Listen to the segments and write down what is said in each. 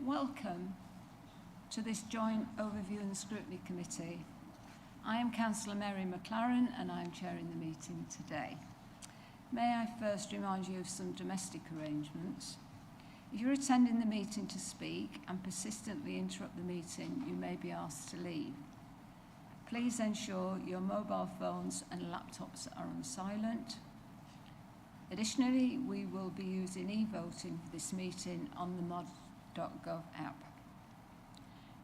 Welcome to this joint overview and scrutiny committee. I am Councillor Mary McLaren and I am chairing the meeting today. May I first remind you of some domestic arrangements. If you're attending the meeting to speak and persistently interrupt the meeting, you may be asked to leave. Please ensure your mobile phones and laptops are on silent. Additionally, we will be using e-voting for this meeting on the mod.gov app.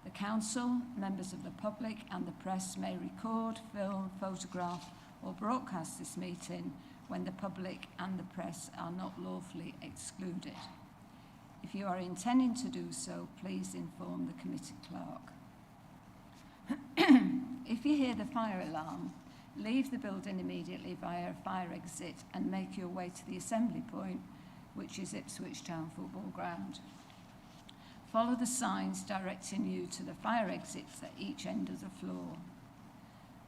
The Council, members of the public and the press may record, film, photograph or broadcast this meeting when the public and the press are not lawfully excluded. If you are intending to do so, please inform the committee clerk. If you hear the fire alarm, leave the building immediately via a fire exit and make your way to the assembly point, which is Ipswich Town Football Ground. Follow the signs directing you to the fire exits at each end of the floor.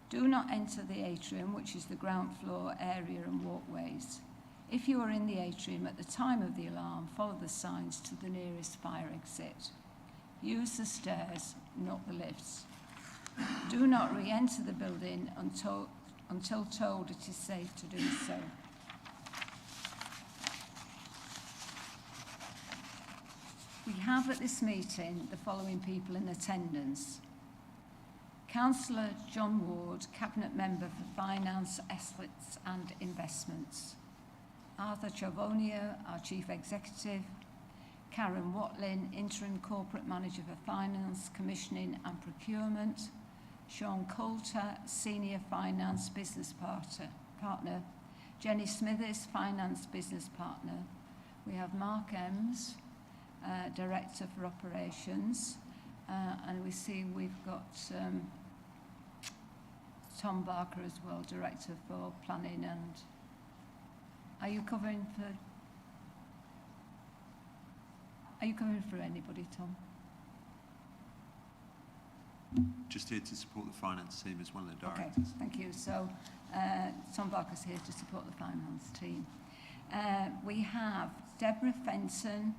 Do not enter the atrium, which is the ground floor area and walkways. If you are in the atrium at the time of the alarm, follow the signs to the nearest fire exit. Use the stairs, not the lifts. Do not re-enter the building until told it is safe to do so. We have at this meeting the following people in attendance. Councillor John Ward, Cabinet Member for Finance, Assets and Investments. Arthur Chovonio, our Chief Executive. Karen Watlin, Interim Corporate Manager for Finance, Commissioning and Procurement. Sean Coulter, Senior Finance Business Partner. Jenny Smithers, Finance Business Partner. We have Mark Ems, Director for Operations, and we see we've got Tom Barker as well, Director for Planning. And are you covering for anybody, Tom? Just here to support the finance team as one of the directors. Okay, thank you. So Tom Barker's here to support the finance team. We have Deborah Fenton,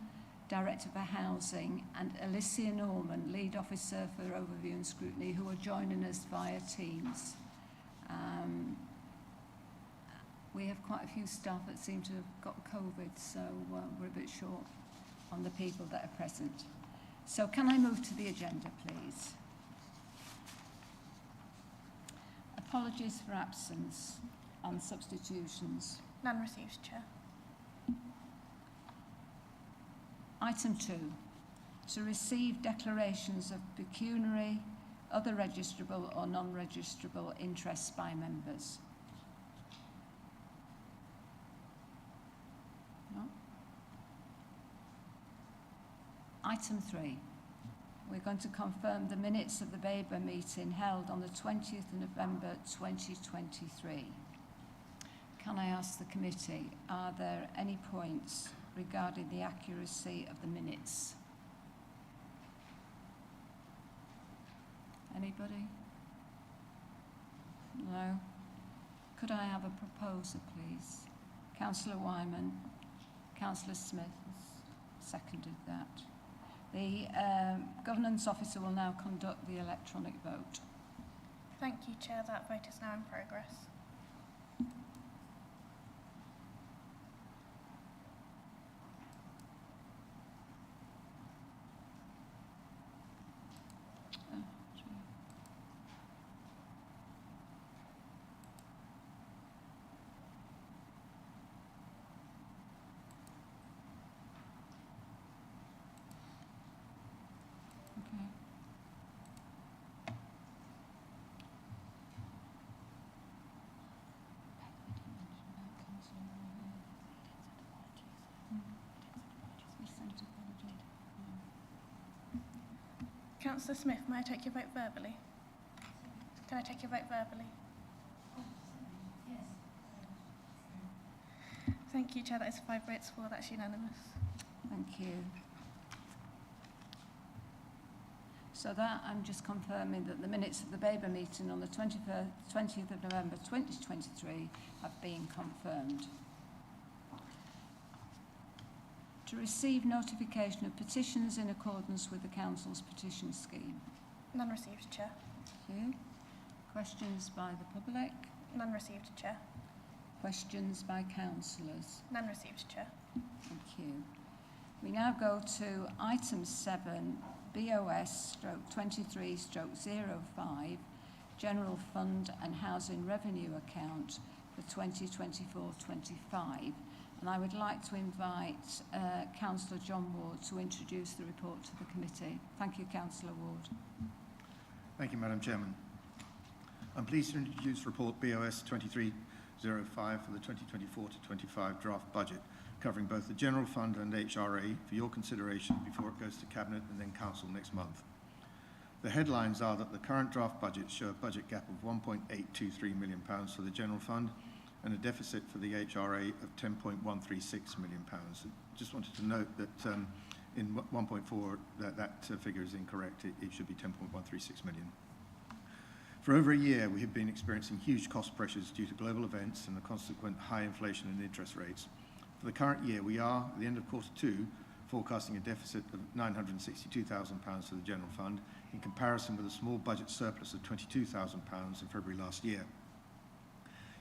Director for Housing, and Alicia Norman, Lead Officer for Overview and Scrutiny, who are joining us via Teams. We have quite a few staff that seem to have got COVID, so we're a bit short on the people that are present. So can I move to the agenda, please? Apologies for absence and substitutions. None received, Chair. Item 2, to receive declarations of pecuniary, other registrable or non-registrable interests by members. No? Item 3, we're going to confirm the minutes of the Babergh meeting held on the 20th of November 2023. Can I ask the committee, are there any points regarding the accuracy of the minutes? Anybody? No? Could I have a proposer, please? Councillor Wyman, Councillor Smith has seconded that. The Governance Officer will now conduct the electronic vote. Thank you, Chair. That vote is now in progress. Councillor Smith, may I take your vote verbally? Can I take your vote verbally? Yes. Thank you, Chair. That is 5 votes for. That's unanimous. Thank you. So that I'm just confirming that the minutes of the Babergh meeting on the 20th of November 2023 have been confirmed. To receive notification of petitions in accordance with the Council's petition scheme. None received, Chair. Thank you. Questions by the public? None received, Chair. Questions by councillors? None received, Chair. Thank you. We now go to item 7, BOS/23/05, General Fund and Housing Revenue Account for 2024-25. And I would like to invite Councillor John Ward to introduce the report to the committee. Thank you, Councillor Ward. Thank you, Madam Chairman. I'm pleased to introduce report BOS 2305 for the 2024-25 draft budget, covering both the General Fund and HRA for your consideration before it goes to Cabinet and then Council next month. The headlines are that the current draft budgets show a budget gap of £1.823 million for the General Fund and a deficit for the HRA of £10.136 million. I just wanted to note that in 1.4 that figure is incorrect. It should be 10.136 million. For over a year, we have been experiencing huge cost pressures due to global events and the consequent high inflation and interest rates. For the current year, we are, at the end of Q2, forecasting a deficit of £962,000 for the General Fund in comparison with a small budget surplus of £22,000 in February last year.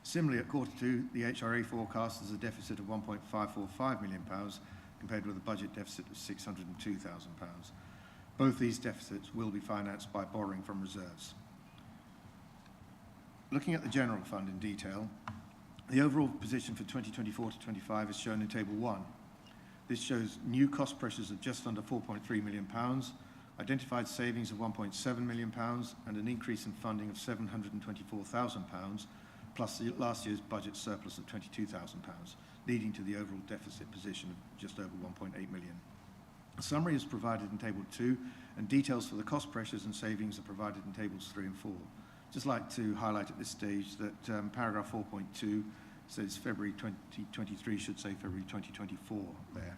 Similarly, at Q2, the HRA forecast is a deficit of £1.545 million compared with a budget deficit of £602,000. Both these deficits will be financed by borrowing from reserves. Looking at the General Fund in detail, the overall position for 2024-25 is shown in Table 1. This shows new cost pressures of just under £4.3 million, identified savings of £1.7 million, and an increase in funding of £724,000, plus the last year's budget surplus of £22,000, leading to the overall deficit position of just over £1.8 million. A summary is provided in Table 2, and details for the cost pressures and savings are provided in Tables 3 and 4. Just like to highlight at this stage that paragraph 4.2 says February 2023 should say February 2024 there.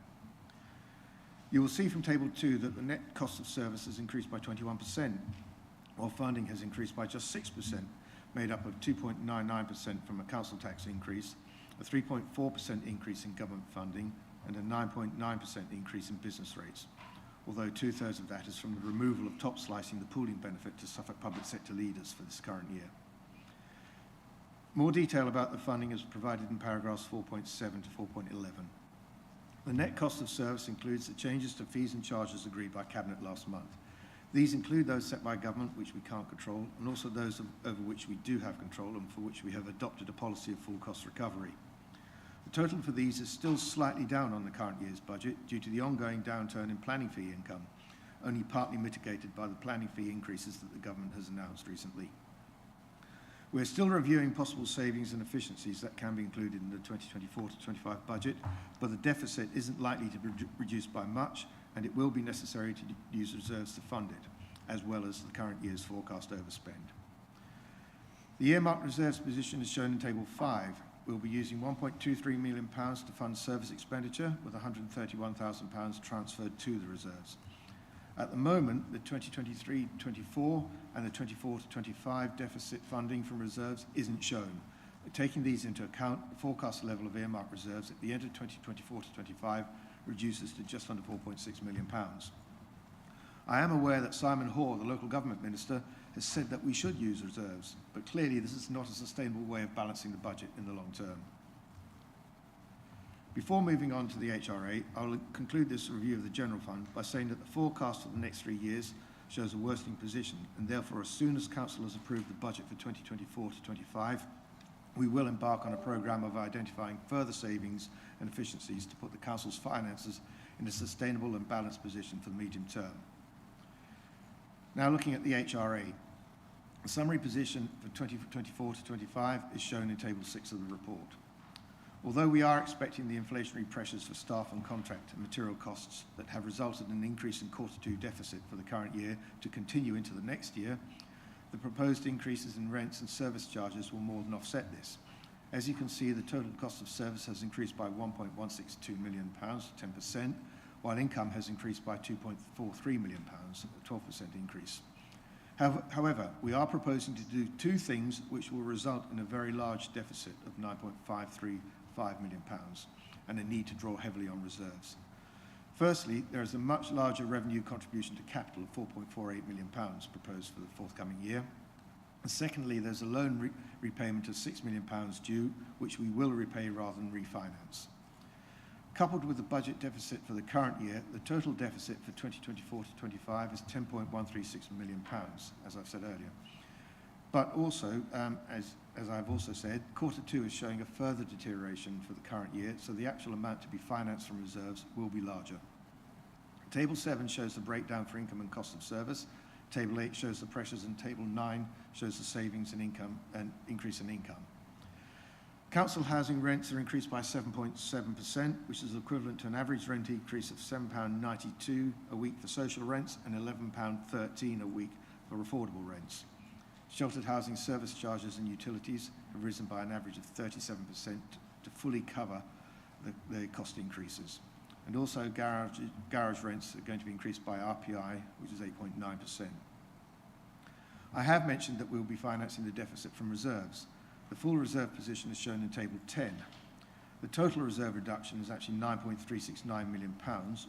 You will see from Table 2 that the net cost of service has increased by 21%, while funding has increased by just 6%, made up of 2.99% from a council tax increase, a 3.4% increase in government funding, and a 9.9% increase in business rates, although 2/3 of that is from the removal of top slicing the pooling benefit to Suffolk public sector leaders for this current year. More detail about the funding is provided in paragraphs 4.7 to 4.11. The net cost of service includes the changes to fees and charges agreed by Cabinet last month. These include those set by government, which we can't control, and also those over which we do have control and for which we have adopted a policy of full cost recovery. The total for these is still slightly down on the current year's budget due to the ongoing downturn in planning fee income, only partly mitigated by the planning fee increases that the government has announced recently. We're still reviewing possible savings and efficiencies that can be included in the 2024-25 budget, but the deficit isn't likely to be reduced by much, and it will be necessary to use reserves to fund it, as well as the current year's forecast overspend. The earmarked reserves position is shown in Table 5. We'll be using £1.23 million to fund service expenditure, with £131,000 transferred to the reserves. At the moment, the 2023-24 and the 24-25 deficit funding from reserves isn't shown. Taking these into account, the forecast level of earmarked reserves at the end of 2024-25 reduces to just under £4.6 million. I am aware that Simon Hoare, the local government minister, has said that we should use reserves, but clearly this is not a sustainable way of balancing the budget in the long term. Before moving on to the HRA, I will conclude this review of the General Fund by saying that the forecast for the next 3 years shows a worsening position, and therefore as soon as Council has approved the budget for 2024-25, we will embark on a programme of identifying further savings and efficiencies to put the Council's finances in a sustainable and balanced position for the medium term. Now looking at the HRA, the summary position for 2024-25 is shown in Table 6 of the report. Although we are expecting the inflationary pressures for staff and contract and material costs that have resulted in an increase in Q2 deficit for the current year to continue into the next year, the proposed increases in rents and service charges will more than offset this. As you can see, the total cost of service has increased by £1.162 million, 10%, while income has increased by £2.43 million, a 12% increase. However, we are proposing to do 2 things which will result in a very large deficit of £9.535 million and a need to draw heavily on reserves. Firstly, there is a much larger revenue contribution to capital of £4.48 million proposed for the forthcoming year. And secondly, there's a loan repayment of £6 million due, which we will repay rather than refinance. Coupled with the budget deficit for the current year, the total deficit for 2024 to 25 is £10.136 million, as I've said earlier. But also, as I've also said, Q2 is showing a further deterioration for the current year, so the actual amount to be financed from reserves will be larger. Table 7 shows the breakdown for income and cost of service. Table 8 shows the pressures, and Table 9 shows the savings and income and increase in income. Council housing rents are increased by 7.7%, which is equivalent to an average rent increase of £7.92 a week for social rents and £11.13 a week for affordable rents. Sheltered housing service charges and utilities have risen by an average of 37% to fully cover the cost increases. And also garage rents are going to be increased by RPI, which is 8.9%. I have mentioned that we'll be financing the deficit from reserves. The full reserve position is shown in Table 10. The total reserve reduction is actually £9.369 million,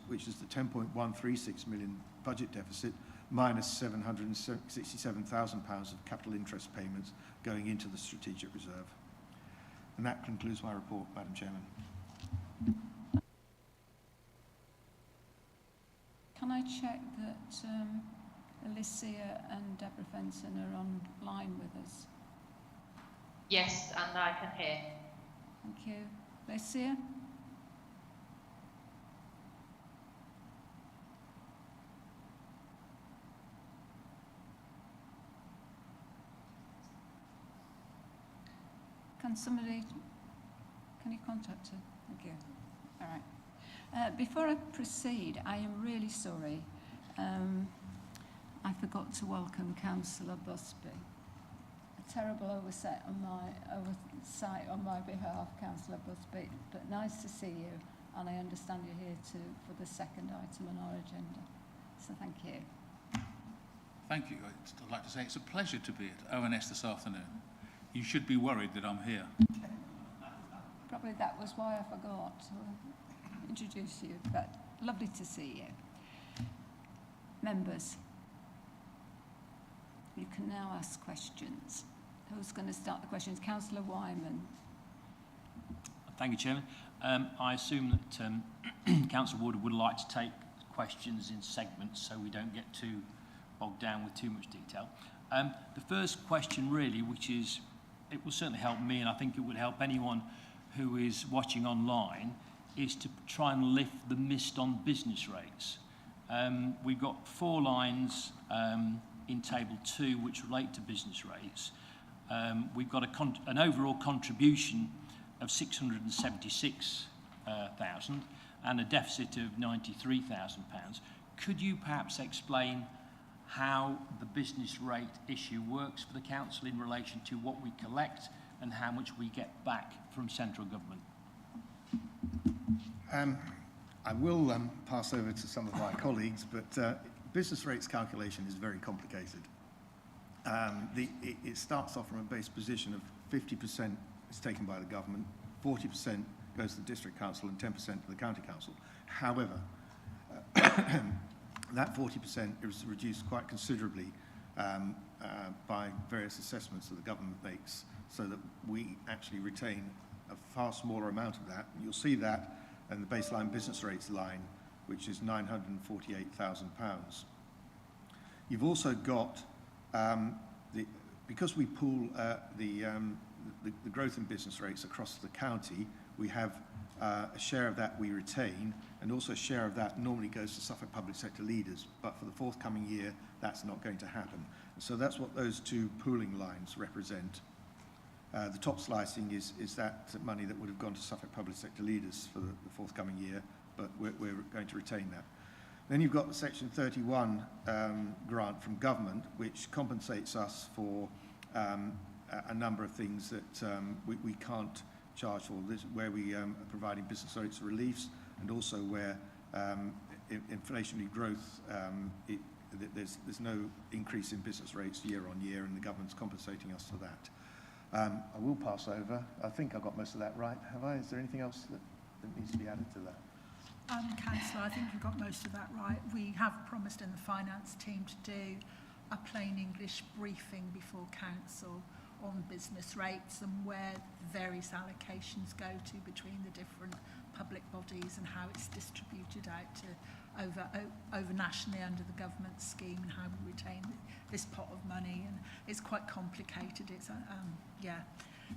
which is the £10.136 million budget deficit minus £767,000 of capital interest payments going into the strategic reserve. And that concludes my report, Madam Chairman. Can I check that Alicia and Deborah Fenton are online with us? Yes, and I can hear. Thank you. Alicia? Can you contact her? Thank you. All right. Before I proceed, I am really sorry. I forgot to welcome Councillor Busby. A terrible oversight on my behalf, Councillor Busby, but nice to see you, and I understand you're here for the second item on our agenda. So thank you. Thank you. I'd like to say it's a pleasure to be at ONS this afternoon. You should be worried that I'm here. Probably that was why I forgot to introduce you, but lovely to see you. Members, you can now ask questions. Who's going to start the questions? Councillor Wyman. Thank you, Chairman. I assume that Councillor Wood would like to take questions in segments so we don't get too bogged down with too much detail. The first question really, which is, it will certainly help me, and I think it would help anyone who is watching online, is to try and lift the mist on business rates. We've got 4 lines in Table 2 which relate to business rates. We've got an overall contribution of 676,000 and a deficit of £93,000. Could you perhaps explain how the business rate issue works for the council in relation to what we collect and how much we get back from central government? I will pass over to some of my colleagues, but business rates calculation is very complicated. It starts off from a base position of 50% is taken by the government, 40% goes to the district council and 10% to the county council. However, that 40% is reduced quite considerably by various assessments that the government makes, so that we actually retain a far smaller amount of that. You'll see that in the baseline business rates line, which is £948,000. You've also got, because we pool the growth in business rates across the county, we have a share of that we retain, and also a share of that normally goes to Suffolk public sector leaders, but for the forthcoming year, that's not going to happen. So that's what those 2 pooling lines represent. The top slicing is that money that would have gone to Suffolk public sector leaders for the forthcoming year, but we're going to retain that. Then you've got the Section 31 grant from government, which compensates us for a number of things that we can't charge for. This is where we are providing business rates reliefs, and also where inflationary growth, there's no increase in business rates year on year, and the government's compensating us for that. I will pass over. I think I got most of that right, have I? Is there anything else that needs to be added to that? Councillor, I think you got most of that right. We have promised in the finance team to do a plain English briefing before council on business rates and where various allocations go to between the different public bodies and how it's distributed out to over nationally under the government scheme and how we retain this pot of money. And it's quite complicated. It's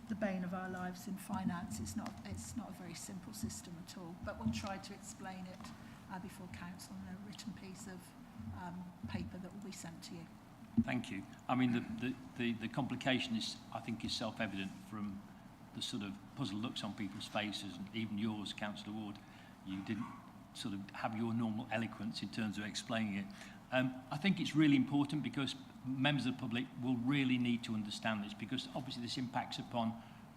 the bane of our lives in finance. It's not a very simple system at all, but we'll try to explain it before council in a written piece of paper that will be sent to you. Thank you. I mean, the complication is, I think, is self-evident from the sort of puzzled looks on people's faces, and even yours, Councillor Ward. You didn't sort of have your normal eloquence in terms of explaining it. I think it's really important because members of the public will really need to understand this, because obviously this impacts upon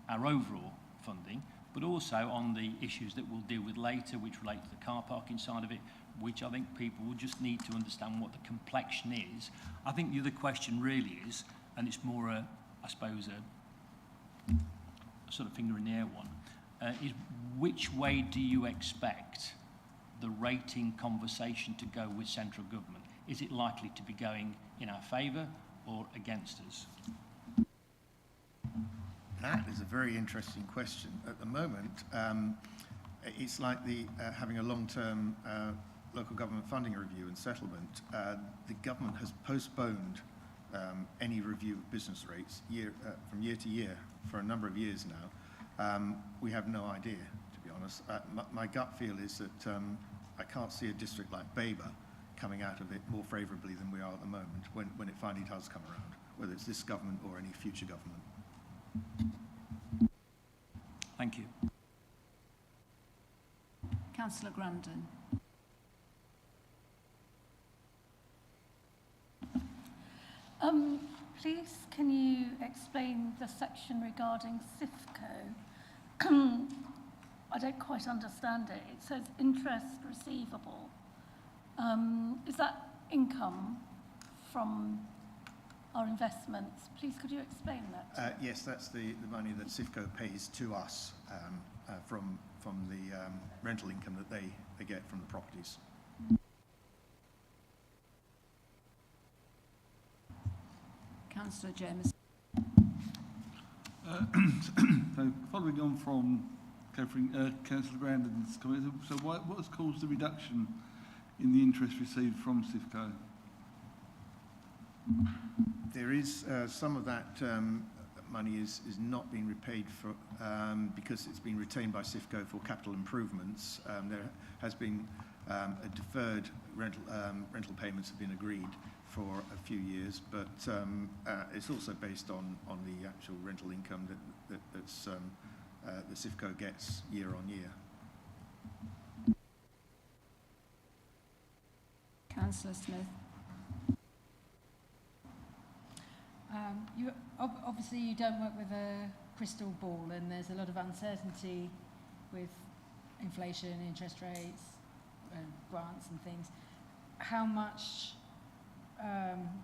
our overall funding, but also on the issues that we'll deal with later, which relate to the car parking side of it, which I think people will just need to understand what the complexion is. I think the other question really is, and it's more a sort of finger in the air one, is which way do you expect the rating conversation to go with central government? Is it likely to be going in our favour or against us? That is a very interesting question. At the moment, it's like having a long-term local government funding review and settlement. The government has postponed any review of business rates from year to year for a number of years now. We have no idea, to be honest. My gut feel is that I can't see a district like Babergh coming out of it more favourably than we are at the moment when it finally does come around, whether it's this government or any future government. Thank you. Councillor Grandon. Please, can you explain the section regarding Suffolk? I don't quite understand it. It says interest receivable. Is that income from our investments? Please, could you explain that? Yes, that's the money that Suffolk pays to us from the rental income that they get from the properties. Councillor James. So following on from Councillor Grandon's comment, so what has caused the reduction in the interest received from Suffolk? There is some of that money is not being repaid for because it's been retained by Suffolk for capital improvements. There has been a deferred rental payments have been agreed for a few years, but it's also based on the actual rental income that Suffolk gets year on year. Councillor Smith. Obviously you don't work with a crystal ball, and there's a lot of uncertainty with inflation, interest rates, grants and things. How much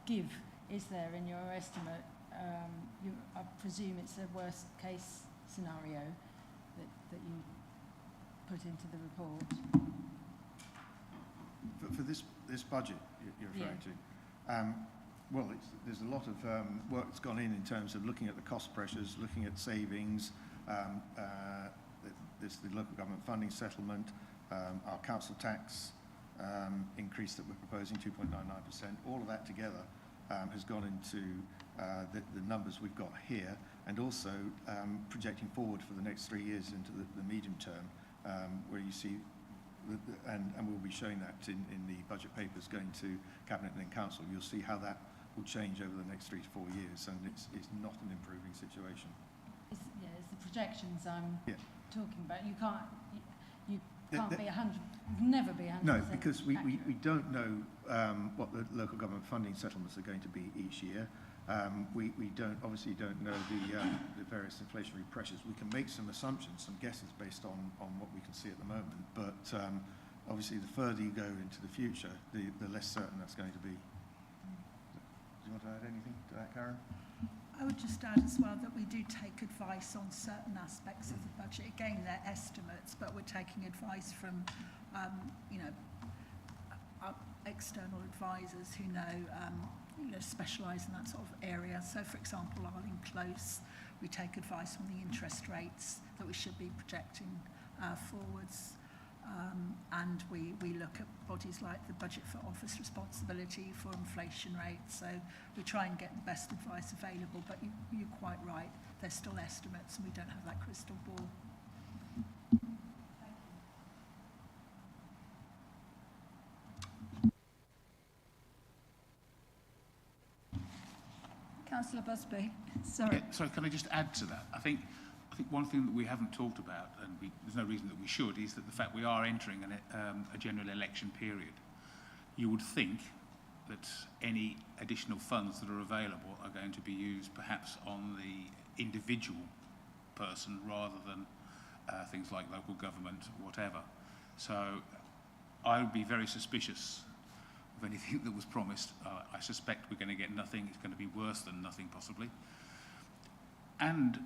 give is there in your estimate? I presume it's a worst case scenario that you put into the report. For this budget you're referring to? Well, there's a lot of work that's gone in terms of looking at the cost pressures, looking at savings, there's the local government funding settlement, our council tax increase that we're proposing, 2.99%. All of that together has gone into the numbers we've got here, and also projecting forward for the next 3 years into the medium term, where you see, and we'll be showing that in the budget papers going to Cabinet and then Council. You'll see how that will change over the next 3 to 4 years, and it's not an improving situation. It's the projections I'm talking about. You can't be 100, never be 100%. No, because we don't know what the local government funding settlements are going to be each year. We obviously don't know the various inflationary pressures. We can make some assumptions, some guesses based on what we can see at the moment, but obviously the further you go into the future, the less certain that's going to be. Do you want to add anything to that, Karen? I would just add as well that we do take advice on certain aspects of the budget. Again, they're estimates, but we're taking advice from you know, external advisors who know, specialise in that sort of area. So, for example, Arlene Close, we take advice on the interest rates that we should be projecting forwards. And we look at bodies like the Budget for Office Responsibility for inflation rates. So we try and get the best advice available, but you're quite right. They're still estimates and we don't have that crystal ball. Councillor Busby, sorry. Yeah, sorry, can I just add to that? I think one thing that we haven't talked about, and there's no reason that we should, is that the fact we are entering a general election period. You would think that any additional funds that are available are going to be used perhaps on the individual person rather than things like local government or whatever. So I would be very suspicious of anything that was promised. I suspect we're going to get nothing. It's going to be worse than nothing possibly. And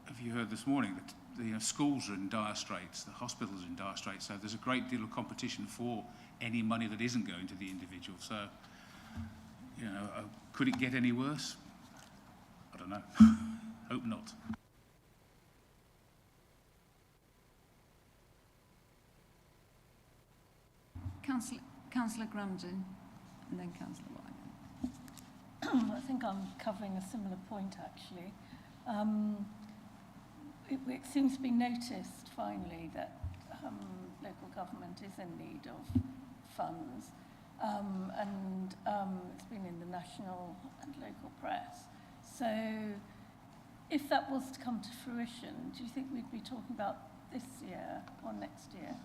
have you heard this morning that the schools are in dire straits, the hospitals are in dire straits, so there's a great deal of competition for any money that isn't going to the individual. So, could it get any worse? I don't know. Hope not. Councillor Gramden and then Councillor Wyman. I think I'm covering a similar point actually. It seems to be noticed finally that local government is in need of funds, and it's been in the national and local press. So if that was to come to fruition, do you think we'd be talking about this year or next year?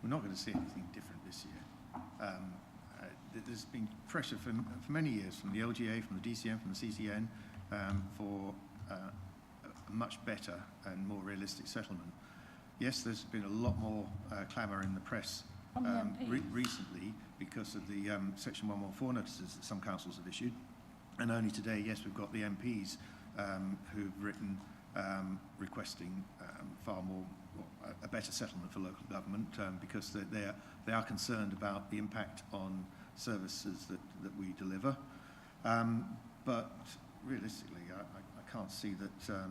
We're not going to see anything different this year. There's been pressure for many years from the LGA, from the DCM, from the CCN for a much better and more realistic settlement. Yes, there's been a lot more clamour in the press recently because of the Section 114 notices that some councils have issued. And only today, yes, we've got the MPs who've written requesting far more, a better settlement for local government because they are concerned about the impact on services that we deliver. But realistically, I can't see that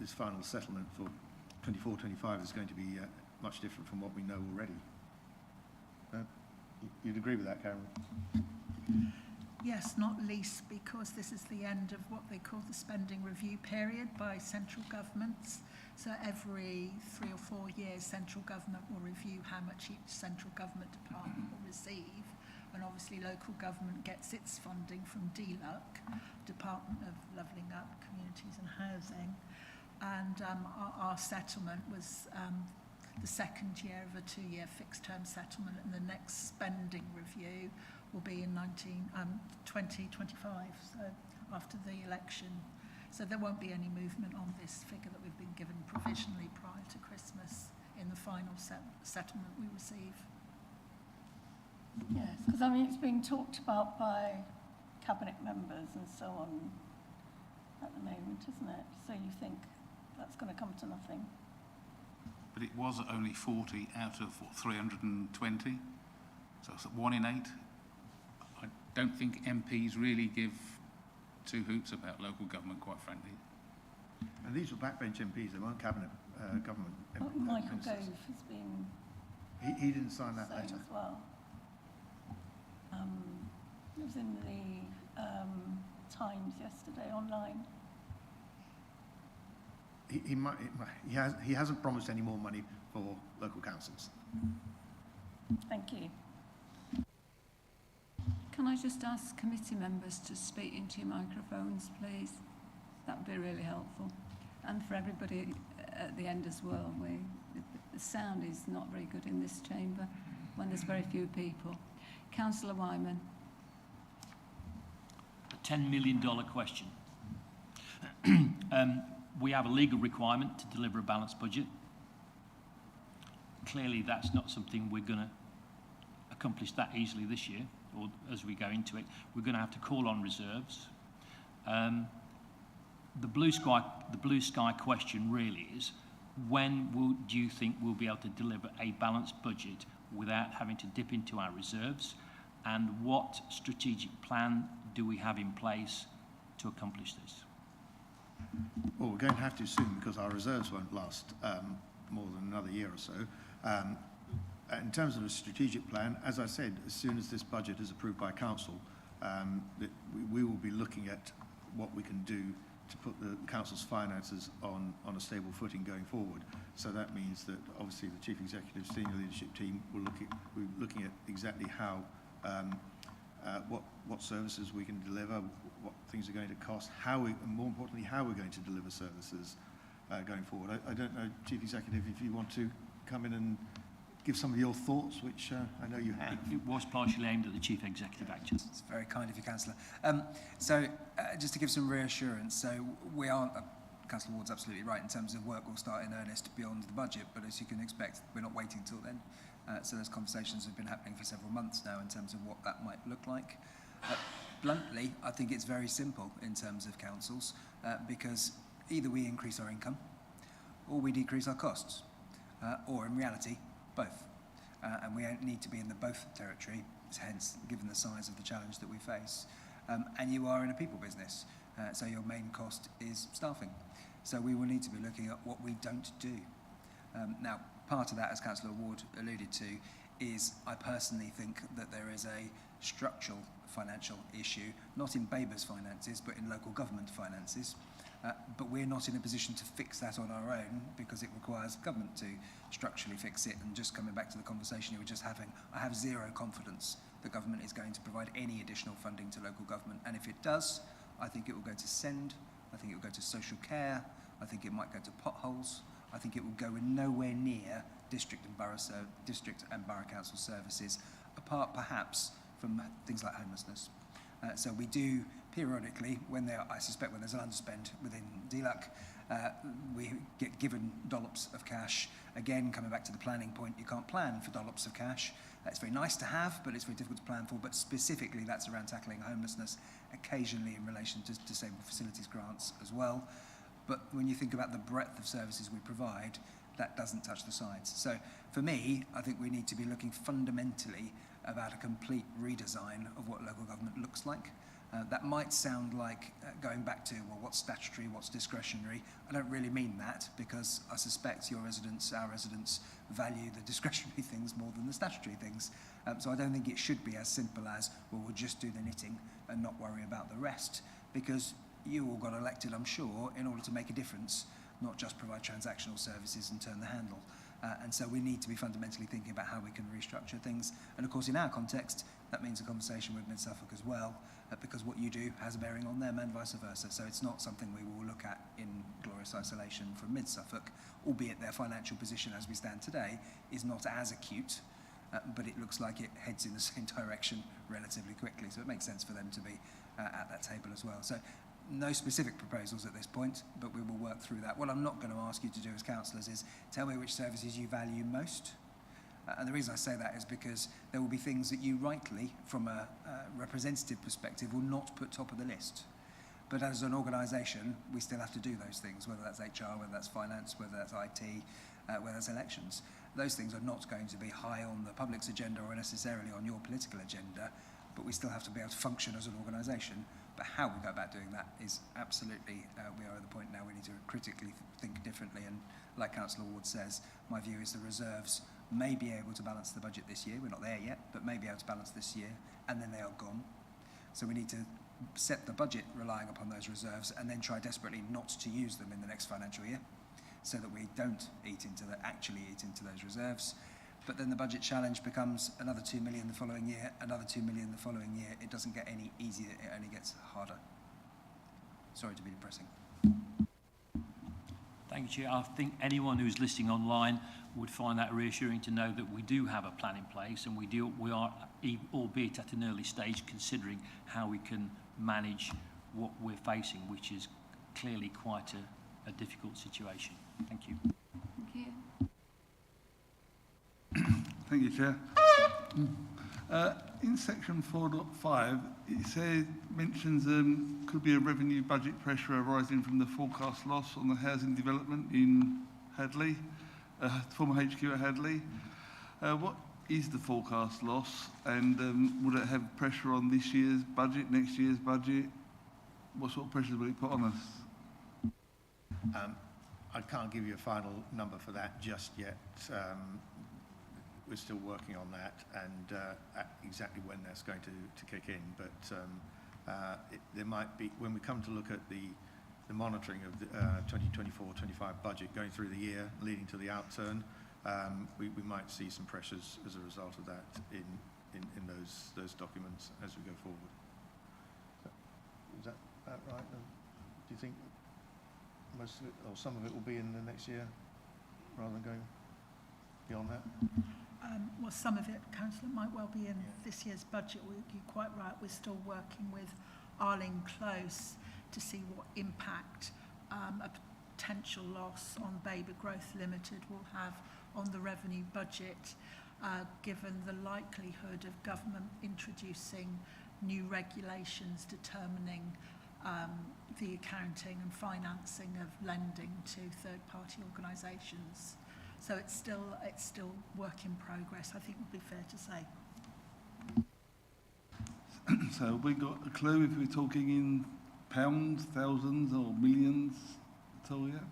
this final settlement for 24-25 is going to be much different from what we know already. You'd agree with that, Karen? Yes, not least because this is the end of what they call the spending review period by central governments. So every 3 or 4 years, central government will review how much each central government department will receive. And obviously local government gets its funding from DLUC, Department of Levelling Up, Communities and Housing. And our settlement was the second year of a 2-year fixed term settlement, and the next spending review will be in 2025, so after the election. So there won't be any movement on this figure that we've been given provisionally prior to Christmas in the final settlement we receive. Yes, because I mean it's being talked about by cabinet members and so on at the moment, isn't it? So you think that's going to come to nothing? But it was only 40 out of 320, so it's 1 in 8. I don't think MPs really give 2 hoots about local government, quite frankly. And these were backbench MPs, they weren't cabinet government Well, Michael ministers. Gove has been He didn't sign that saying letter. as well. It was in the Times yesterday online. He hasn't promised any more money for local councils. Thank you. Can I just ask committee members to speak into your microphones, please? That would be really helpful. And for everybody at the end as well, the sound is not very good in this chamber when there's very few people. Councillor Wyman. A $10 million question. We have a legal requirement to deliver a balanced budget. Clearly, that's not something we're going to accomplish that easily this year, or as we go into it. We're going to have to call on reserves. The blue sky question really is, do you think we'll be able to deliver a balanced budget without having to dip into our reserves? And what strategic plan do we have in place to accomplish this? Well, we're going to have to soon because our reserves won't last more than another year or so. In terms of a strategic plan, as I said, as soon as this budget is approved by Council, we will be looking at what we can do to put the Council's finances on a stable footing going forward. So that means that obviously the Chief Executive Senior Leadership Team will we're looking at exactly how, what services we can deliver, what things are going to cost, and more importantly, how we're going to deliver services going forward. I don't know, Chief Executive, if you want to come in and give some of your thoughts, which I know you have. It was partially aimed at the Chief Executive, actually. It's very kind of you, Councillor. Just to give some reassurance, so we aren't, Councillor Ward's absolutely right, in terms of work will start in earnest beyond the budget, but as you can expect, we're not waiting till then. So those conversations have been happening for several months now in terms of what that might look like. Bluntly, I think it's very simple in terms of councils, because either we increase our income or we decrease our costs, or in reality, both. And we need to be in the both territory, hence, given the size of the challenge that we face. And you are in a people business, so your main cost is staffing. So we will need to be looking at what we don't do. Now, part of that, as Councillor Ward alluded to, is I personally think that there is a structural financial issue, not in Babergh's finances, but in local government finances. But we're not in a position to fix that on our own because it requires government to structurally fix it. And just coming back to the conversation you were just having, I have zero confidence that government is going to provide any additional funding to local government. And if it does, I think it will go to SEND, I think it will go to social care, I think it might go to potholes, I think it will go nowhere near district and borough council services, apart perhaps from things like homelessness. So we do periodically, I suspect when there's an underspend within DLUC, we get given dollops of cash. Again, coming back to the planning point, you can't plan for dollops of cash. It's very nice to have, but it's very difficult to plan for. But specifically, that's around tackling homelessness, occasionally in relation to disabled facilities grants as well. But when you think about the breadth of services we provide, that doesn't touch the sides. So for me, I think we need to be looking fundamentally about a complete redesign of what local government looks like. That might sound like going back to, well, what's statutory, what's discretionary. I don't really mean that because I suspect our residents value the discretionary things more than the statutory things. So I don't think it should be as simple as, well, we'll just do the knitting and not worry about the rest, because you all got elected, I'm sure, in order to make a difference, not just provide transactional services and turn the handle. And so we need to be fundamentally thinking about how we can restructure things. And of course, in our context, that means a conversation with Mid-Suffolk as well, because what you do has a bearing on them and vice versa. So it's not something we will look at in glorious isolation from Mid-Suffolk, albeit their financial position as we stand today is not as acute, but it looks like it heads in the same direction relatively quickly. So it makes sense for them to be at that table as well. So no specific proposals at this point, but we will work through that. What I'm not going to ask you to do as councillors is tell me which services you value most. And the reason I say that is because there will be things that you rightly, from a representative perspective, will not put top of the list. But as an organisation, we still have to do those things, whether that's HR, whether that's finance, whether that's IT, whether that's elections. Those things are not going to be high on the public's agenda or necessarily on your political agenda, but we still have to be able to function as an organisation. But how we go about doing that is absolutely, we are at the point now we need to critically think differently. And like Councillor Ward says, my view is the reserves may be able to balance the budget this year. We're not there yet, but may be able to balance this year, and then they are gone. So we need to set the budget relying upon those reserves and then try desperately not to use them in the next financial year so that we don't actually eat into those reserves. But then the budget challenge becomes another 2 million the following year, another 2 million the following year. It doesn't get any easier, it only gets harder. Sorry to be depressing. Thank you, Chair. I think anyone who's listening online would find that reassuring to know that we do have a plan in place, and we are, albeit at an early stage, considering how we can manage what we're facing, which is clearly quite a difficult situation. Thank you. Thank you. Thank you, Chair. In section 4.5, it mentions could be a revenue budget pressure arising from the forecast loss on the housing development in Hadley, former HQ at Hadley. What is the forecast loss, and would it have pressure on this year's budget, next year's budget? What sort of pressure will it put on us? I can't give you a final number for that just yet. We're still working on that, and exactly when that's going to kick in. But there might be, when we come to look at the monitoring of the 2024-25 budget going through the year, leading to the outturn, we might see some pressures as a result of that in those documents as we go forward. Is that right? Do you think most of it, or some of it, will be in the next year, rather than going beyond that? Well, some of it, Councillor, might well be in this year's budget. You're quite right. We're still working with Arling Close to see what impact a potential loss on Babergh Growth Limited will have on the revenue budget, given the likelihood of government introducing new regulations determining the accounting and financing of lending to third-party organisations. So it's still work in progress, I think would be fair to say. So have we got a clue if we're talking in pounds, thousands or millions at all yet?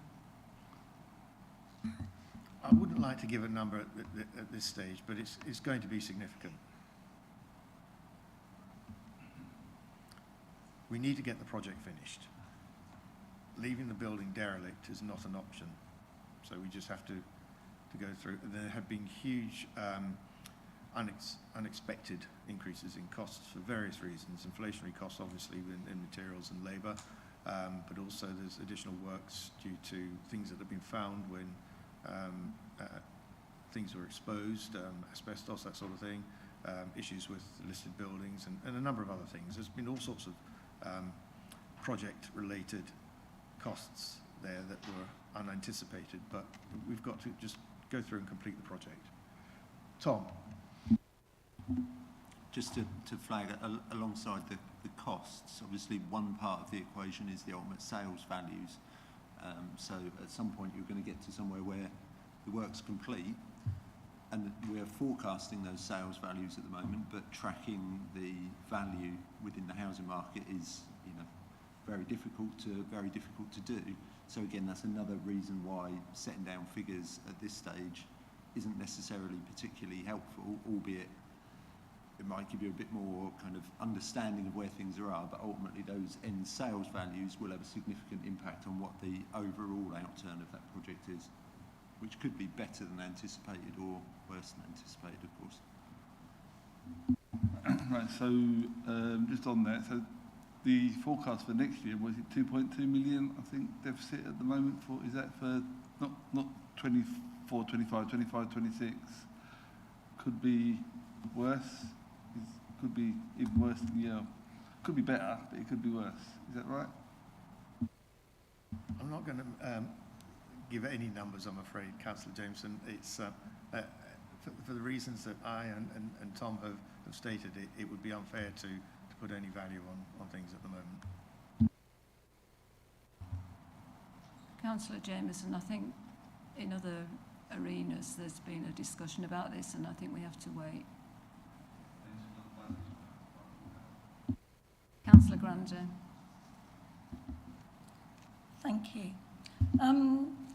I wouldn't like to give a number at this stage, but it's going to be significant. We need to get the project finished. Leaving the building derelict is not an option, so we just have to go through. There have been huge unexpected increases in costs for various reasons. Inflationary costs, obviously, in materials and labour, but also there's additional works due to things that have been found when things were exposed, asbestos, that sort of thing, issues with listed buildings and a number of other things. There's been all sorts of project-related costs there that were unanticipated, but we've got to just go through and complete the project. Tom? Just to flag alongside the costs, obviously one part of the equation is the ultimate sales values. So at some point you're going to get to somewhere where the work's complete, and we're forecasting those sales values at the moment, but tracking the value within the housing market is, very difficult to do. So again, that's another reason why setting down figures at this stage isn't necessarily particularly helpful, albeit it might give you a bit more kind of understanding of where things are, but ultimately those end sales values will have a significant impact on what the overall outturn of that project is, which could be better than anticipated or worse than anticipated, of course. Right, so just on that, so the forecast for next year, was it 2.2 million, I think, deficit at the moment? Is that for not 24, 25, 25, 26? Could be worse? Could be even worse than the year. Could be better, but it could be worse. Is that right? I'm not going to give any numbers, I'm afraid, Councillor Jameson. It's for the reasons that I and Tom have stated, it would be unfair to put any value on things at the moment. Councillor Jameson, I think in other arenas there's been a discussion about this, and I think we have to wait. Councillor Grandin. Thank you.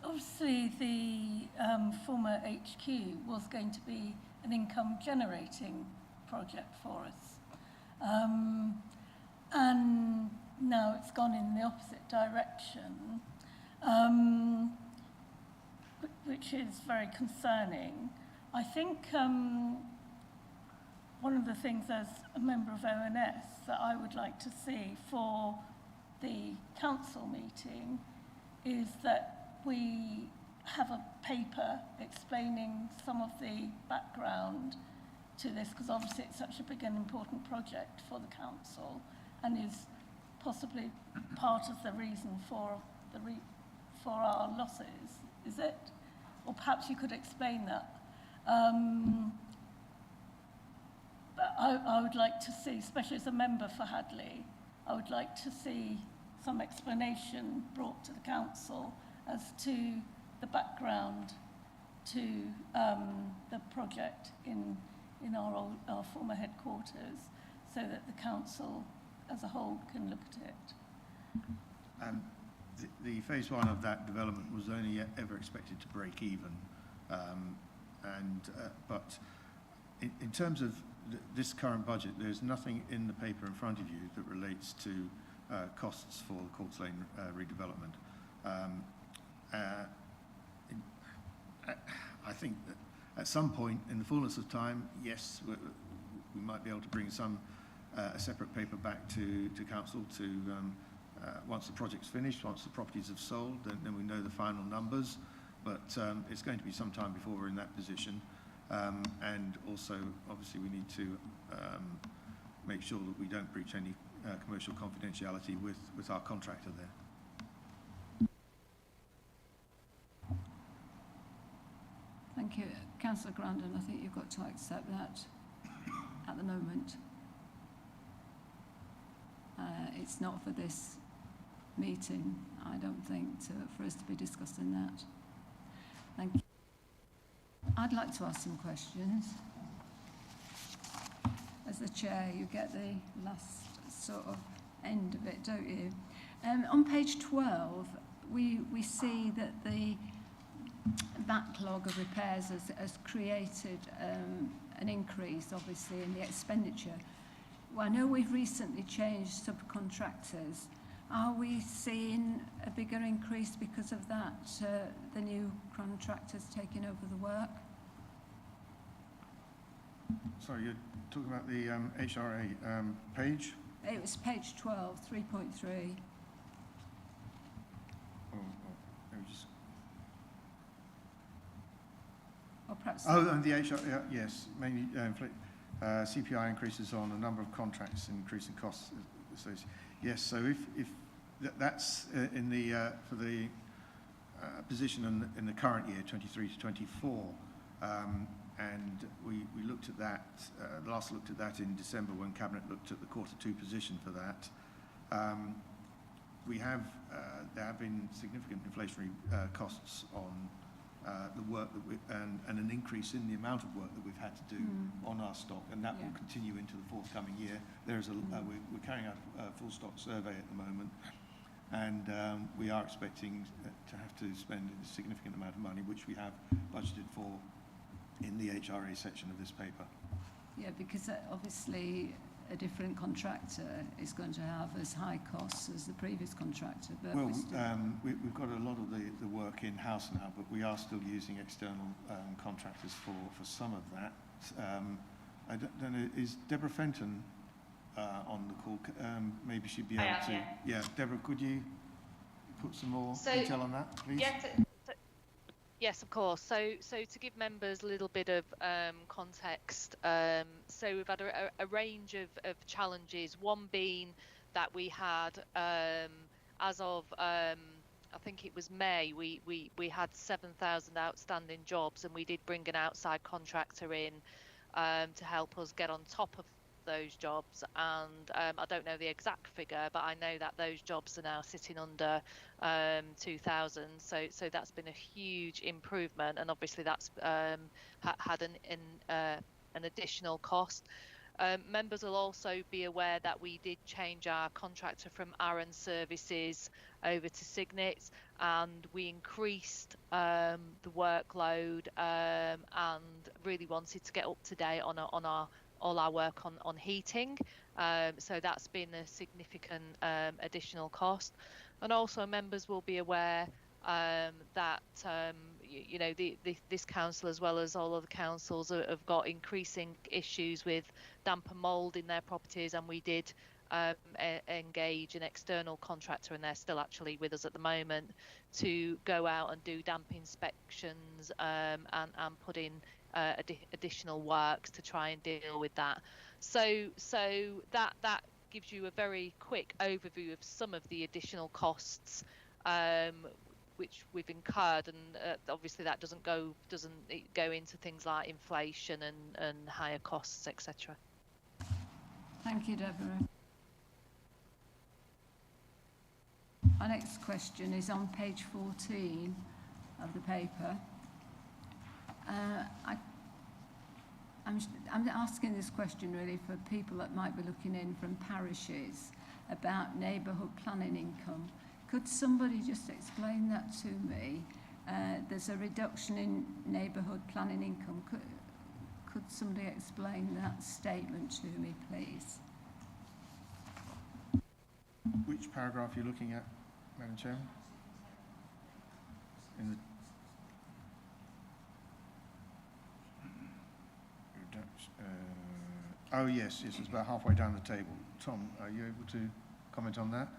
Obviously, the former HQ was going to be an income-generating project for us. And now it's gone in the opposite direction, which is very concerning. I think one of the things as a member of ONS that I would like to see for the council meeting is that we have a paper explaining some of the background to this, because obviously it's such a big and important project for the council and is possibly part of the reason for our losses, is it? Or perhaps you could explain that. But I would like to see, especially as a member for Hadley, I would like to see some explanation brought to the council as to the background to the project in our former headquarters, so that the council as a whole can look at it. The phase one of that development was only ever expected to break even, but in terms of this current budget, there's nothing in the paper in front of you that relates to costs for the Courts Lane redevelopment. I think that at some point in the fullness of time, yes, we might be able to bring a separate paper back to council to once the project's finished, once the properties have sold, then we know the final numbers. But it's going to be some time before we're in that position. And also, obviously, we need to make sure that we don't breach any commercial confidentiality with our contractor there. Thank you. Councillor Grandin, I think you've got to accept that at the moment. It's not for this meeting, I don't think, for us to be discussing that. Thank you. I'd like to ask some questions. As the chair, you get the last sort of end of it, don't you? On page 12, we see that the backlog of repairs has created an increase, obviously, in the expenditure. Well, I know we've recently changed subcontractors. Are we seeing a bigger increase because of that, the new contractors taking over the work? Sorry, you're talking about the HRA page? It was page 12, 3.3. Let me just... Or perhaps... Oh, and the HRA, yes, mainly CPI increases on a number of contracts, increasing costs. So yes, so if that's in the for the position in the current year, 23 to 24, and we looked at that, last looked at that in December when Cabinet looked at the Q2 position for that. There have been significant inflationary costs on the work that and an increase in the amount of work that we've had to do on our stock, and that will continue into the forthcoming year. There's we're carrying out a full stock survey at the moment, and we are expecting to have to spend a significant amount of money, which we have budgeted for in the HRA section of this paper. Yeah, because obviously a different contractor is going to have as high costs as the previous contractor. But well, we've got a lot of the work in-house now, but we are still using external contractors for some of that. I don't know, is Deborah Fenton on the call? Maybe she'd be able to... Yeah, Deborah, could you put some more detail on that, please? Yes, of course. So to give members a little bit of context, so we've had a range of challenges. One being that we had, as of I think it was May, we had 7,000 outstanding jobs, and we did bring an outside contractor in to help us get on top of those jobs, and I don't know the exact figure, but I know that those jobs are now sitting under 2,000, so that's been a huge improvement, and obviously that's had an additional cost. Members will also be aware that we did change our contractor from Aaron Services over to Signet, and we increased the workload and really wanted to get up to date on all our work on heating, so that's been a significant additional cost. And also members will be aware that you know, this council, as well as all other councils, have got increasing issues with damp and mould in their properties, and we did engage an external contractor, and they're still actually with us at the moment, to go out and do damp inspections and put in additional works to try and deal with that. So that gives you a very quick overview of some of the additional costs which we've incurred, and obviously that doesn't go into things like inflation and higher costs, etc. Thank you, Deborah. Our next question is on page 14, of the paper. I'm asking this question really for people that might be looking in from parishes about neighbourhood planning income. Could somebody just explain that to me? There's a reduction in neighbourhood planning income. Could somebody explain that statement to me, please? Which paragraph are you looking at, Madam Chairman? In the oh yes, it's about halfway down the table. Tom, are you able to comment on that?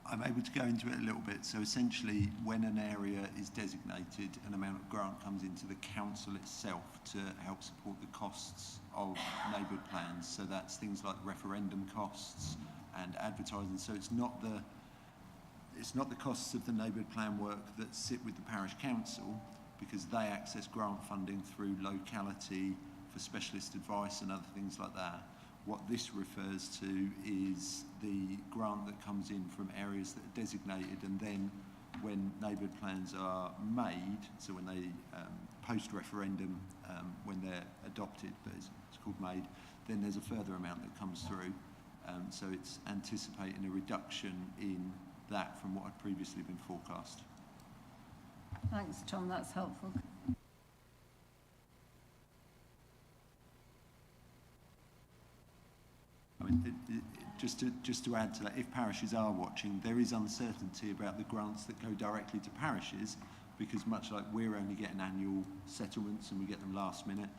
I'm able to go into it a little bit. So essentially, when an area is designated, an amount of grant comes into the council itself to help support the costs of neighbourhood plans. So that's things like referendum costs and advertising. So it's not the costs of the neighbourhood plan work that sit with the parish council, because they access grant funding through locality for specialist advice and other things like that. What this refers to is the grant that comes in from areas that are designated, and then when neighbourhood plans are made, so when they post-referendum, when they're adopted, but it's called made, then there's a further amount that comes through. So it's anticipating a reduction in that from what had previously been forecast. Thanks, Tom, that's helpful. I mean, just to add to that, if parishes are watching, there is uncertainty about the grants that go directly to parishes, because much like we're only getting annual settlements and we get them last minute,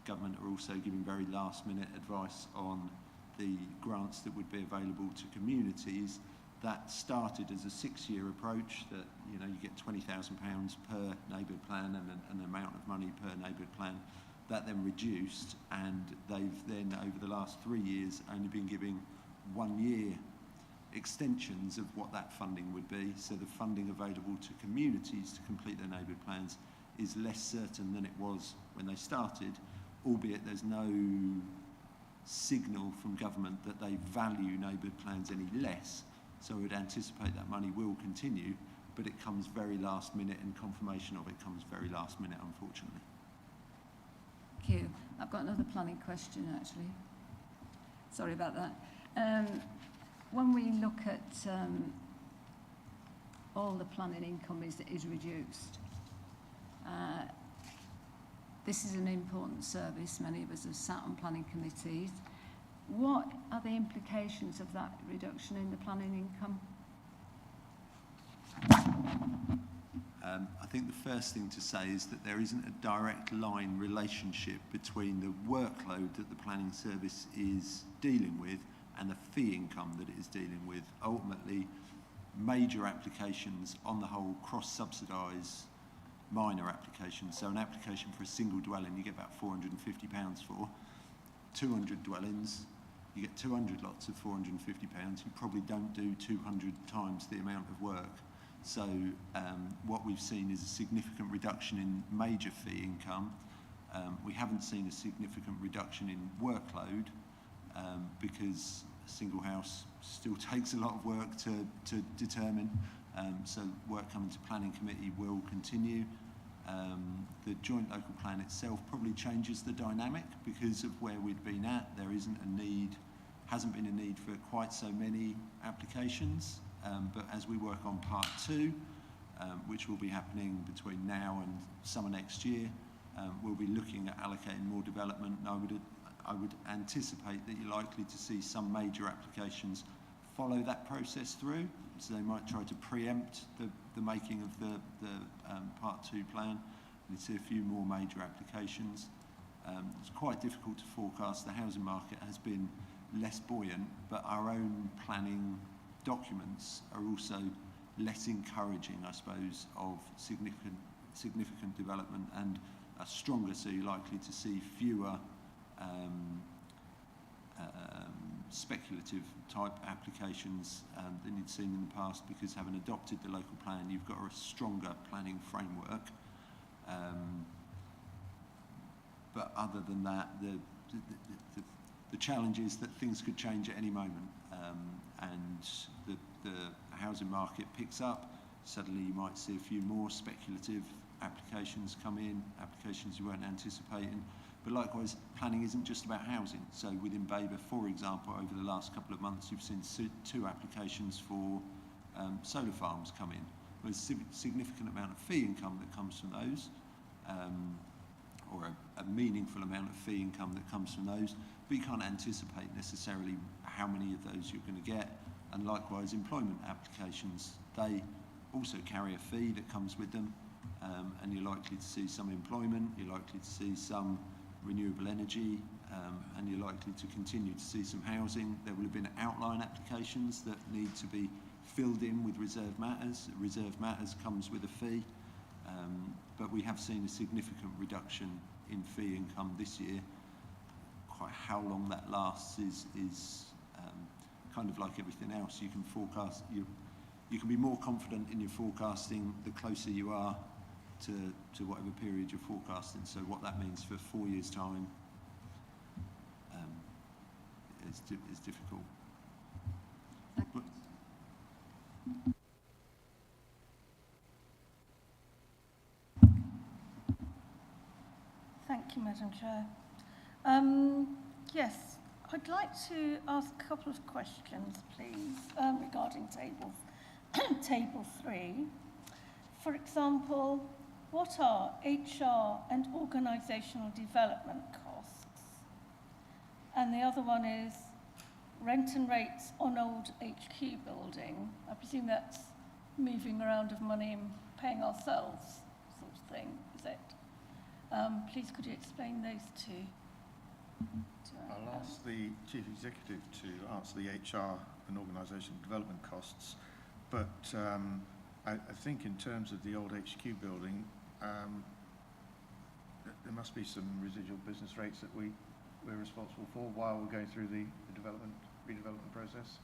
government are also giving very last minute advice on the grants that would be available to communities. That started as a 6-year approach that, you know, you get £20,000 per neighbourhood plan and an amount of money per neighbourhood plan. That then reduced, and they've then over the last 3 years only been giving 1 year extensions of what that funding would be. So the funding available to communities to complete their neighbourhood plans is less certain than it was when they started, albeit there's no signal from government that they value neighbourhood plans any less. So I would anticipate that money will continue, but it comes very last minute, and confirmation of it comes very last minute, unfortunately. Thank you. I've got another planning question, actually. Sorry about that. When we look at all the planning income is reduced, this is an important service. Many of us have sat on planning committees. What are the implications of that reduction in the planning income? I think the first thing to say is that there isn't a direct line relationship between the workload that the planning service is dealing with and the fee income that it is dealing with. Ultimately, major applications on the whole cross-subsidise minor applications. So an application for a single dwelling you get about £450 for. 200 dwellings, you get 200 lots of £450. You probably don't do 200 times the amount of work. So what we've seen is a significant reduction in major fee income. We haven't seen a significant reduction in workload because a single house still takes a lot of work to determine. So work coming to planning committee will continue. The joint local plan itself probably changes the dynamic because of where we'd been at. There hasn't been a need for quite so many applications. But as we work on part 2, which will be happening between now and summer next year, we'll be looking at allocating more development. And I would anticipate that you're likely to see some major applications follow that process through. So they might try to preempt the making of the part 2 plan. You see a few more major applications. It's quite difficult to forecast. The housing market has been less buoyant, but our own planning documents are also less encouraging, I suppose, of significant development and are stronger, so you're likely to see fewer speculative type applications than you'd seen in the past, because having adopted the local plan, you've got a stronger planning framework. But other than that, the challenge is that things could change at any moment, and the housing market picks up, suddenly you might see a few more speculative applications come in, applications you weren't anticipating. But likewise, planning isn't just about housing. So within Babergh, for example, over the last couple of months, you've seen two applications for solar farms come in. There's a significant amount of fee income that comes from those, or a meaningful amount of fee income that comes from those, but you can't anticipate necessarily how many of those you're going to get. And likewise, employment applications, they also carry a fee that comes with them, and you're likely to see some employment, you're likely to see some renewable energy, and you're likely to continue to see some housing. There will have been outline applications that need to be filled in with reserved matters. Reserved matters comes with a fee, but we have seen a significant reduction in fee income this year. Quite how long that lasts is kind of like everything else. You can forecast, you can be more confident in your forecasting the closer you are to whatever period you're forecasting. So what that means for 4 years' time is difficult. But Thank you, Madam Chair. Yes, I'd like to ask a couple of questions, please, regarding table 3. For example, what are HR and organisational development costs? And the other one is rent and rates on old HQ building. I presume that's moving around of money and paying ourselves sort of thing, is it? Please could you explain those two? I'll ask the Chief Executive to answer the HR and organisational development costs, but I think in terms of the old HQ building, there must be some residual business rates that we're responsible for while we're going through the redevelopment process.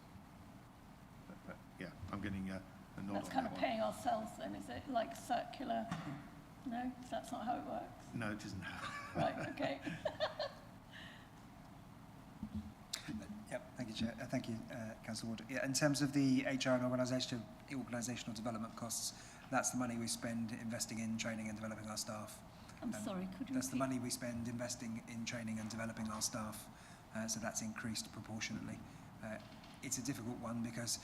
But yeah, I'm getting a nod. That's on kind that of one. paying ourselves then, is it? Like circular? No, that's not how it works. No, it isn't. Right, okay. Yep, thank you, Chair. Thank you, Councillor Ward. Yeah, in terms of the HR and organisational development costs, that's the money we spend investing in training and developing our staff. I'm sorry, could you That's the repeat? money we spend investing in training and developing our staff, so that's increased proportionately. It's a difficult one because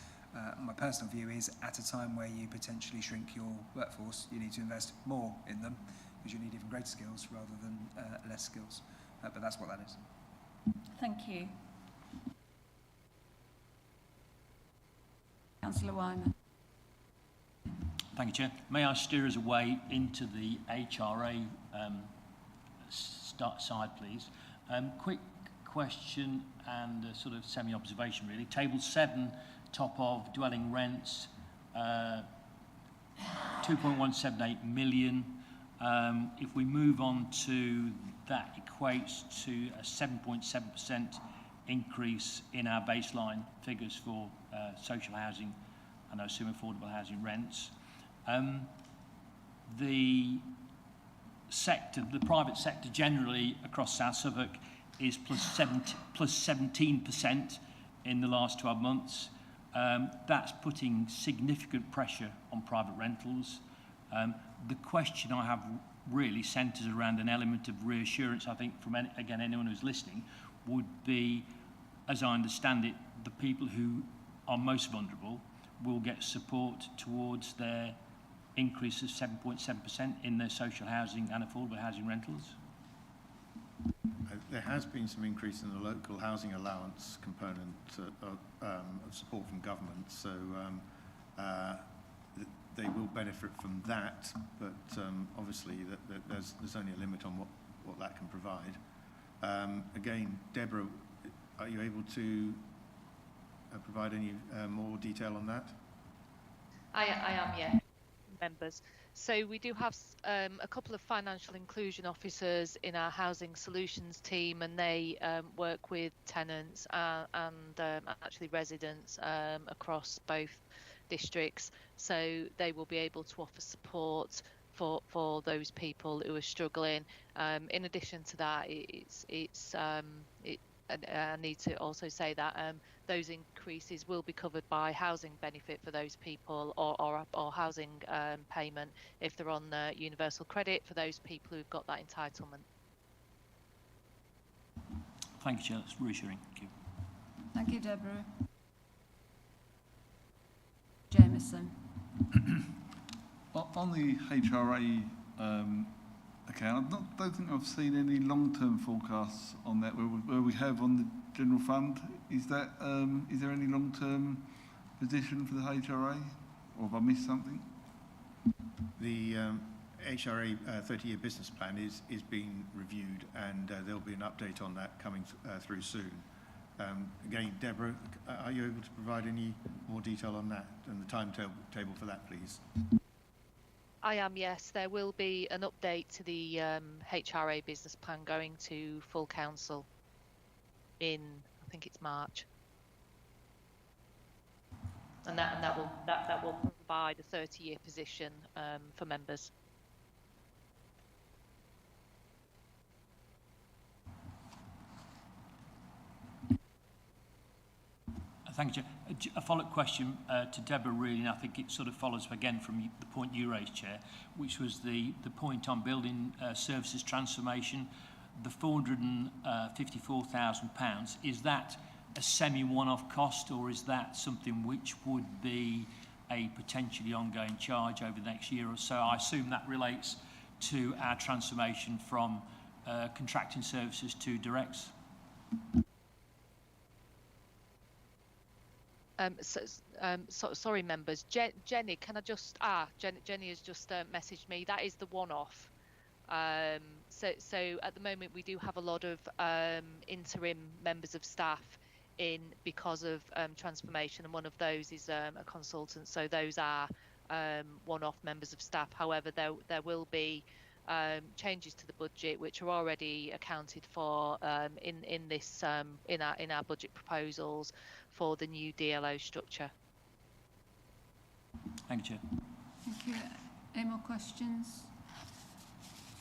my personal view is at a time where you potentially shrink your workforce, you need to invest more in them because you need even greater skills rather than less skills. But that's what that is. Thank you. Councillor Wyman. Thank you, Chair. May I steer us away into the HRA side, please? Quick question and a sort of semi-observation, really. Table 7, top of dwelling rents, 2.178 million. If we move on to that, equates to a 7.7% increase in our baseline figures for social housing and I assume affordable housing rents. The private sector generally across South Suffolk is plus 17% in the last 12 months. That's putting significant pressure on private rentals. The question I have really centres around an element of reassurance, I think, from, again, anyone who's listening, would be, as I understand it, the people who are most vulnerable will get support towards their increase of 7.7% in their social housing and affordable housing rentals. There has been some increase in the local housing allowance component of support from government, so they will benefit from that, but obviously there's only a limit on what that can provide. Again, Deborah, are you able to provide any more detail on that? I am, yeah. Members. So we do have a couple of financial inclusion officers in our housing solutions team, and they work with tenants and actually residents across both districts. So they will be able to offer support for those people who are struggling. In addition to that, I need to also say that those increases will be covered by housing benefit for those people, or housing payment if they're on universal credit for those people who've got that entitlement. Thank you, Chair. That's reassuring. Thank you. Thank you, Deborah. Jameson. On the HRA account, I don't think I've seen any long-term forecasts on that where we have on the general fund. Is there any long-term position for the HRA, or have I missed something? The HRA 30-year business plan is being reviewed, and there'll be an update on that coming through soon. Again, Deborah, are you able to provide any more detail on that and the timetable for that, please? I am, yes. There will be an update to the HRA business plan going to full council in, I think it's March, and that will provide a 30-year position for members. Thank you, Chair. A follow-up question to Deborah, really, and I think it sort of follows again from the point you raised, Chair, which was the point on building services transformation. The £454,000, is that a semi-one-off cost, or is that something which would be a potentially ongoing charge over the next year or so? I assume that relates to our transformation from contracting services to directs. Sorry, members. Jenny, can I just Jenny has just messaged me. That is the one-off. So at the moment we do have a lot of interim members of staff in because of transformation, and one of those is a consultant. So those are one-off members of staff. However, there will be changes to the budget which are already accounted for in our budget proposals for the new DLO structure. Thank you, Chair. Thank you. Any more questions?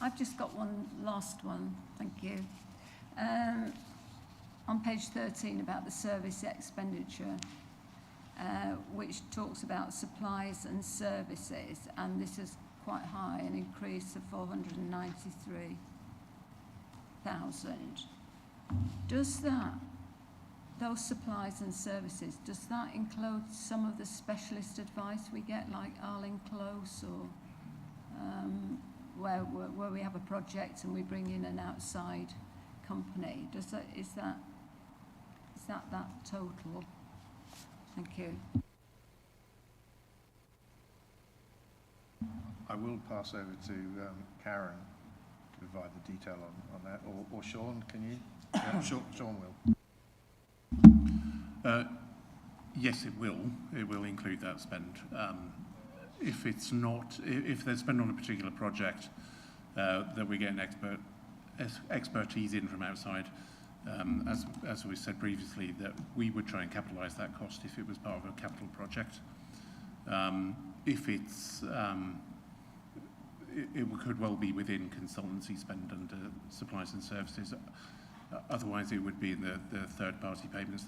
I've just got one last one. Thank you. On page 13 about the service expenditure, which talks about supplies and services, and this is quite high, an increase of 493,000. Does those supplies and services, does that include some of the specialist advice we get, like Arling Close, or where we have a project and we bring in an outside company? Is that total? Thank you. I will pass over to Karen to provide the detail on that, or Sean, can you? Sean will. Yes, it will. It will include that spend. If there's spend on a particular project that we get an expertise in from outside, as we said previously, that we would try and capitalise that cost if it was part of a capital project. If it's it could well be within consultancy spend under supplies and services. Otherwise, it would be in the third-party payments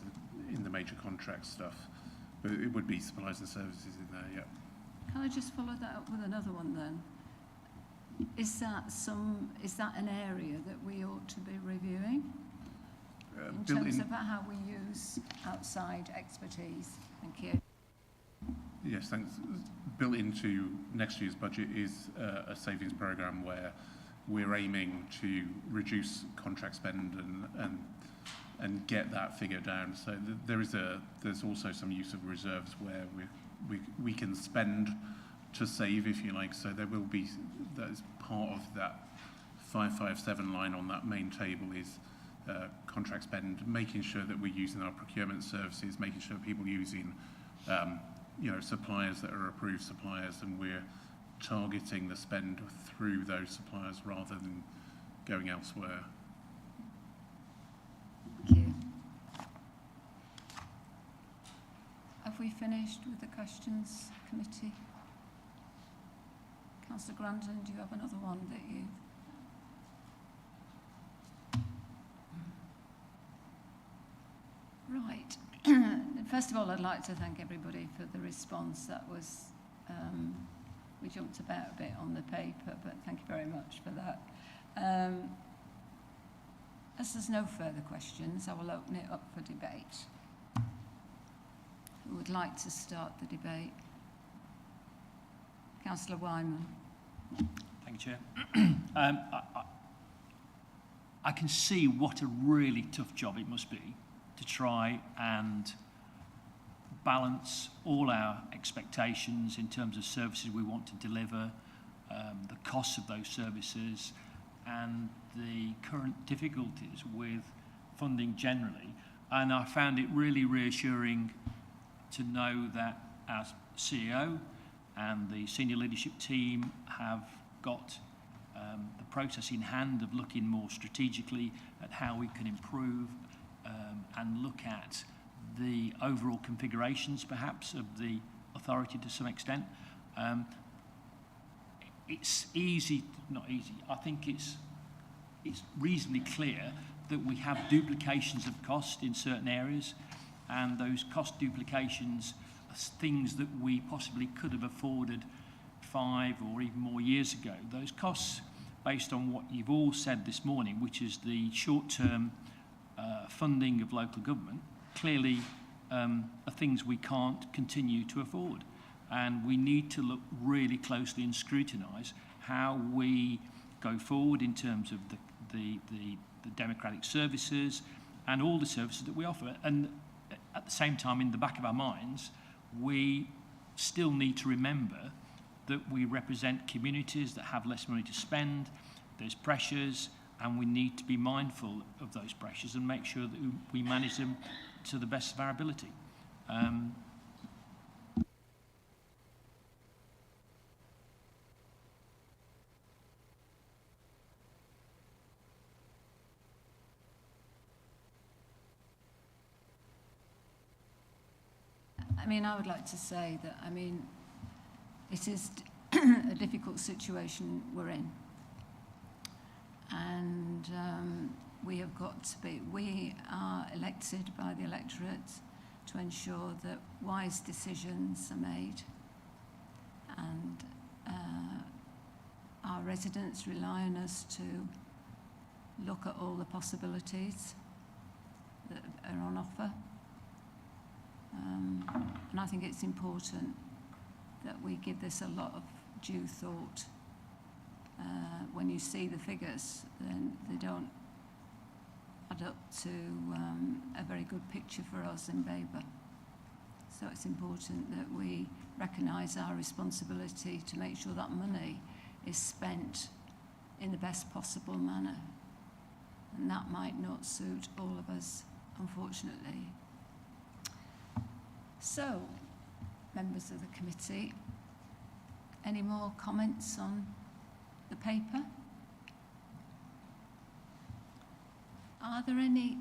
in the major contract stuff. But it would be supplies and services in there, yeah. Can I just follow that up with another one then? Is that an area that we ought to be reviewing in terms of how we use outside expertise? Thank you. Yes, thanks. Built into next year's budget is a savings programme where we're aiming to reduce contract spend and get that figure down. So there's also some use of reserves where we can spend to save, if you like. So there will be, that is part of that 557 line on that main table is contract spend, making sure that we're using our procurement services, making sure people are using suppliers that are approved suppliers, and we're targeting the spend through those suppliers rather than going elsewhere. Thank you. Have we finished with the questions committee? Councillor Grandin, do you have another one that you... First of all, I'd like to thank everybody for the response. That was, we jumped about a bit on the paper, but thank you very much for that. As there's no further questions, I will open it up for debate. Who would like to start the debate? Councillor Wyman. Thank you, Chair. I can see what a really tough job it must be to try and balance all our expectations in terms of services we want to deliver, the costs of those services, and the current difficulties with funding generally. And I found it really reassuring to know that our CEO and the senior leadership team have got the process in hand of looking more strategically at how we can improve and look at the overall configurations perhaps of the authority to some extent. It's easy, not easy, I think it's reasonably clear that we have duplications of cost in certain areas, and those cost duplications are things that we possibly could have afforded 5 or even more years ago. Those costs, based on what you've all said this morning, which is the short-term funding of local government, clearly are things we can't continue to afford. And we need to look really closely and scrutinise how we go forward in terms of the democratic services and all the services that we offer. And at the same time, in the back of our minds, we still need to remember that we represent communities that have less money to spend, there's pressures, and we need to be mindful of those pressures and make sure that we manage them to the best of our ability. I mean, I would like to say that, I mean, it is a difficult situation we're in. And we have got to be, we are elected by the electorate to ensure that wise decisions are made. And our residents rely on us to look at all the possibilities that are on offer. And I think it's important that we give this a lot of due thought. When you see the figures, then they don't add up to a very good picture for us in Babergh. So it's important that we recognise our responsibility to make sure that money is spent in the best possible manner. And that might not suit all of us, unfortunately. So, members of the committee, any more comments on the paper? Are there any?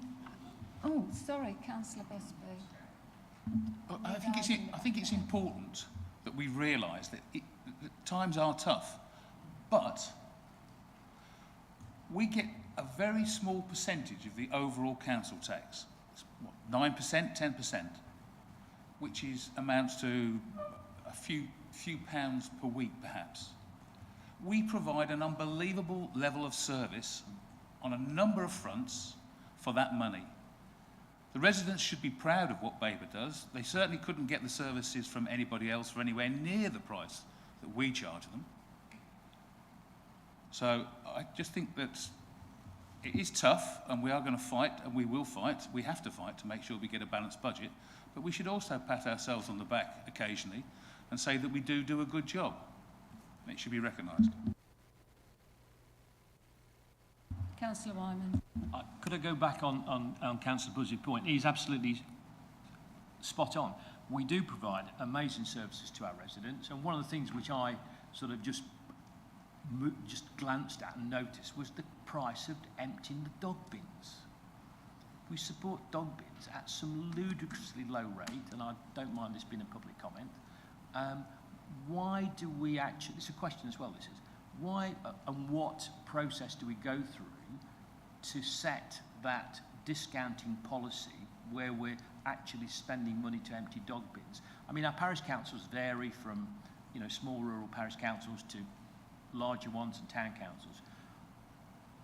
Oh, sorry, Councillor Busby. I think it's important that we realise that times are tough, but we get a very small percentage of the overall council tax. It's what, 9%, 10%, which amounts to a few pounds per week, perhaps. We provide an unbelievable level of service on a number of fronts for that money. The residents should be proud of what Babergh does. They certainly couldn't get the services from anybody else for anywhere near the price that we charge them. So I just think that it is tough, and we are going to fight, and we will fight. We have to fight to make sure we get a balanced budget. But we should also pat ourselves on the back occasionally and say that we do a good job. And it should be recognised. Councillor Wyman. Could I go back on Councillor Busby's point? He's absolutely spot on. We do provide amazing services to our residents, and one of the things which I sort of just glanced at and noticed was the price of emptying the dog bins. We support dog bins at some ludicrously low rate, and I don't mind this being a public comment. Why do we actually, it's a question as well, this is, why and what process do we go through to set that discounting policy where we're actually spending money to empty dog bins. I mean, our parish councils vary from, you know, small rural parish councils to larger ones and town councils.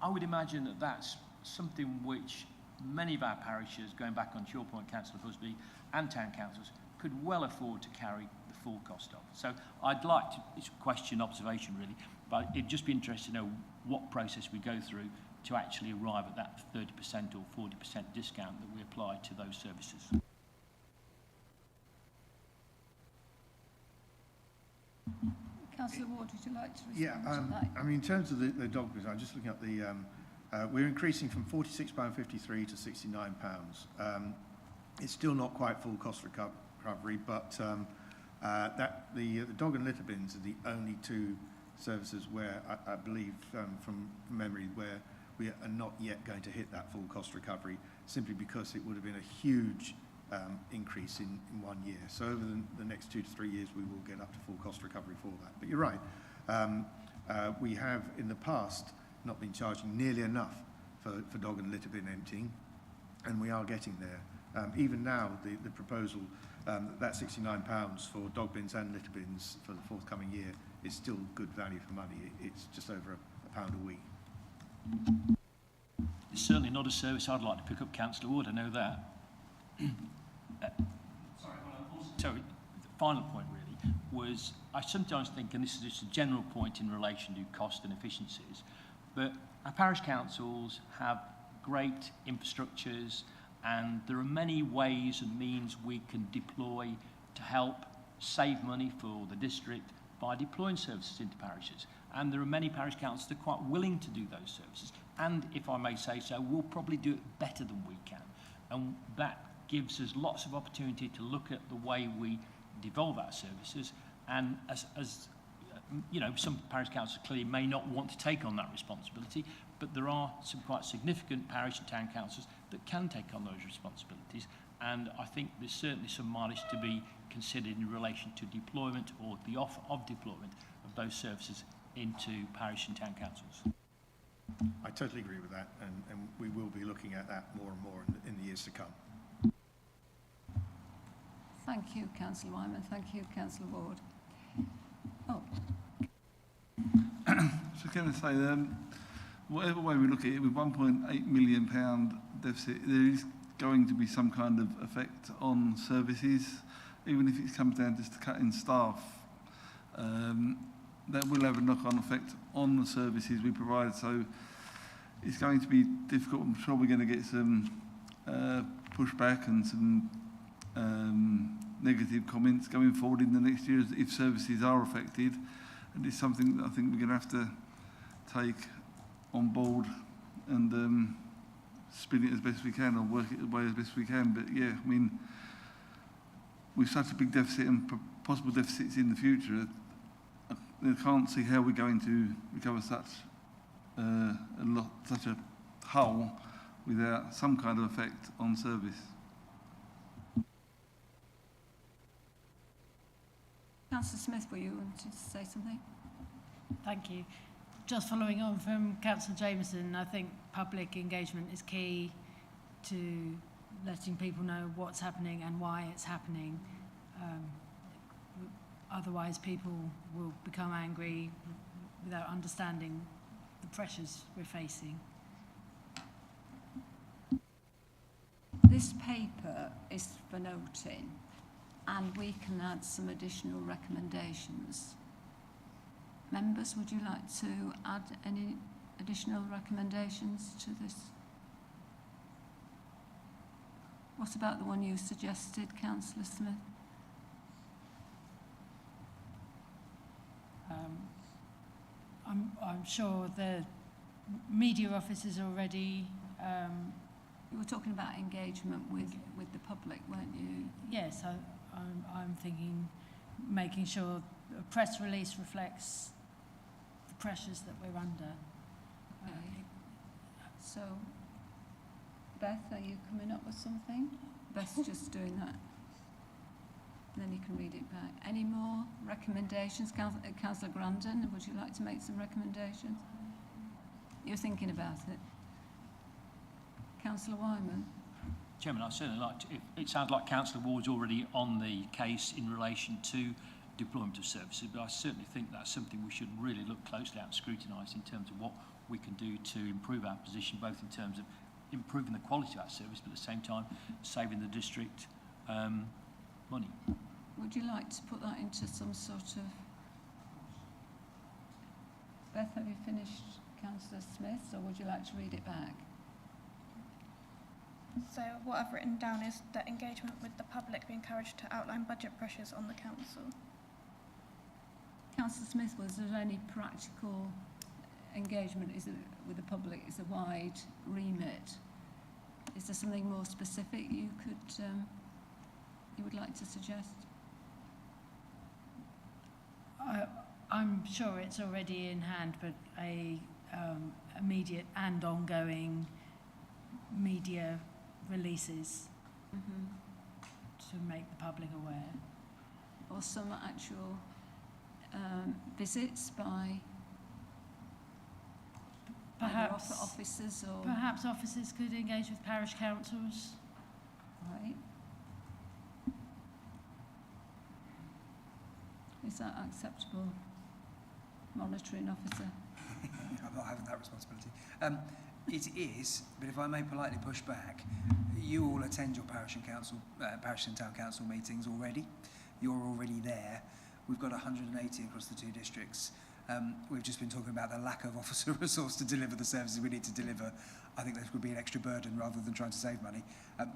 I would imagine that that's something which many of our parishes, going back on your point, Councillor Busby, and town councils, could well afford to carry the full cost of. So I'd like to, it's a question, observation really, but it'd just be interesting to know what process we go through to actually arrive at that 30% or 40% discount that we apply to those services. Councillor Ward, would you like to respond Yeah, to that? I mean, in terms of the dog bins, I'm just looking at the, we're increasing from £46.53 to £69. It's still not quite full cost recovery, but the dog and litter bins are the only two services where I believe, from memory, where we are not yet going to hit that full cost recovery, simply because it would have been a huge increase in 1 year. So over the next 2 to 3 years, we will get up to full cost recovery for that. But you're right. We have, in the past, not been charging nearly enough for dog and litter bin emptying, and we are getting there. Even now, the proposal, that £69 for dog bins and litter bins for the forthcoming year is still good value for money. It's just over £1 a week. It's certainly not a service I'd like to pick up, Councillor Wood, I know that. Sorry, the final point really was, I sometimes think, and this is just a general point in relation to cost and efficiencies, but our parish councils have great infrastructures, and there are many ways and means we can deploy to help save money for the district by deploying services into parishes. And there are many parish councils that are quite willing to do those services. And if I may say so, we'll probably do it better than we can. And that gives us lots of opportunity to look at the way we devolve our services. And as you know, some parish councils clearly may not want to take on that responsibility, but there are some quite significant parish and town councils that can take on those responsibilities. And I think there's certainly some mileage to be considered in relation to deployment or the offer of deployment of those services into parish and town councils. I totally agree with that, and we will be looking at that more and more in the years to come. Thank you, Councillor Wyman. Thank you, Councillor Ward. Oh. So can I say, whatever way we look at it, with £1.8 million deficit, there is going to be some kind of effect on services, even if it comes down just to cutting staff. That will have a knock-on effect on the services we provide. So it's going to be difficult. I'm sure we're going to get some pushback and some negative comments going forward in the next years if services are affected. And it's something that I think we're going to have to take on board and spin it as best we can, or work it away as best we can. But yeah, I mean, with such a big deficit and possible deficits in the future, I can't see how we're going to recover such such a hole without some kind of effect on service. Councillor Smith, were you wanting to say something? Thank you. Just following on from Councillor Jameson, I think public engagement is key to letting people know what's happening and why it's happening. Otherwise, people will become angry without understanding the pressures we're facing. This paper is for noting, and we can add some additional recommendations. Members, would you like to add any additional recommendations to this? What about the one you suggested, Councillor Smith? I'm sure the media office is already... you were talking about engagement with the public, weren't you? Yes, I'm thinking making sure a press release reflects the pressures that we're under. Okay. So, Beth, are you coming up with something? Beth's just doing that. And then you can read it back. Any more recommendations? Councillor Grandon, would you like to make some recommendations? You're thinking about it. Councillor Wyman? Chairman, I'd certainly like to, it sounds like Councillor Ward's already on the case in relation to deployment of services, but I certainly think that's something we should really look closely at and scrutinise in terms of what we can do to improve our position, both in terms of improving the quality of our service, but at the same time saving the district money. Would you like to put that into some sort of... Beth, have you finished Councillor Smith, or would you like to read it back? So what I've written down is that engagement with the public be encouraged to outline budget pressures on the council. Councillor Smith, was there any practical engagement with the public? Is a wide remit. Is there something more specific you would like to suggest? I'm sure it's already in hand, but immediate and ongoing media releases to make the public aware. Or some actual visits by perhaps officers, or perhaps officers could engage with parish councils. Right. Is that acceptable, monitoring officer? I'm not having that responsibility. It is, but if I may politely push back, you all attend your parish and town council meetings already. You're already there. We've got 180 across the 2 districts. We've just been talking about the lack of officer resource to deliver the services we need to deliver. I think this would be an extra burden rather than trying to save money.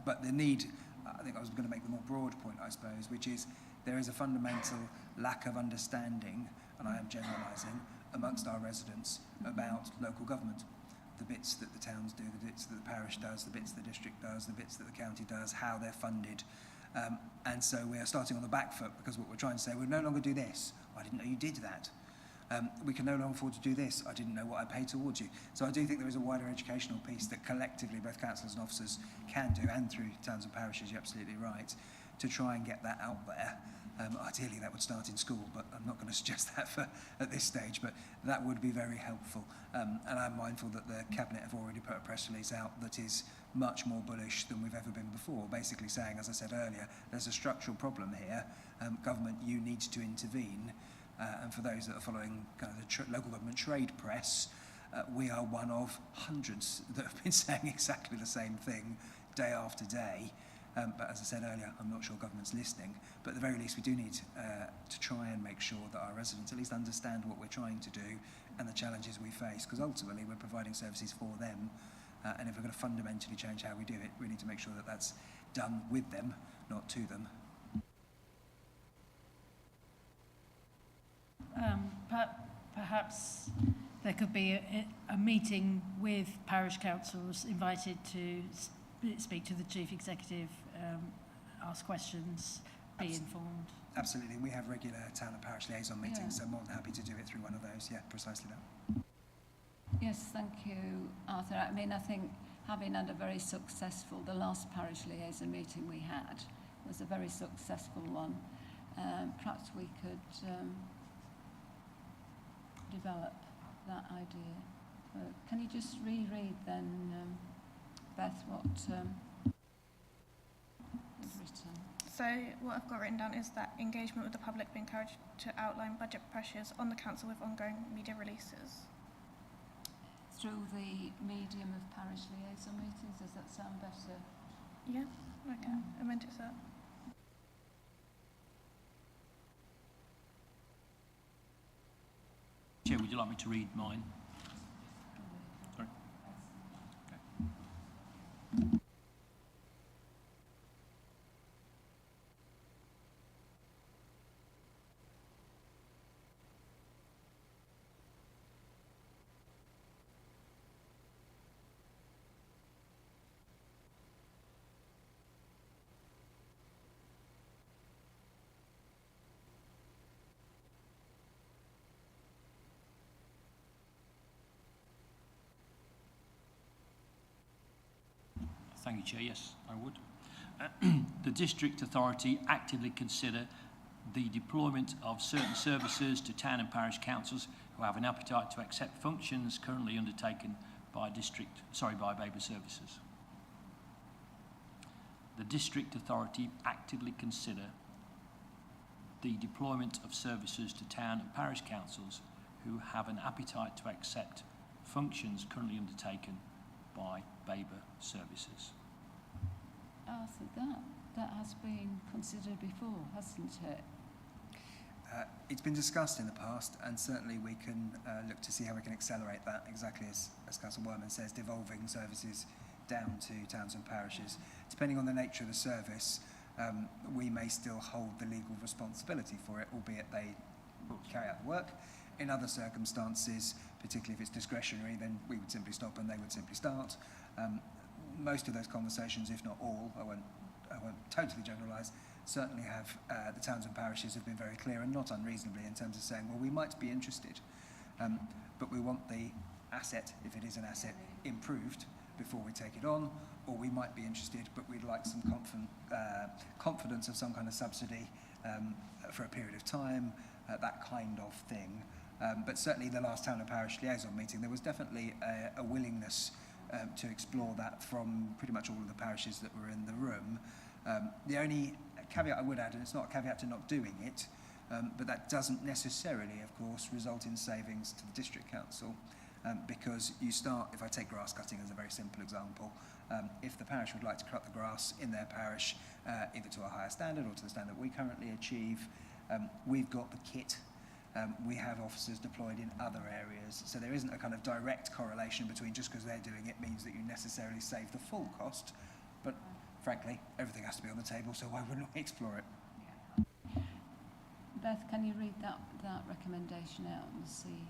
But the need, I think I was going to make the more broad point, I suppose, which is there is a fundamental lack of understanding, and I am generalising, amongst our residents about local government. The bits that the towns do, the bits that the parish does, the bits the district does, the bits that the county does, how they're funded. And so we are starting on the back foot, because what we're trying to say, we'll no longer do this. I didn't know you did that. We can no longer afford to do this. I didn't know what I paid towards you. So I do think there is a wider educational piece that collectively both councillors and officers can do, and through towns and parishes, you're absolutely right, to try and get that out there. Ideally that would start in school, but I'm not going to suggest that at this stage, but that would be very helpful. And I'm mindful that the Cabinet have already put a press release out that is much more bullish than we've ever been before, basically saying, as I said earlier, there's a structural problem here. Government, you need to intervene. And for those that are following kind of the local government trade press, we are one of hundreds that have been saying exactly the same thing day after day. But as I said earlier, I'm not sure government's listening. But at the very least, we do need to try and make sure that our residents at least understand what we're trying to do and the challenges we face, because ultimately we're providing services for them. And if we're going to fundamentally change how we do it, we need to make sure that that's done with them, not to them. Perhaps there could be a meeting with parish councils invited to speak to the chief executive, ask questions, be informed. Absolutely. We have regular town and parish liaison meetings, so I'm more than happy to do it through one of those. Yeah, precisely that. Yes, thank you, Arthur. I mean, I think having had a very successful, the last parish liaison meeting we had was a very successful one. Perhaps we could develop that idea. Can you just reread then, Beth, what is written? So what I've got written down is that engagement with the public be encouraged to outline budget pressures on the council with ongoing media releases. Through the medium of parish liaison meetings, does that sound better? Yeah, okay, amend it to that. Chair, would you like me to read mine? Sorry. Okay. Thank you, Chair. Yes, I would. The District Authority actively consider the deployment of certain services to town and parish councils who have an appetite to accept functions currently undertaken by Babergh Services. the district authority actively consider the deployment of services to town and parish councils who have an appetite to accept functions currently undertaken by Babergh Services. Arthur, that has been considered before, hasn't it? It's been discussed in the past, and certainly we can look to see how we can accelerate that, exactly as Councillor Werman says, devolving services down to towns and parishes. Depending on the nature of the service, we may still hold the legal responsibility for it, albeit they carry out the work. In other circumstances, particularly if it's discretionary, then we would simply stop and they would simply start. Most of those conversations, if not all, I won't totally generalise, certainly have the towns and parishes have been very clear, and not unreasonably, in terms of saying, well, we might be interested, but we want the asset, if it is an asset, improved before we take it on, or we might be interested, but we'd like some confidence of some kind of subsidy for a period of time, that kind of thing. But certainly the last town and parish liaison meeting, there was definitely a willingness to explore that from pretty much all of the parishes that were in the room. The only caveat I would add, and it's not a caveat to not doing it, but that doesn't necessarily, of course, result in savings to the district council, because you start, if I take grass cutting as a very simple example, if the parish would like to cut the grass in their parish, either to a higher standard or to the standard we currently achieve, we've got the kit. We have officers deployed in other areas, so there isn't a kind of direct correlation between just because they're doing it means that you necessarily save the full cost, but frankly, everything has to be on the table, so why wouldn't we explore it? Beth, can you read that recommendation out and see?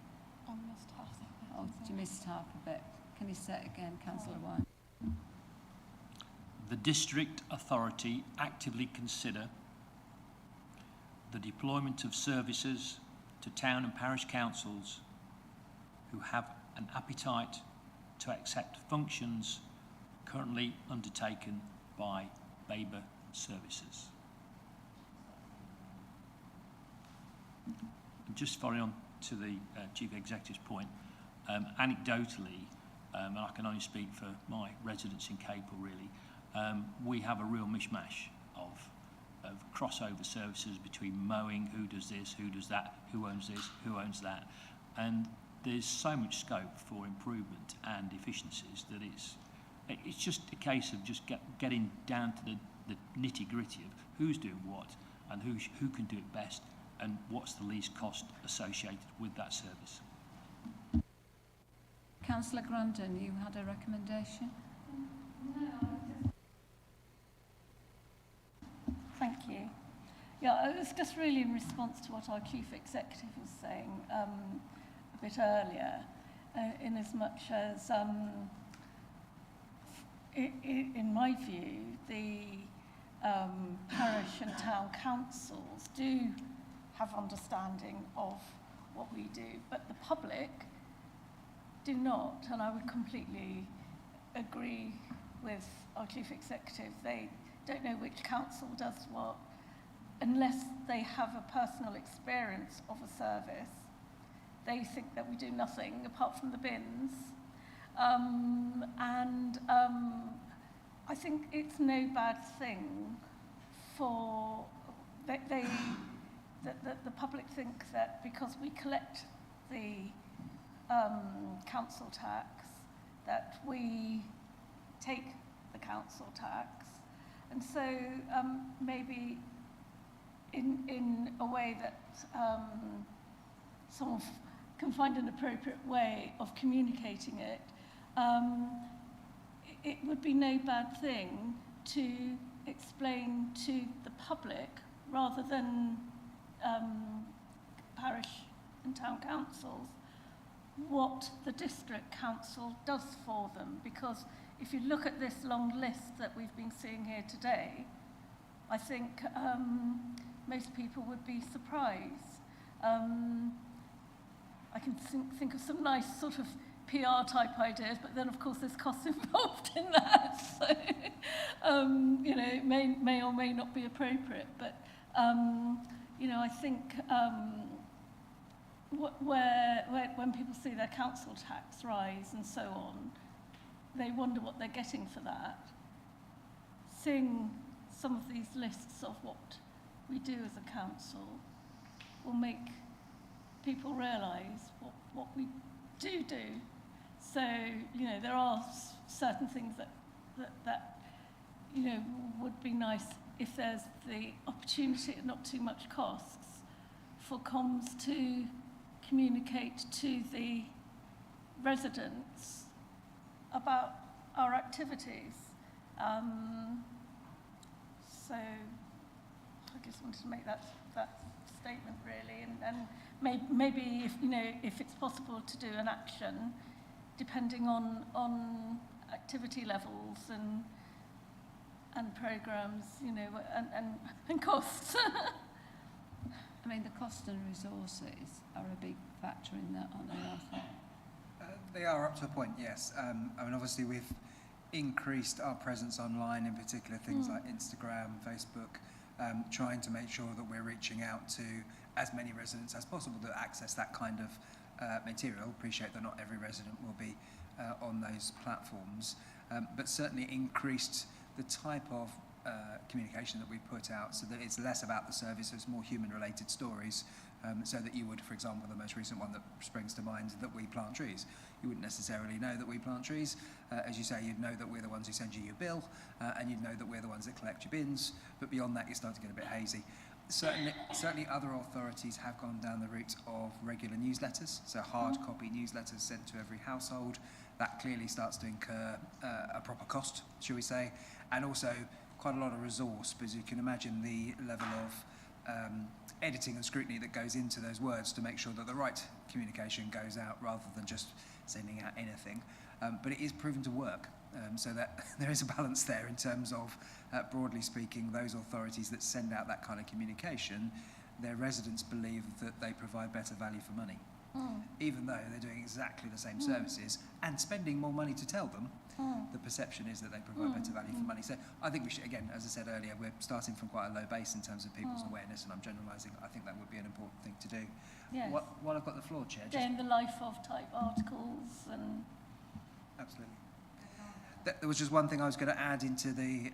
I missed half of it. Oh, you missed half of it. Can you say it again, Councillor Wine? The district authority actively consider the deployment of services to town and parish councils who have an appetite to accept functions currently undertaken by Babergh Services. Just following on to the Chief Executive's point, anecdotally, and I can only speak for my residents in Capel really, we have a real mishmash of crossover services between mowing, who does this, who does that, who owns this, who owns that, and there's so much scope for improvement and efficiencies that it's just a case of just getting down to the nitty-gritty of who's doing what and who can do it best and what's the least cost associated with that service. Councillor Grandin, you had a recommendation? Thank you. Yeah, it was just really in response to what our Chief Executive was saying a bit earlier, in as much as, in my view, the parish and town councils do have understanding of what we do, but the public do not, and I would completely agree with our Chief Executive. They don't know which council does what unless they have a personal experience of a service. They think that we do nothing apart from the bins. I think it's no bad thing for the public think that because we collect the council tax, that we take the council tax. And so maybe in a way that someone can find an appropriate way of communicating it, it would be no bad thing to explain to the public rather than parish and town councils what the district council does for them, because if you look at this long list that we've been seeing here today, I think most people would be surprised. I can think of some nice sort of PR type ideas, but then of course there's costs involved in that, so you know, it may or may not be appropriate, but you know, I think when people see their council tax rise and so on, they wonder what they're getting for that. seeing some of these lists of what we do as a council will make people realise what we do. So, you know, there are certain things that you know, would be nice if there's the opportunity at not too much costs for comms to communicate to the residents about our activities. So I just wanted to make that statement really, and maybe if, you know, if it's possible to do an action depending on activity levels and programs, you know, and costs. I mean, the cost and resources are a big factor in that, aren't they, Arthur? They are up to a point, yes. I mean, obviously we've increased our presence online, in particular things like Instagram, Facebook, trying to make sure that we're reaching out to as many residents as possible to access that kind of material. Appreciate that not every resident will be on those platforms, but certainly increased the type of communication that we put out so that it's less about the service, it's more human-related stories, so that you would, for example, the most recent one that springs to mind, that we plant trees. You wouldn't necessarily know that we plant trees. As you say, you'd know that we're the ones who send you your bill, and you'd know that we're the ones that collect your bins, but beyond that you start to get a bit hazy. Certainly other authorities have gone down the route of regular newsletters, so hard copy newsletters sent to every household. That clearly starts to incur a proper cost, shall we say, and also quite a lot of resource, because you can imagine the level of editing and scrutiny that goes into those words to make sure that the right communication goes out rather than just sending out anything. But it is proven to work, so that there is a balance there in terms of, broadly speaking, those authorities that send out that kind of communication, their residents believe that they provide better value for money. Even though they're doing exactly the same services and spending more money to tell them, the perception is that they provide better value for money. So I think we should, again, as I said earlier, we're starting from quite a low base in terms of people's awareness, and I'm generalising. I think that would be an important thing to do. Yes. While I've got the floor, Chair. Day in the life of type articles and... Absolutely. There was just one thing I was going to add into the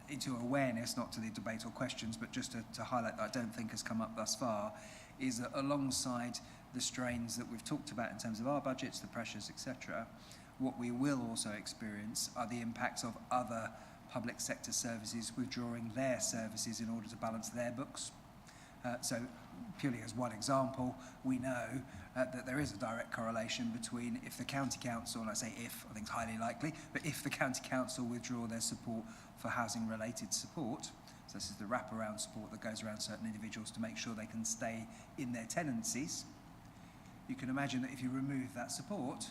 into awareness, not to the debate or questions, but just to highlight that I don't think has come up thus far, is that alongside the strains that we've talked about in terms of our budgets, the pressures, etc., what we will also experience are the impacts of other public sector services withdrawing their services in order to balance their books. So purely as one example, we know that there is a direct correlation between if the county council, and I say if, I think it's highly likely, but if the county council withdraw their support for housing related support, so this is the wraparound support that goes around certain individuals to make sure they can stay in their tenancies, you can imagine that if you remove that support,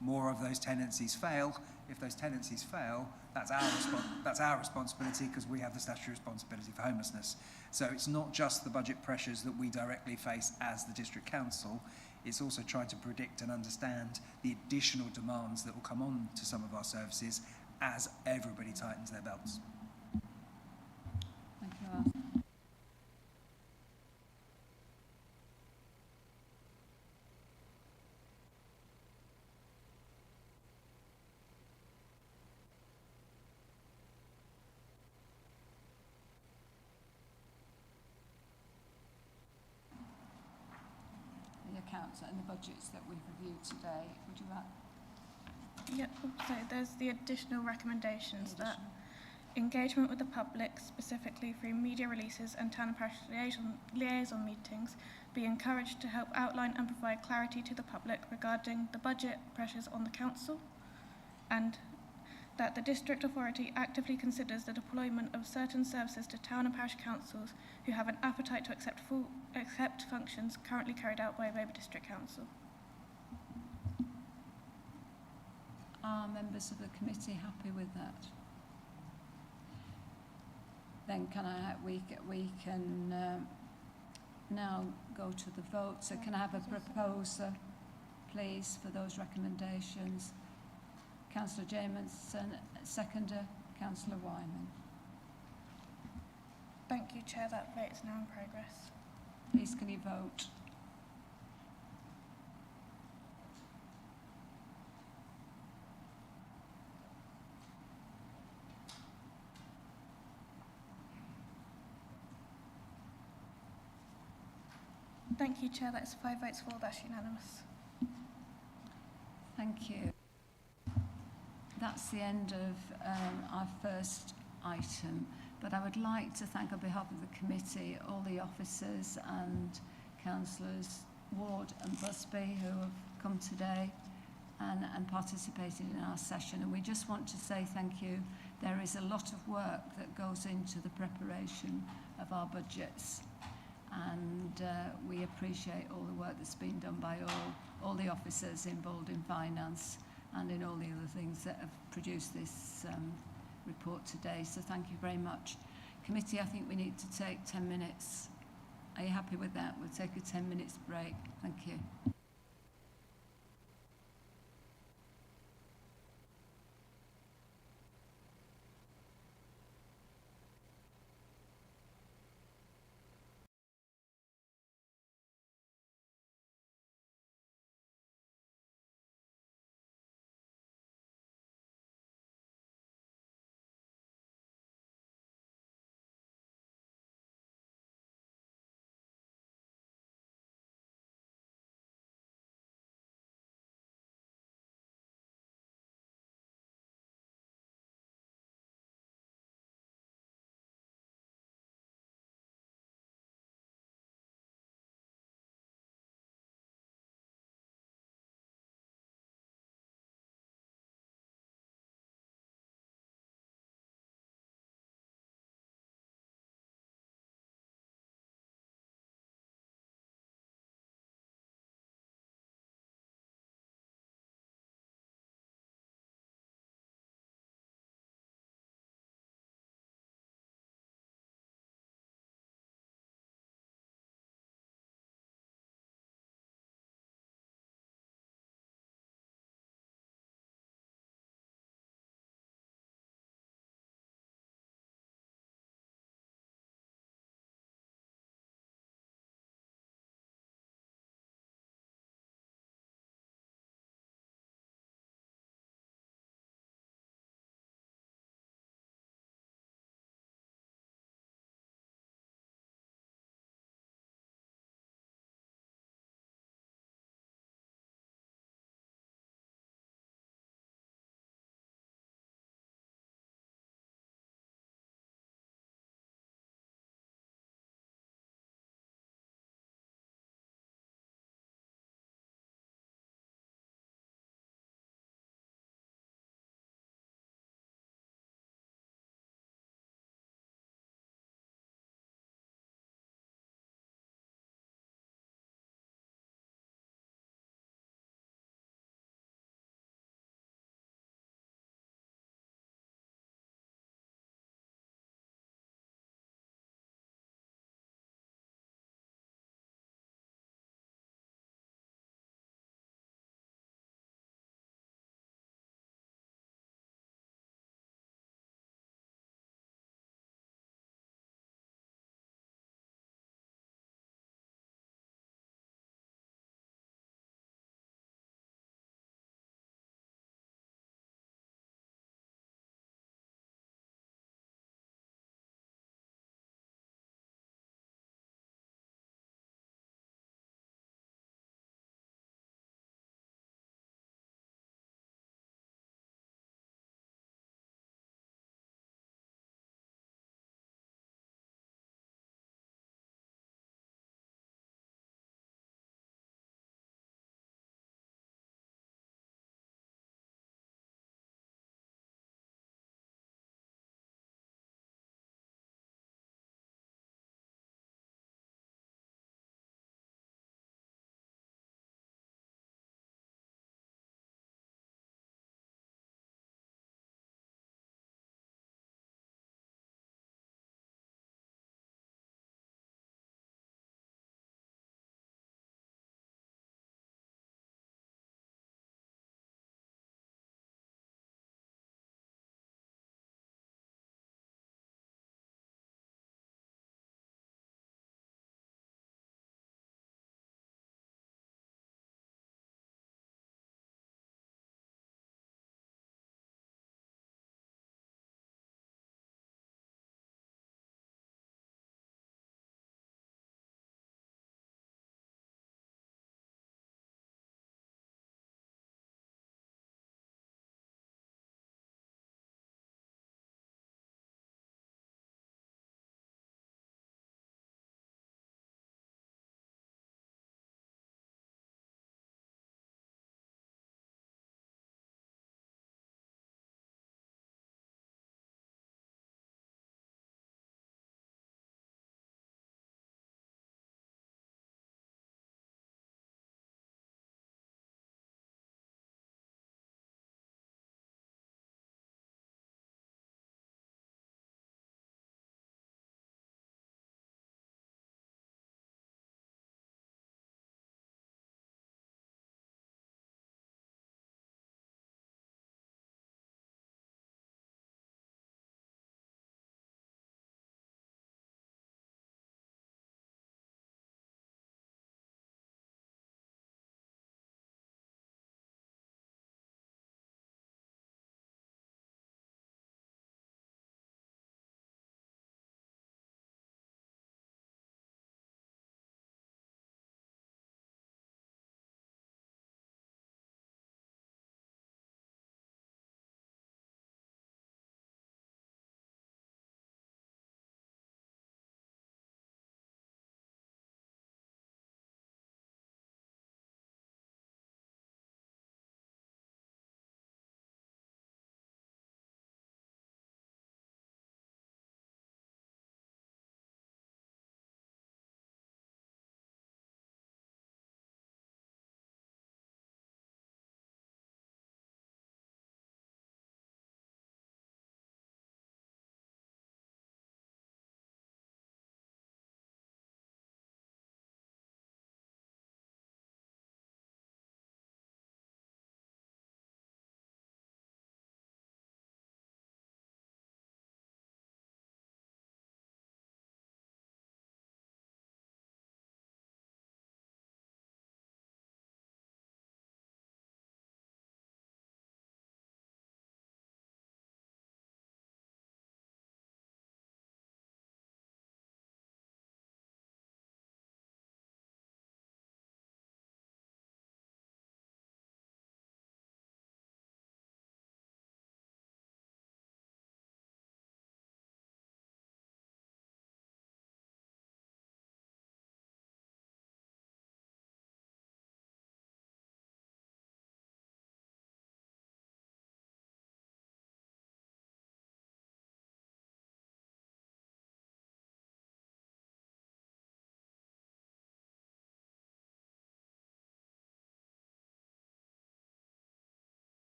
more of those tenancies fail. If those tenancies fail, that's our responsibility, because we have the statutory responsibility for homelessness. So it's not just the budget pressures that we directly face as the district council, it's also trying to predict and understand the additional demands that will come on to some of our services as everybody tightens their belts. Thank you, Arthur. Accounts and the budgets that we've reviewed today. Would you add? Yep, so there's the additional recommendations that engagement with the public, specifically through media releases and town and parish liaison meetings, be encouraged to help outline and provide clarity to the public regarding the budget pressures on the council, and that the district authority actively considers the deployment of certain services to town and parish councils who have an appetite to accept functions currently carried out by a Babergh District Council. Are members of the committee happy with that? Then we can now go to the vote. So can I have a proposer, please, for those recommendations? Councillor Jamieson, seconder, Councillor Wyman. Thank you, Chair. That vote is now in progress. Please, can you vote? Thank you, Chair. That's 5 votes for. That's unanimous. Thank you. That's the end of our first item, but I would like to thank on behalf of the committee all the officers and councillors Ward and Busby who have come today and participated in our session, and we just want to say thank you. There is a lot of work that goes into the preparation of our budgets, and we appreciate all the work that's been done by all the officers involved in finance and in all the other things that have produced this report today. So thank you very much. Committee, I think we need to take 10 minutes. Are you happy with that? We'll take a 10 minutes break. Thank you.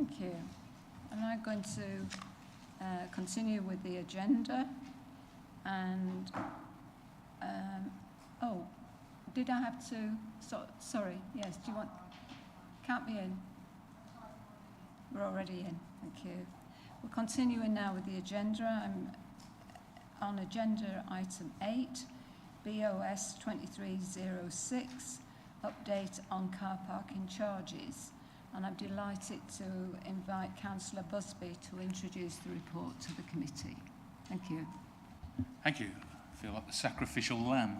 Thank you. I'm now going to continue with the agenda. And, oh, did I have to, sorry, yes, do you want, count me in? We're already in, thank you. We're continuing now with the agenda. I'm on agenda item 8, BOS 2306, update on car parking charges. And I'm delighted to invite Councillor Busby to introduce the report to the committee. Thank you. Thank you. I feel like the sacrificial lamb.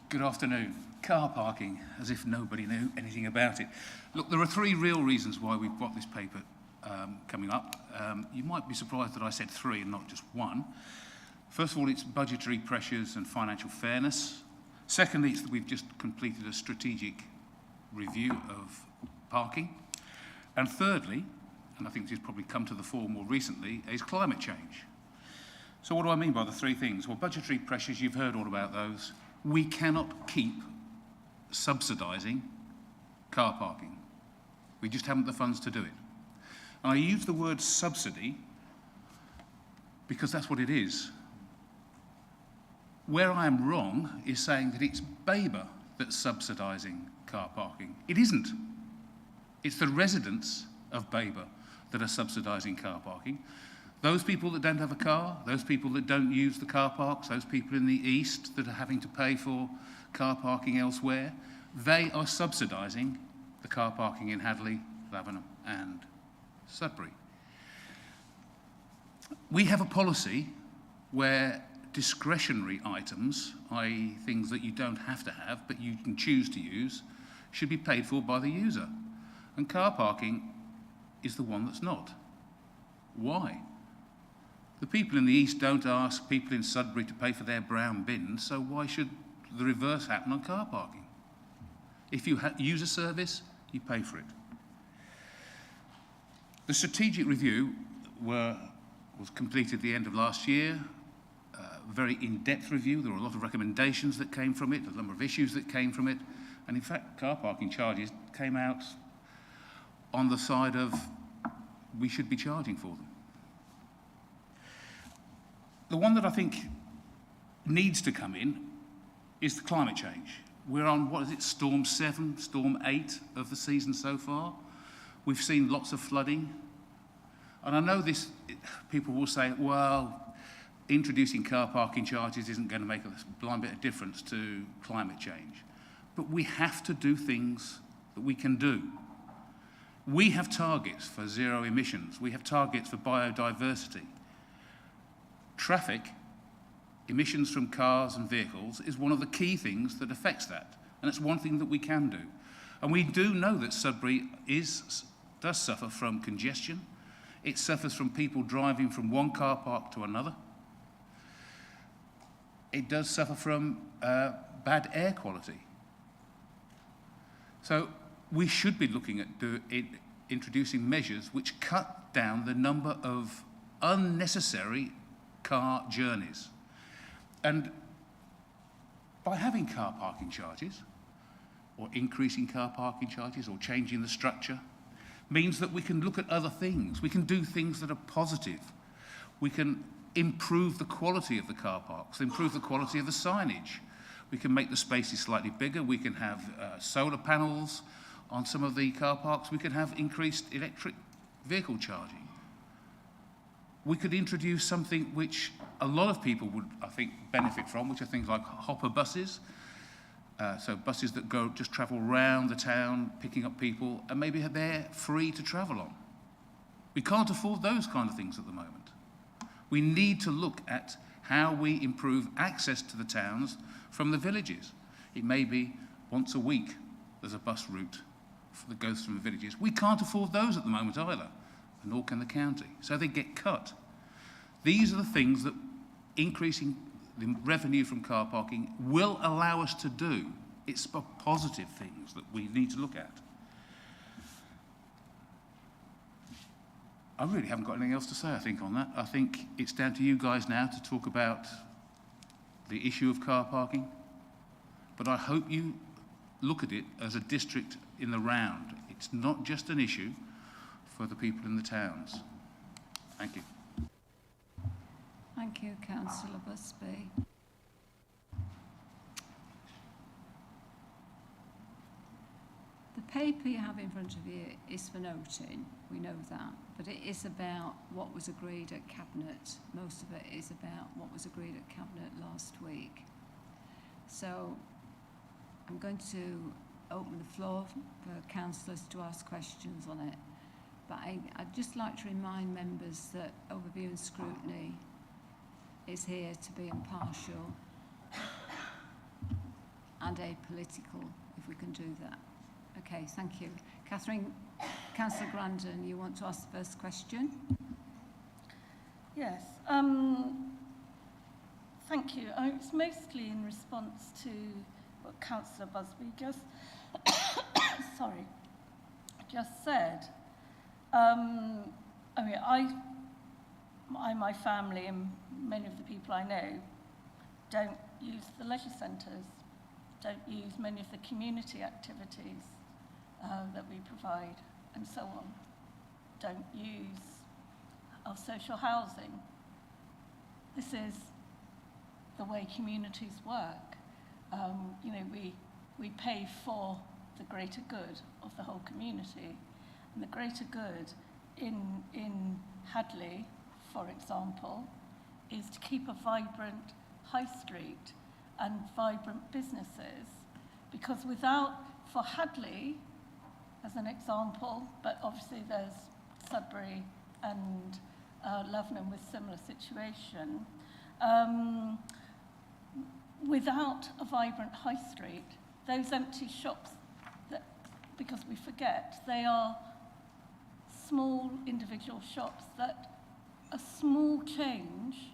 Good afternoon. Car parking, as if nobody knew anything about it. Look, there are 3 real reasons why we've got this paper coming up. You might be surprised that I said 3 and not just 1. First of all, it's budgetary pressures and financial fairness. Secondly, it's that we've just completed a strategic review of parking. And thirdly, and I think this has probably come to the fore more recently, is climate change. So what do I mean by the 3 things? Well, budgetary pressures, you've heard all about those. We cannot keep subsidising car parking. We just haven't the funds to do it. And I use the word subsidy because that's what it is. Where I am wrong is saying that it's Babergh that's subsidising car parking. It isn't. It's the residents of Babergh that are subsidising car parking. Those people that don't have a car, those people that don't use the car parks, those people in the east that are having to pay for car parking elsewhere, they are subsidising the car parking in Hadley, Lavenham and Sudbury. We have a policy where discretionary items, i.e. things that you don't have to have but you can choose to use, should be paid for by the user. And car parking is the one that's not. Why? The people in the east don't ask people in Sudbury to pay for their brown bins, so why should the reverse happen on car parking? If you use a service, you pay for it. The strategic review was completed at the end of last year. A very in-depth review. There were a lot of recommendations that came from it, a number of issues that came from it, and in fact, car parking charges came out on the side of we should be charging for them. The one that I think needs to come in is the climate change. We're on, what is it, Storm 7, Storm 8 of the season so far. We've seen lots of flooding. And I know this, people will say, well, introducing car parking charges isn't going to make a blind bit of difference to climate change. But we have to do things that we can do. We have targets for zero emissions. We have targets for biodiversity. Traffic, emissions from cars and vehicles, is one of the key things that affects that. And it's one thing that we can do. And we do know that Sudbury does suffer from congestion. It suffers from people driving from one car park to another. It does suffer from bad air quality. So we should be looking at introducing measures which cut down the number of unnecessary car journeys. And by having car parking charges, or increasing car parking charges, or changing the structure, means that we can look at other things. We can do things that are positive. We can improve the quality of the car parks, improve the quality of the signage. We can make the spaces slightly bigger. We can have solar panels on some of the car parks. We can have increased electric vehicle charging. We could introduce something which a lot of people would, I think, benefit from, which are things like hopper buses. So buses that just travel around the town, picking up people, and maybe they're free to travel on. We can't afford those kind of things at the moment. We need to look at how we improve access to the towns from the villages. It may be once a week there's a bus route that goes through the villages. We can't afford those at the moment either, nor can the county. So they get cut. These are the things that increasing the revenue from car parking will allow us to do. It's positive things that we need to look at. I really haven't got anything else to say, I think, on that. I think it's down to you guys now to talk about the issue of car parking. But I hope you look at it as a district in the round. It's not just an issue for the people in the towns. Thank you. Thank you, Councillor Busby. The paper you have in front of you is for noting, we know that, but it is about what was agreed at Cabinet. Most of it is about what was agreed at Cabinet last week. So I'm going to open the floor for councillors to ask questions on it. But I'd just like to remind members that Overview and Scrutiny is here to be impartial and apolitical, if we can do that. Okay, thank you. Catherine, Councillor Grandon, you want to ask the first question? Yes. Thank you. It's mostly in response to what Councillor Busby just just said. I mean, my family and many of the people I know don't use the leisure centres, don't use many of the community activities that we provide, and so on. Don't use our social housing. This is the way communities work. You know, we pay for the greater good of the whole community. And the greater good in Hadley, for example, is to keep a vibrant high street and vibrant businesses. Because for Hadley, as an example, but obviously there's Sudbury and Levenham with similar situation, without a vibrant high street, those empty shops, because we forget, they are small individual shops that a small change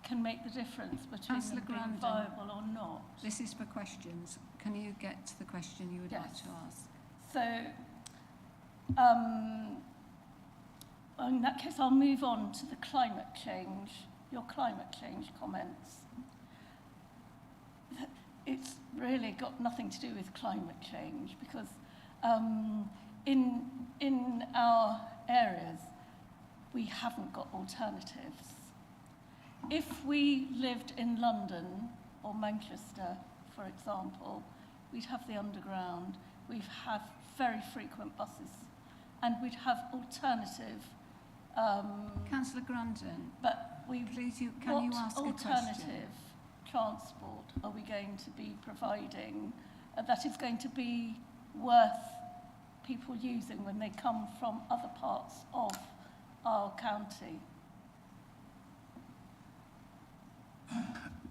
can make the difference between them being viable or not. This is for questions. Can you get to the question you would like to ask? So, in that case, I'll move on to the climate change, your climate change comments. It's really got nothing to do with climate change because in our areas, we haven't got alternatives. If we lived in London or Manchester, for example, we'd have the underground, we'd have very frequent buses, and we'd have alternative... Councillor Grandon, but can you ask a question? What alternative transport are we going to be providing that is going to be worth people using when they come from other parts of our county?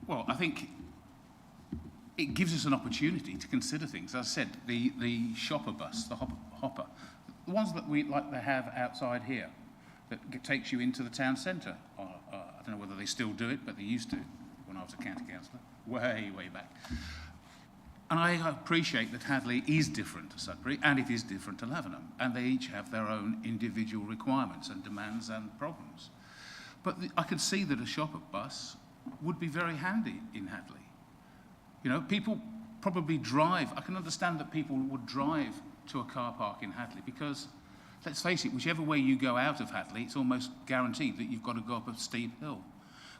Well, I think it gives us an opportunity to consider things. As I said, the shopper bus, the hopper, the ones that we like to have outside here, that takes you into the town centre. I don't know whether they still do it, but they used to when I was a county councillor, way back. And I appreciate that Hadley is different to Sudbury, and it is different to Levenham, and they each have their own individual requirements and demands and problems. But I could see that a shopper bus would be very handy in Hadley. You know, people probably drive. I can understand that people would drive to a car park in Hadley because, let's face it, whichever way you go out of Hadley, it's almost guaranteed that you've got to go up a steep hill.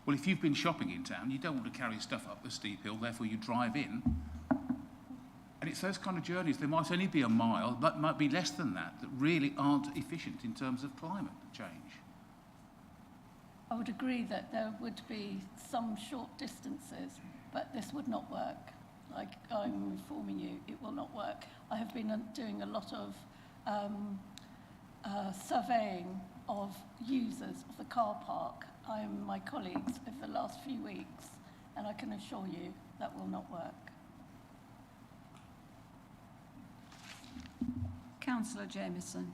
Well, if you've been shopping in town, you don't want to carry stuff up the steep hill, therefore you drive in. And it's those kind of journeys, there might only be a mile, but might be less than that really aren't efficient in terms of climate change. I would agree that there would be some short distances, but this would not work. Like I'm informing you, it will not work. I have been doing a lot of surveying of users of the car park. My colleagues over the last few weeks, and I can assure you that will not work. Councillor Jamieson.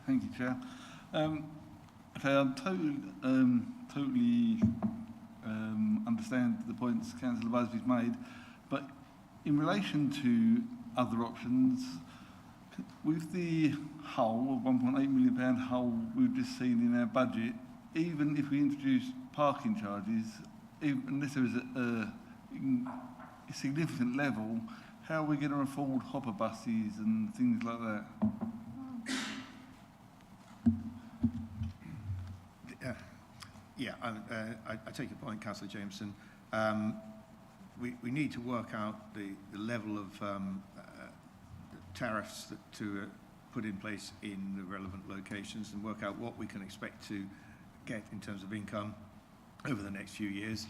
Thank you, Chair. Okay, I totally understand the points Councillor Busby's made, but in relation to other options, with the hole of £1.8 million hole we've just seen in our budget, even if we introduce parking charges, unless there is a significant level, how are we going to afford hopper buses and things like that? I take your point, Councillor Jameson. We need to work out the level of tariffs to put in place in the relevant locations and work out what we can expect to get in terms of income over the next few years.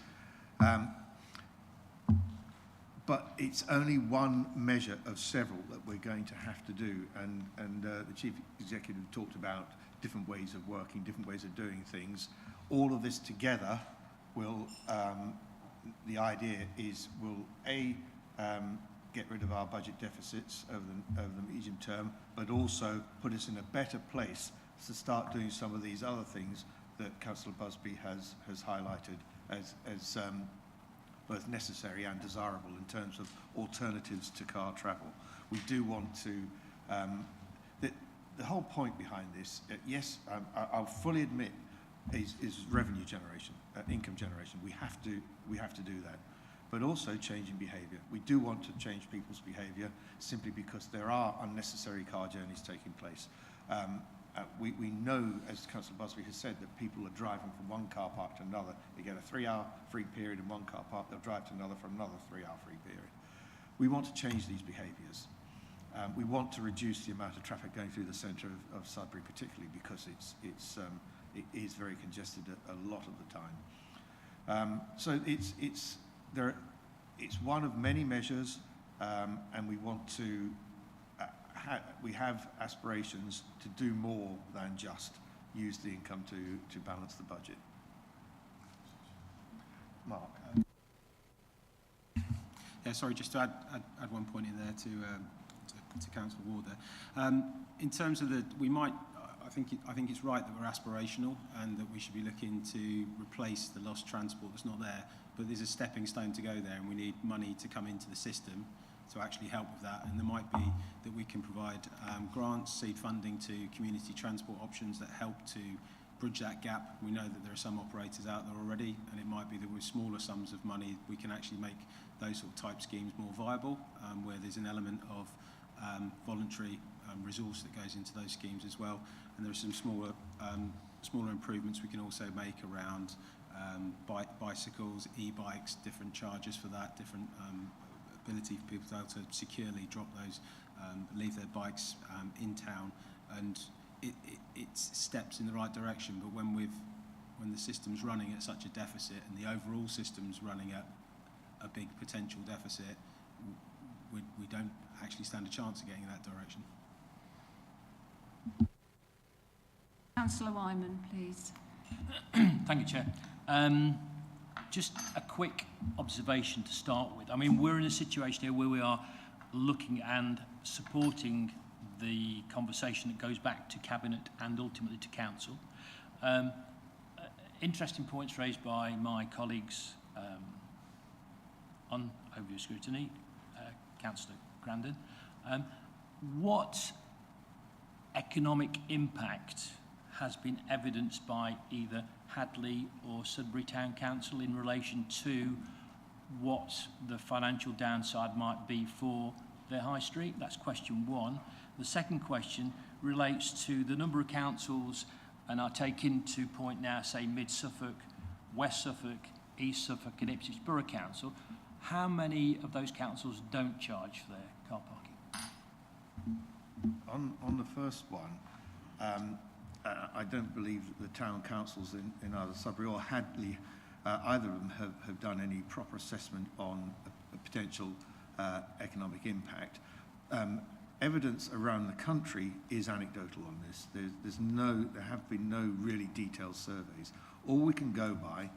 But it's only one measure of several that we're going to have to do, and the Chief Executive talked about different ways of working, different ways of doing things. All of this together will, the idea is, will get rid of our budget deficits over the medium term, but also put us in a better place to start doing some of these other things that Councillor Busby has highlighted as both necessary and desirable in terms of alternatives to car travel. We do want to, the whole point behind this, yes, I'll fully admit, is revenue generation, income generation. We have to do that, but also changing behaviour. We do want to change people's behaviour simply because there are unnecessary car journeys taking place. We know, as Councillor Busby has said, that people are driving from one car park to another. They get a 3-hour free period in one car park, they'll drive to another for another 3-hour free period. We want to change these behaviours. We want to reduce the amount of traffic going through the centre of Sudbury, particularly because it is very congested a lot of the time. So it's one of many measures, and we want to. We have aspirations to do more than just use the income to balance the budget. Mark. Yeah, sorry, just to add one point in there to Councillor Ward there. In terms of I think it's right that we're aspirational and that we should be looking to replace the lost transport that's not there, but there's a stepping stone to go there, and we need money to come into the system to actually help with that. And there might be that we can provide grants, seed funding to community transport options that help to bridge that gap. We know that there are some operators out there already, and it might be that with smaller sums of money we can actually make those sort of type schemes more viable, where there's an element of voluntary resource that goes into those schemes as well. And there are some smaller improvements we can also make around bicycles, e-bikes, different charges for that, different ability for people to be able to securely drop those, leave their bikes in town, and it's steps in the right direction. But when the system's running at such a deficit and the overall system's running at a big potential deficit, we don't actually stand a chance of getting in that direction. Councillor Wyman, please. Thank you, Chair. Just a quick observation to start with. I mean, we're in a situation here where we are looking and supporting the conversation that goes back to Cabinet and ultimately to Council. Interesting points raised by my colleagues on overview scrutiny, Councillor Grandin. What economic impact has been evidenced by either Hadley or Sudbury Town Council in relation to what the financial downside might be for their high street? That's question one. The second question relates to the number of councils, and I take into point now, say, Mid-Suffolk, West Suffolk, East Suffolk and Ipswich Borough Council. How many of those councils don't charge for their car parking? On the first one, I don't believe that the town councils in either Sudbury or Hadley, either of them have done any proper assessment on a potential economic impact. Evidence around the country is anecdotal on this. There have been no really detailed surveys. All we can go by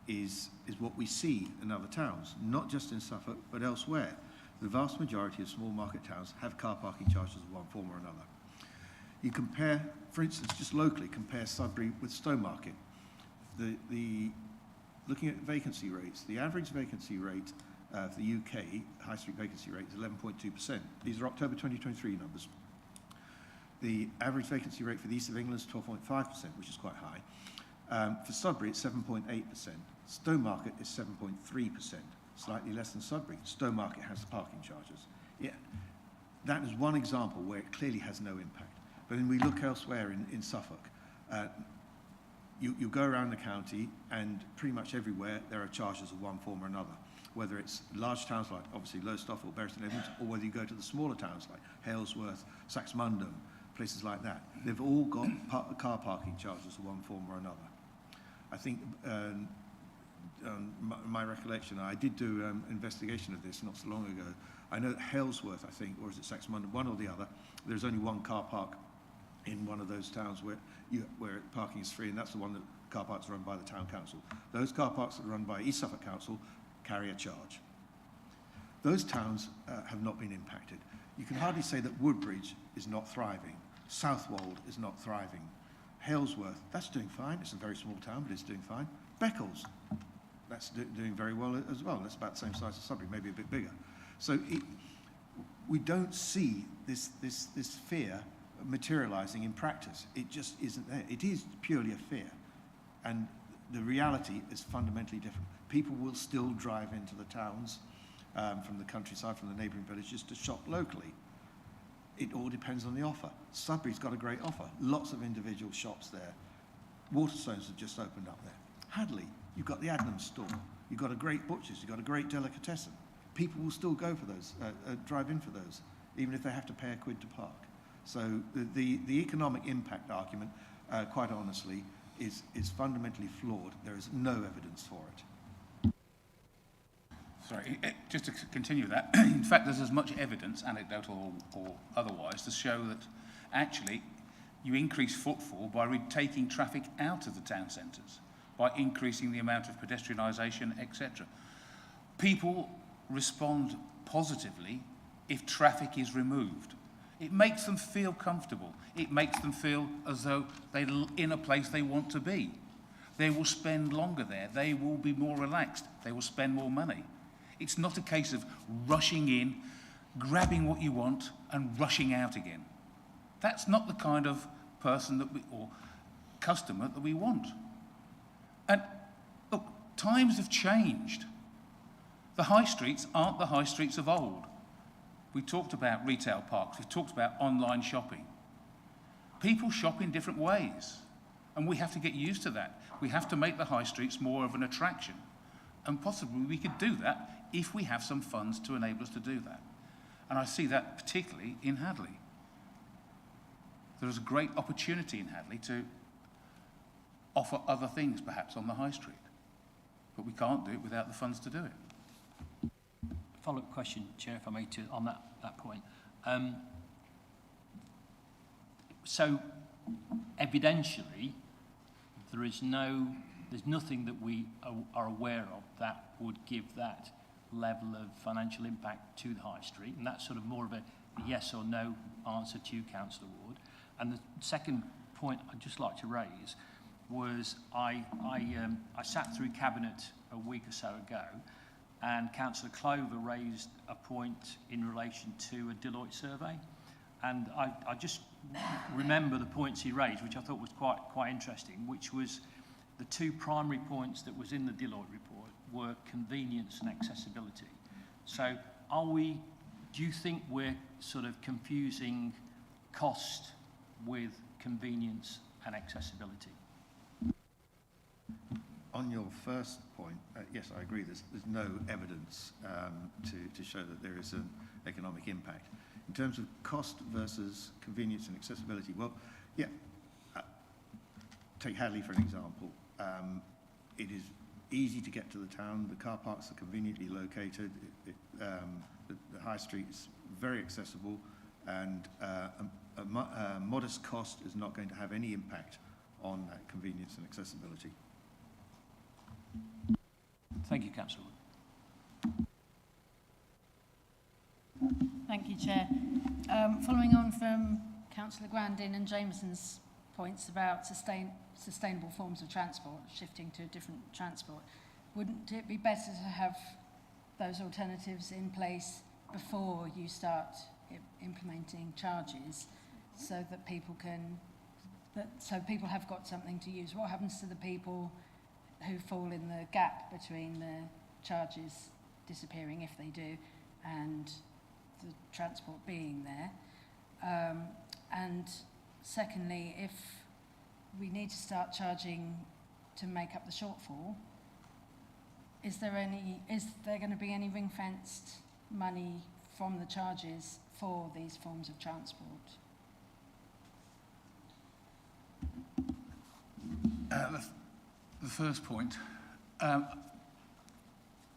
is what we see in other towns, not just in Suffolk, but elsewhere. The vast majority of small market towns have car parking charges of one form or another. You compare, for instance, just locally, compare Sudbury with Stowmarket. Looking at vacancy rates, the average vacancy rate for the UK high street vacancy rate is 11.2%. These are October 2023 numbers. The average vacancy rate for the East of England is 12.5%, which is quite high. For Sudbury, it's 7.8%. Stowmarket is 7.3%. slightly less than Sudbury. Stowmarket has the parking charges. Yeah, that is one example where it clearly has no impact. But when we look elsewhere in Suffolk, you go around the county and pretty much everywhere there are charges of one form or another, whether it's large towns like obviously Lowestoft or Bury-St Edmunds, or whether you go to the smaller towns like Halesworth, Saxmundham, places like that. They've all got car parking charges of one form or another. I think my recollection, I did do investigation of this not so long ago. I know that Halesworth, I think, or is it Saxmundham, one or the other, there's only one car park in one of those towns where parking is free, and that's the one that car parks are run by the town council. Those car parks that are run by East Suffolk Council carry a charge. Those towns have not been impacted. You can hardly say that Woodbridge is not thriving. Southwold is not thriving. Halesworth, that's doing fine. It's a very small town, but it's doing fine. Beccles, that's doing very well as well. That's about the same size as Sudbury, maybe a bit bigger. So we don't see this fear materializing in practice. It just isn't there. It is purely a fear. And the reality is fundamentally different. People will still drive into the towns from the countryside, from the neighbouring villages to shop locally. It all depends on the offer. Sudbury's got a great offer. Lots of individual shops there. Waterstones have just opened up there. Hadley, you've got the Adnams store. You've got a great butcher's. You've got a great delicatessen. People will still go for those, drive in for those, even if they have to pay £1 to park. So the economic impact argument, quite honestly, is fundamentally flawed. There is no evidence for it. Sorry, just to continue that, in fact, there's as much evidence, anecdotal or otherwise, to show that actually you increase footfall by taking traffic out of the town centres, by increasing the amount of pedestrianisation, etc. People respond positively if traffic is removed. It makes them feel comfortable. It makes them feel as though they're in a place they want to be. They will spend longer there. They will be more relaxed. They will spend more money. It's not a case of rushing in, grabbing what you want, and rushing out again. That's not the kind of person that or customer that we want. And look, times have changed. The high streets aren't the high streets of old. We talked about retail parks. We've talked about online shopping. People shop in different ways, and we have to get used to that. We have to make the high streets more of an attraction, and possibly we could do that if we have some funds to enable us to do that. And I see that particularly in Hadley. There is a great opportunity in Hadley to offer other things perhaps on the high street, but we can't do it without the funds to do it. Follow-up question, Chair, if I may, on that point. So, evidentially, there's nothing that we are aware of that would give that level of financial impact to the high street, and that's sort of more of a yes or no answer to you, Councillor Ward. And the second point I'd just like to raise was I sat through Cabinet a week or so ago, and Councillor Clover raised a point in relation to a Deloitte survey, and I just remember the points he raised, which I thought was quite interesting, which was the two primary points that was in the Deloitte report were convenience and accessibility. So do you think we're sort of confusing cost with convenience and accessibility? On your first point, yes, I agree. There's no evidence to show that there is an economic impact. In terms of cost versus convenience and accessibility, well, yeah, take Hadley for an example. It is easy to get to the town. The car parks are conveniently located. The high street is very accessible, and a modest cost is not going to have any impact on that convenience and accessibility. Thank you, Councillor. Thank you, Chair. Following on from Councillor Grandin and Jameson's points about sustainable forms of transport, shifting to different transport, wouldn't it be better to have those alternatives in place before you start implementing charges, so that people have got something to use? What happens to the people who fall in the gap between the charges disappearing if they do, and the transport being there. And secondly, if we need to start charging to make up the shortfall, is there going to be any ring-fenced money from the charges for these forms of transport? The first point,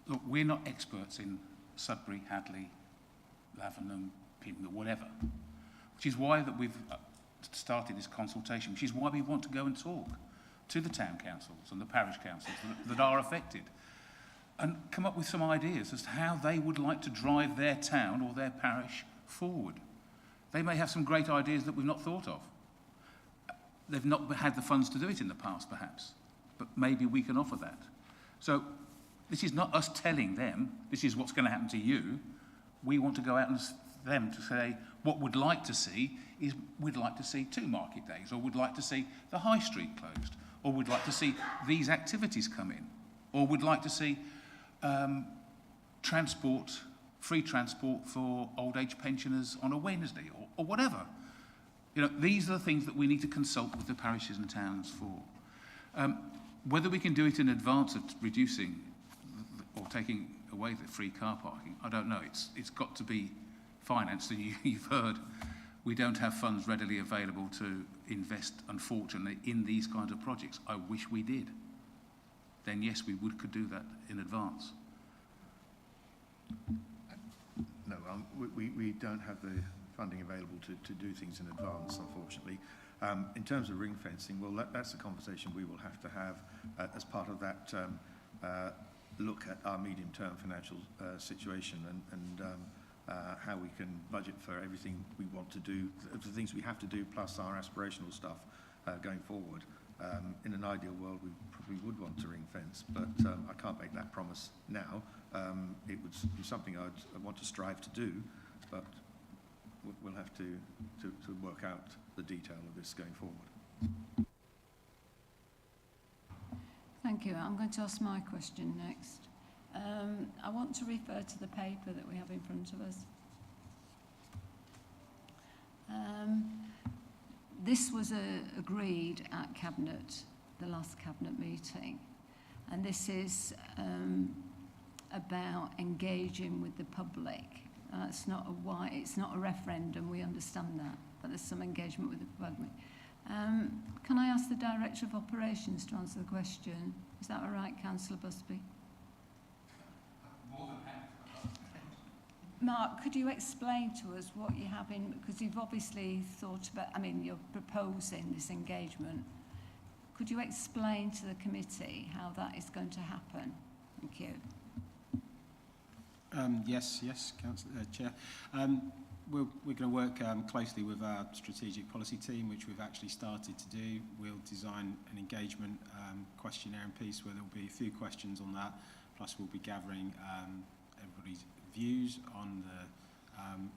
look, we're not experts in Sudbury, Hadley, Lavenham, Pimlico, whatever, which is why that we've started this consultation, which is why we want to go and talk to the town councils and the parish councils that are affected and come up with some ideas as to how they would like to drive their town or their parish forward. They may have some great ideas that we've not thought of. They've not had the funds to do it in the past, perhaps, but maybe we can offer that. So this is not us telling them, this is what's going to happen to you. We want to go out and them to say, what we'd like to see is we'd like to see 2 market days, or we'd like to see the high street closed, or we'd like to see these activities come in, or we'd like to see free transport for old age pensioners on a Wednesday, or whatever. You know, these are the things that we need to consult with the parishes and towns for. Whether we can do it in advance of reducing or taking away the free car parking, I don't know. It's got to be financed, and you've heard we don't have funds readily available to invest, unfortunately, in these kinds of projects. I wish we did. Then yes, we could do that in advance. No, we don't have the funding available to do things in advance, unfortunately. In terms of ring fencing, well, that's a conversation we will have to have as part of that look at our medium-term financial situation and how we can budget for everything we want to do, the things we have to do, plus our aspirational stuff going forward. In an ideal world, we probably would want to ring fence, but I can't make that promise now. It would be something I'd want to strive to do, but we'll have to work out the detail of this going forward. Thank you. I'm going to ask my question next. I want to refer to the paper that we have in front of us. This was agreed at Cabinet, the last Cabinet meeting, and this is about engaging with the public. It's not a referendum, we understand that, but there's some engagement with the public. Can I ask the Director of Operations to answer the question? Is that all right, Councillor Busby? Mark, could you explain to us what you have in, because you've obviously thought about, I mean, you're proposing this engagement. Could you explain to the committee how that is going to happen? Thank you. Yes, Chair. We're going to work closely with our strategic policy team, which we've actually started to do. We'll design an engagement questionnaire and piece where there'll be a few questions on that. Plus, we'll be gathering everybody's views on the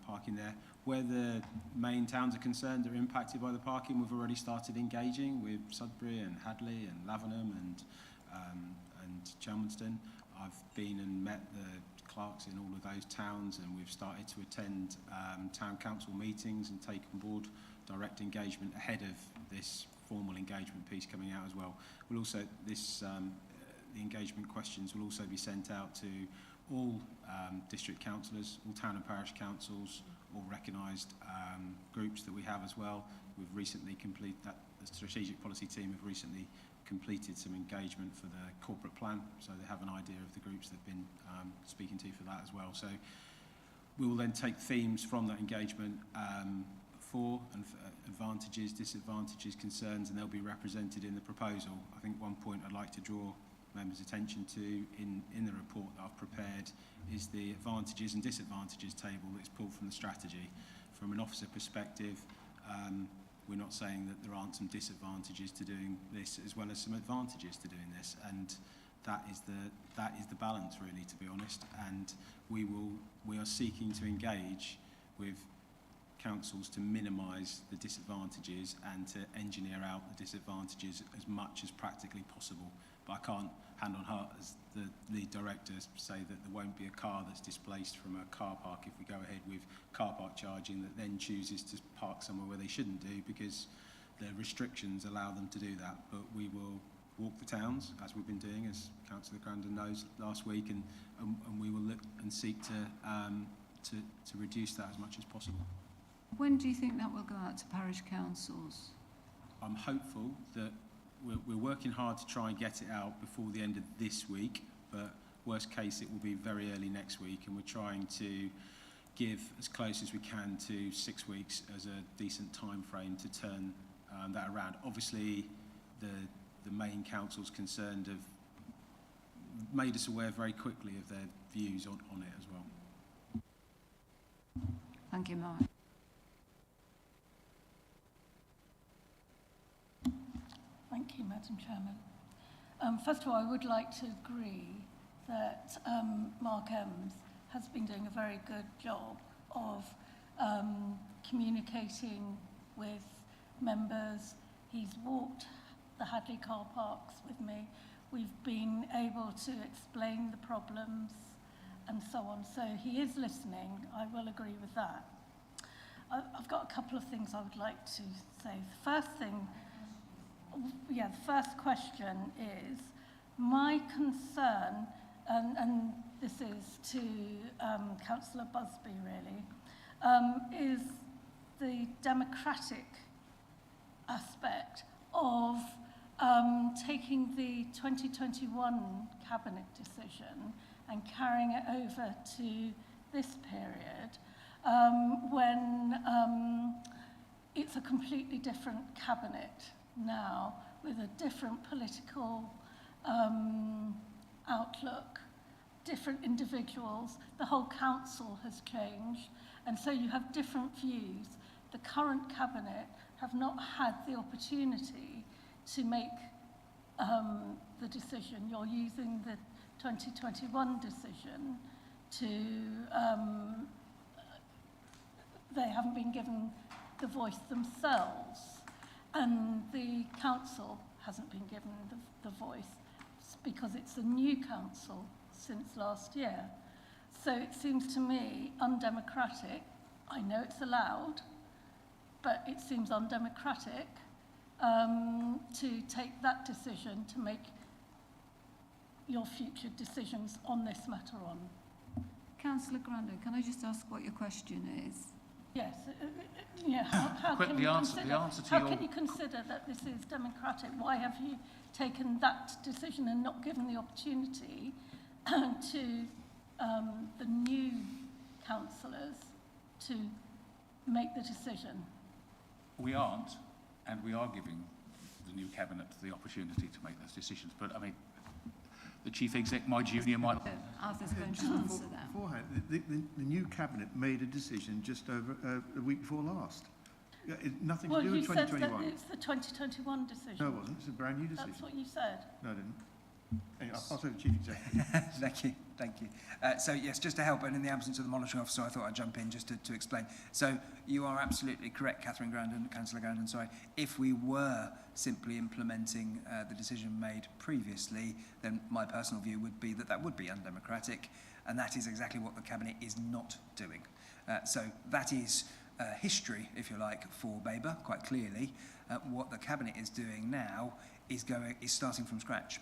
parking there. Where the main towns are concerned that are impacted by the parking, we've already started engaging with Sudbury and Hadley and Lavenham and Chelmsford. I've been and met the clerks in all of those towns, and we've started to attend town council meetings and take on board direct engagement ahead of this formal engagement piece coming out as well. We'll also, the engagement questions will also be sent out to all district councillors, all town and parish councils, all recognised groups that we have as well. We've recently completed that, the strategic policy team have recently completed some engagement for the corporate plan, so they have an idea of the groups they've been speaking to for that as well. So we will then take themes from that engagement for and advantages, disadvantages, concerns, and they'll be represented in the proposal. I think one point I'd like to draw members' attention to in the report that I've prepared is the advantages and disadvantages table that's pulled from the strategy. From an officer perspective, we're not saying that there aren't some disadvantages to doing this as well as some advantages to doing this, and that is the balance, really, to be honest. And we are seeking to engage with councils to minimise the disadvantages and to engineer out the disadvantages as much as practically possible. But I can't, hand on heart, as the lead director say that there won't be a car that's displaced from a car park if we go ahead with car park charging that then chooses to park somewhere where they shouldn't do because the restrictions allow them to do that. But we will walk the towns, as we've been doing, as Councillor Grandon knows, last week, and we will look and seek to reduce that as much as possible. When do you think that will go out to parish councils? I'm hopeful that we're working hard to try and get it out before the end of this week, but worst case it will be very early next week, and we're trying to give as close as we can to 6 weeks as a decent time frame to turn that around. Obviously the main councils concerned have made us aware very quickly of their views on it as well. Thank you, Mark. Thank you, Madam Chairman. First of all, I would like to agree that Mark Ems has been doing a very good job of communicating with members. He's walked the Hadley car parks with me. We've been able to explain the problems and so on. So he is listening. I will agree with that. I've got a couple of things I would like to say. The first thing, the first question is, my concern, and this is to Councillor Busby really, is the democratic aspect of taking the 2021 Cabinet decision and carrying it over to this period when it's a completely different Cabinet now with a different political outlook, different individuals. The whole council has changed, and so you have different views. The current Cabinet have not had the opportunity to make the decision. You're using the 2021 decision to, they haven't been given the voice themselves, and the council hasn't been given the voice because it's a new council since last year. So it seems to me undemocratic. I know it's allowed, but it seems undemocratic to take that decision to make your future decisions on this matter on. Councillor Grandon, can I just ask what your question is? Yes. How can you consider that this is democratic? Why have you taken that decision and not given the opportunity to the new councillors to make the decision? We aren't, and we are giving the new Cabinet the opportunity to make those decisions. But, I mean, the Chief Exec, my junior, might... Arthur's going to answer that. Beforehand, the new Cabinet made a decision just over a week before last. Nothing to do with 2021. Well, you said that it's the 2021 decision. No, it wasn't. It's a brand new decision. That's what you said. No, I didn't. Anyway, I'll pass over to Chief Executive. Thank you. So, yes, just to help, and in the absence of the monitoring officer, I thought I'd jump in just to explain. So, you are absolutely correct, Councillor Grandon, sorry. If we were simply implementing the decision made previously, then my personal view would be that that would be undemocratic, and that is exactly what the Cabinet is not doing. So, that is history, if you like, for Babergh, quite clearly. What the Cabinet is doing now is starting from scratch.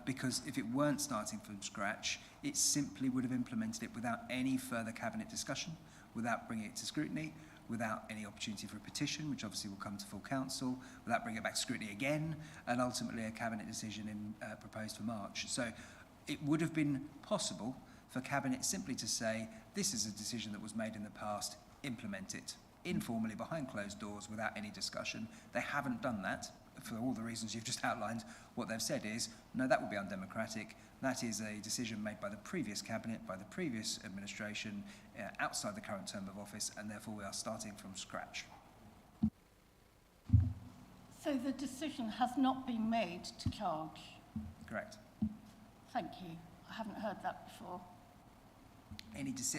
Because if it weren't starting from scratch, it simply would have implemented it without any further Cabinet discussion, without bringing it to scrutiny, without any opportunity for a petition, which obviously will come to full council, without bringing it back to scrutiny again, and ultimately a Cabinet decision proposed for March. So it would have been possible for Cabinet simply to say, this is a decision that was made in the past, implement it, informally, behind closed doors, without any discussion. They haven't done that. For all the reasons you've just outlined, what they've said is, no, that would be undemocratic. That is a decision made by the previous Cabinet, by the previous administration, outside the current term of office, and therefore we are starting from scratch. So the decision has not been made to charge? Correct. Thank you. I haven't heard that before.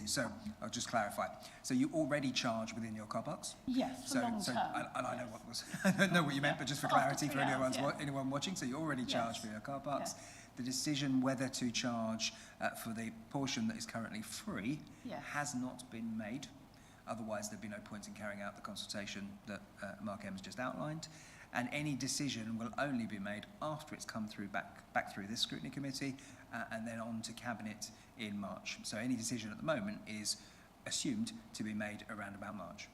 So, I'll just clarify. So you already charge within your car parks? Yes, for long term. And I know what was, I don't know what you meant, but just for clarity for anyone watching, so you already charge for your car parks. The decision whether to charge for the portion that is currently free has not been made. Otherwise, there'd be no point in carrying out the consultation that Mark M has just outlined. And any decision will only be made after it's come through back through this scrutiny committee and then on to Cabinet in March. So any decision at the moment is assumed to be made around about March.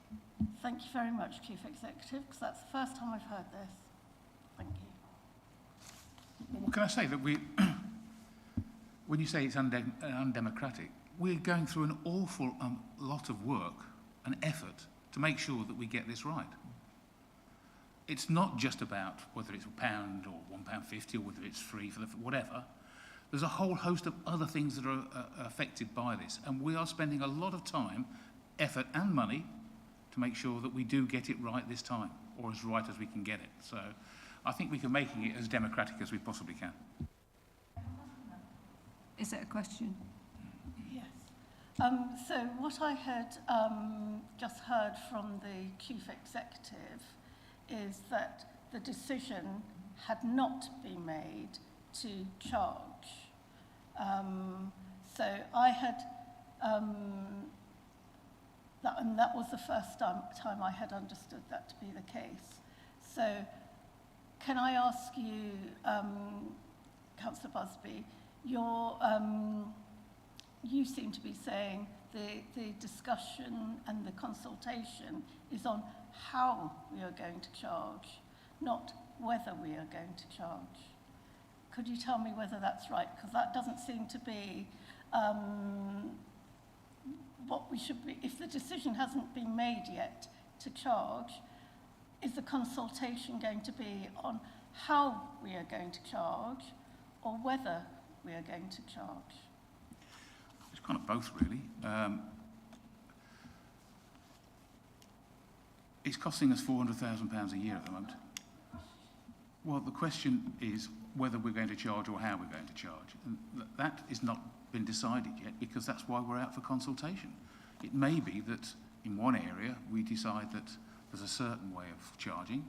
Thank you very much, Chief Executive, because that's the first time I've heard this. Thank you. Well, can I say that when you say it's undemocratic, we're going through an awful lot of work and effort to make sure that we get this right. It's not just about whether it's £1 or £1.50 or whether it's free for whatever. There's a whole host of other things that are affected by this, and we are spending a lot of time, effort and money to make sure that we do get it right this time, or as right as we can get it. So I think we're making it as democratic as we possibly can. Is it a question? Yes. So what I had just heard from the Chief Executive is that the decision had not been made to charge. So I had, that was the first time I had understood that to be the case. So can I ask you, Councillor Busby, you seem to be saying the discussion and the consultation is on how we are going to charge, not whether we are going to charge. Could you tell me whether that's right? Because that doesn't seem to be what we should be. If the decision hasn't been made yet to charge, is the consultation going to be on how we are going to charge or whether we are going to charge? It's kind of both, really. It's costing us £400,000 a year at the moment. Well, the question is whether we're going to charge or how we're going to charge. And that has not been decided yet, because that's why we're out for consultation. It may be that in one area we decide that there's a certain way of charging,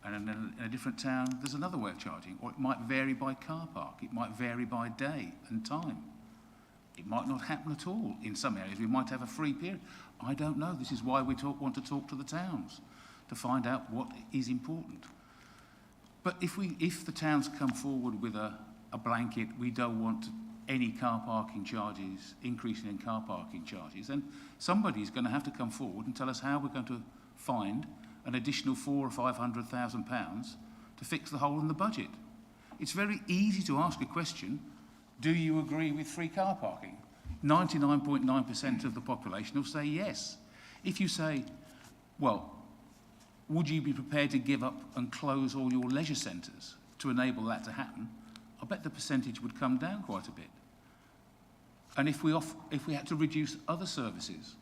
and in a different town there's another way of charging, or it might vary by car park, it might vary by day and time. It might not happen at all. In some areas we might have a free period. I don't know. This is why we want to talk to the towns, to find out what is important. But if the towns come forward with a blanket, we don't want any car parking charges, increasing in car parking charges, then somebody's going to have to come forward and tell us how we're going to find an additional £400,000 or £500,000 to fix the hole in the budget. It's very easy to ask a question, do you agree with free car parking? 99.9% of the population will say yes. If you say, well, would you be prepared to give up and close all your leisure centres to enable that to happen? I bet the percentage would come down quite a bit. And if we had to reduce other services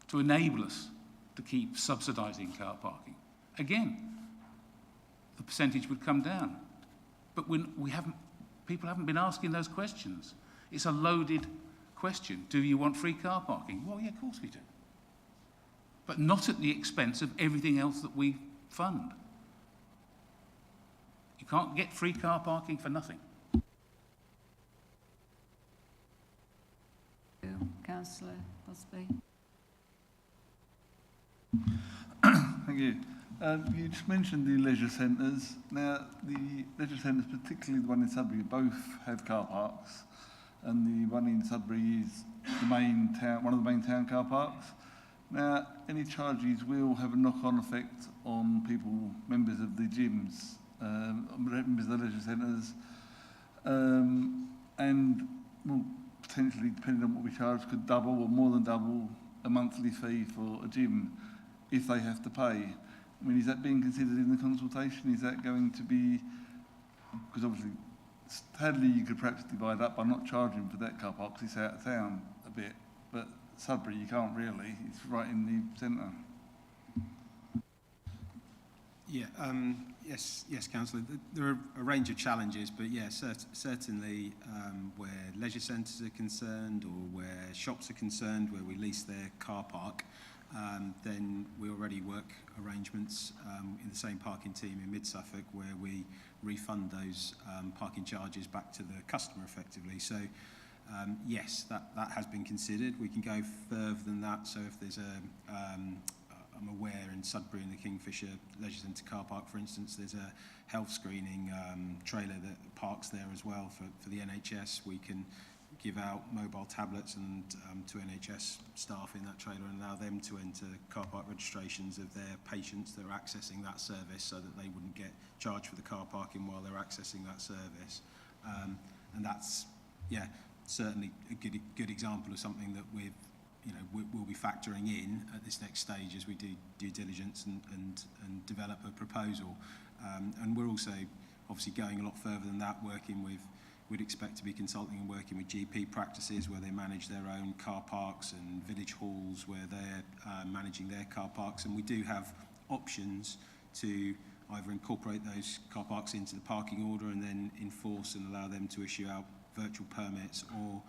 to enable us to keep subsidising car parking, again, the percentage would come down. But people haven't been asking those questions. It's a loaded question. Do you want free car parking? Well, yeah, of course we do. But not at the expense of everything else that we fund. You can't get free car parking for nothing. Councillor Busby. Thank you. You just mentioned the leisure centres. Now, the leisure centres, particularly the one in Sudbury, both have car parks, and the one in Sudbury is one of the main town car parks. Now, any charges will have a knock-on effect on people, members of the gyms, members of the leisure centres, and will potentially, depending on what we charge, could double or more than double a monthly fee for a gym if they have to pay. I mean, is that being considered in the consultation? Is that going to be, because obviously Hadley you could perhaps divide up by not charging for that car park because it's out of town a bit, but Sudbury you can't really, it's right in the centre. Yeah, yes, Councillor. There are a range of challenges, but yeah, certainly where leisure centres are concerned or where shops are concerned, where we lease their car park, then we already work arrangements in the same parking team in Mid-Suffolk where we refund those parking charges back to the customer effectively. So yes, that has been considered. We can go further than that. So if there's I'm aware in Sudbury in the Kingfisher Leisure Centre car park, for instance, there's a health screening trailer that parks there as well for the NHS. We can give out mobile tablets and to NHS staff in that trailer and allow them to enter car park registrations of their patients that are accessing that service so that they wouldn't get charged for the car parking while they're accessing that service. And that's, yeah, certainly a good example of something that we'll be factoring in at this next stage as we do due diligence and develop a proposal. And we're also obviously going a lot further than that, we'd expect to be consulting and working with GP practices where they manage their own car parks and village halls where they're managing their car parks. And we do have options to either incorporate those car parks into the parking order and then enforce and allow them to issue out virtual permits, or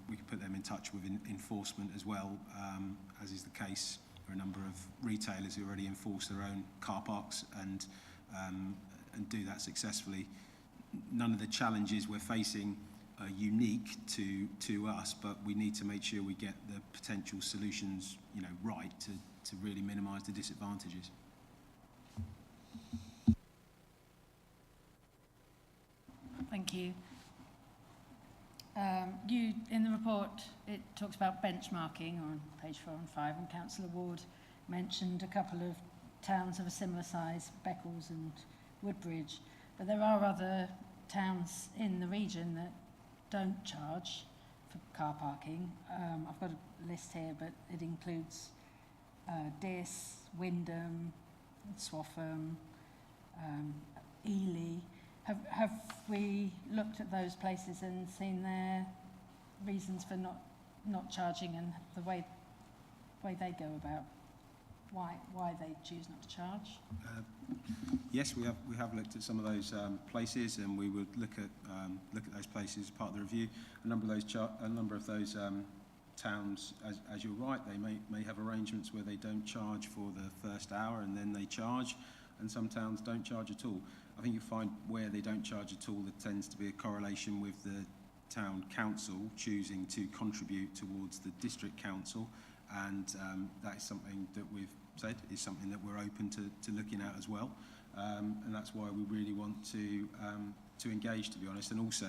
we can put them in touch with enforcement as well, as is the case for a number of retailers who already enforce their own car parks and do that successfully. None of the challenges we're facing are unique to us, but we need to make sure we get the potential solutions, right to really minimise the disadvantages. Thank you. In the report, it talks about benchmarking on page 4 and 5, and Councillor Ward mentioned a couple of towns of a similar size, Beccles and Woodbridge, but there are other towns in the region that don't charge for car parking. I've got a list here, but it includes Diss, Wymondham, Swaffham, Ely. Have we looked at those places and seen their reasons for not charging and the way they go about why they choose not to charge? Yes, we have looked at some of those places, and we would look at those places as part of the review. A number of those towns, as you're right, they may have arrangements where they don't charge for the first hour and then they charge, and some towns don't charge at all. I think you find where they don't charge at all, there tends to be a correlation with the town council choosing to contribute towards the district council, and that is something that we've said is something that we're open to looking at as well, and that's why we really want to engage, to be honest. And also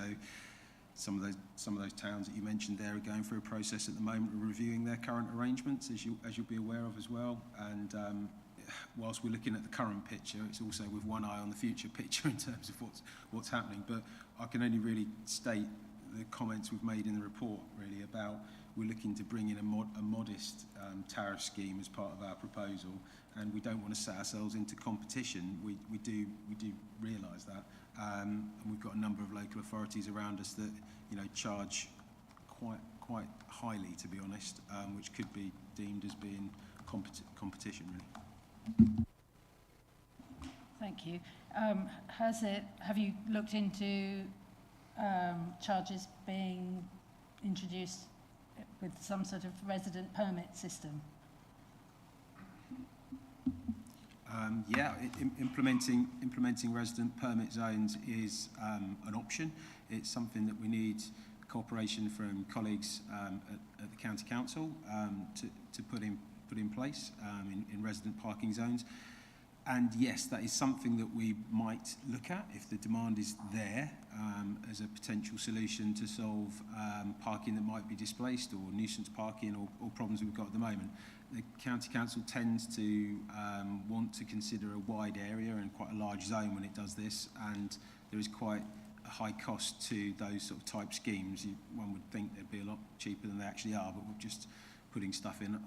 some of those towns that you mentioned there are going through a process at the moment of reviewing their current arrangements, as you'll be aware of as well. And whilst we're looking at the current picture, it's also with one eye on the future picture in terms of what's happening. But I can only really state the comments we've made in the report, really, about we're looking to bring in a modest tariff scheme as part of our proposal, and we don't want to set ourselves into competition. We do realise that, and we've got a number of local authorities around us that charge quite highly, to be honest, which could be deemed as being competition, really. Thank you. Have you looked into charges being introduced with some sort of resident permit system? Implementing resident permit zones is an option. It's something that we need cooperation from colleagues at the County Council to put in place in resident parking zones. And yes, that is something that we might look at if the demand is there, as a potential solution to solve parking that might be displaced, or nuisance parking, or problems we've got at the moment. The County Council tends to want to consider a wide area and quite a large zone when it does this, and there is quite a high cost to those sort of type schemes. One would think they'd be a lot cheaper than they actually are, but we're just putting stuff in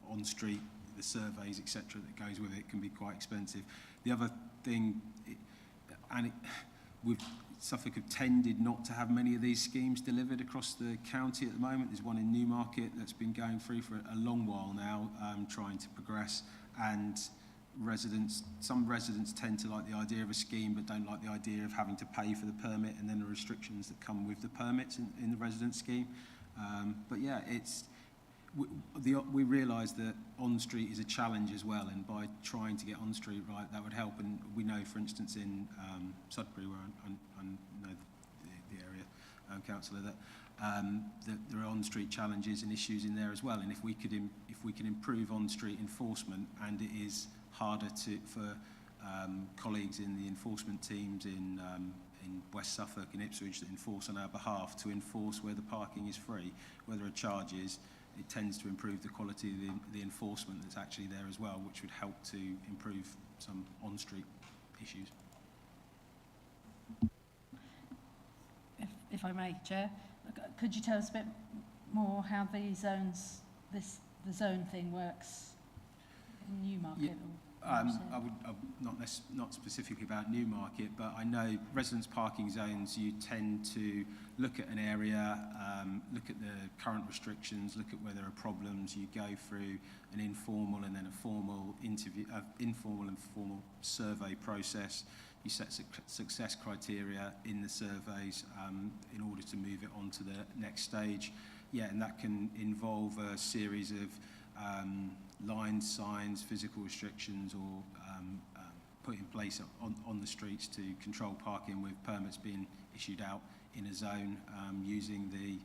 on street, the surveys, etc., that goes with it can be quite expensive. The other thing, Suffolk have tended not to have many of these schemes delivered across the county at the moment. There's one in Newmarket that's been going through for a long while now, trying to progress, and some residents tend to like the idea of a scheme but don't like the idea of having to pay for the permit and then the restrictions that come with the permits in the resident scheme. But yeah, we realise that on-street is a challenge as well, and by trying to get on-street right, that would help. And we know, for instance, in Sudbury, where I know the area councillor, that there are on-street challenges and issues in there as well. And if we can improve on-street enforcement, and it is harder for colleagues in the enforcement teams in West Suffolk and Ipswich that enforce on our behalf to enforce where the parking is free, where there are charges, it tends to improve the quality of the enforcement that's actually there as well, which would help to improve some on-street issues. If I may, Chair, could you tell us a bit more how the zone thing works in Newmarket? Yeah. I would not specifically about Newmarket, but I know residence parking zones, you tend to look at an area, look at the current restrictions, look at where there are problems. You go through an informal and then a formal interview, informal and formal survey process. You set success criteria in the surveys in order to move it on to the next stage. Yeah, and that can involve a series of lines, signs, physical restrictions, or put in place on the streets to control parking, with permits being issued out in a zone using the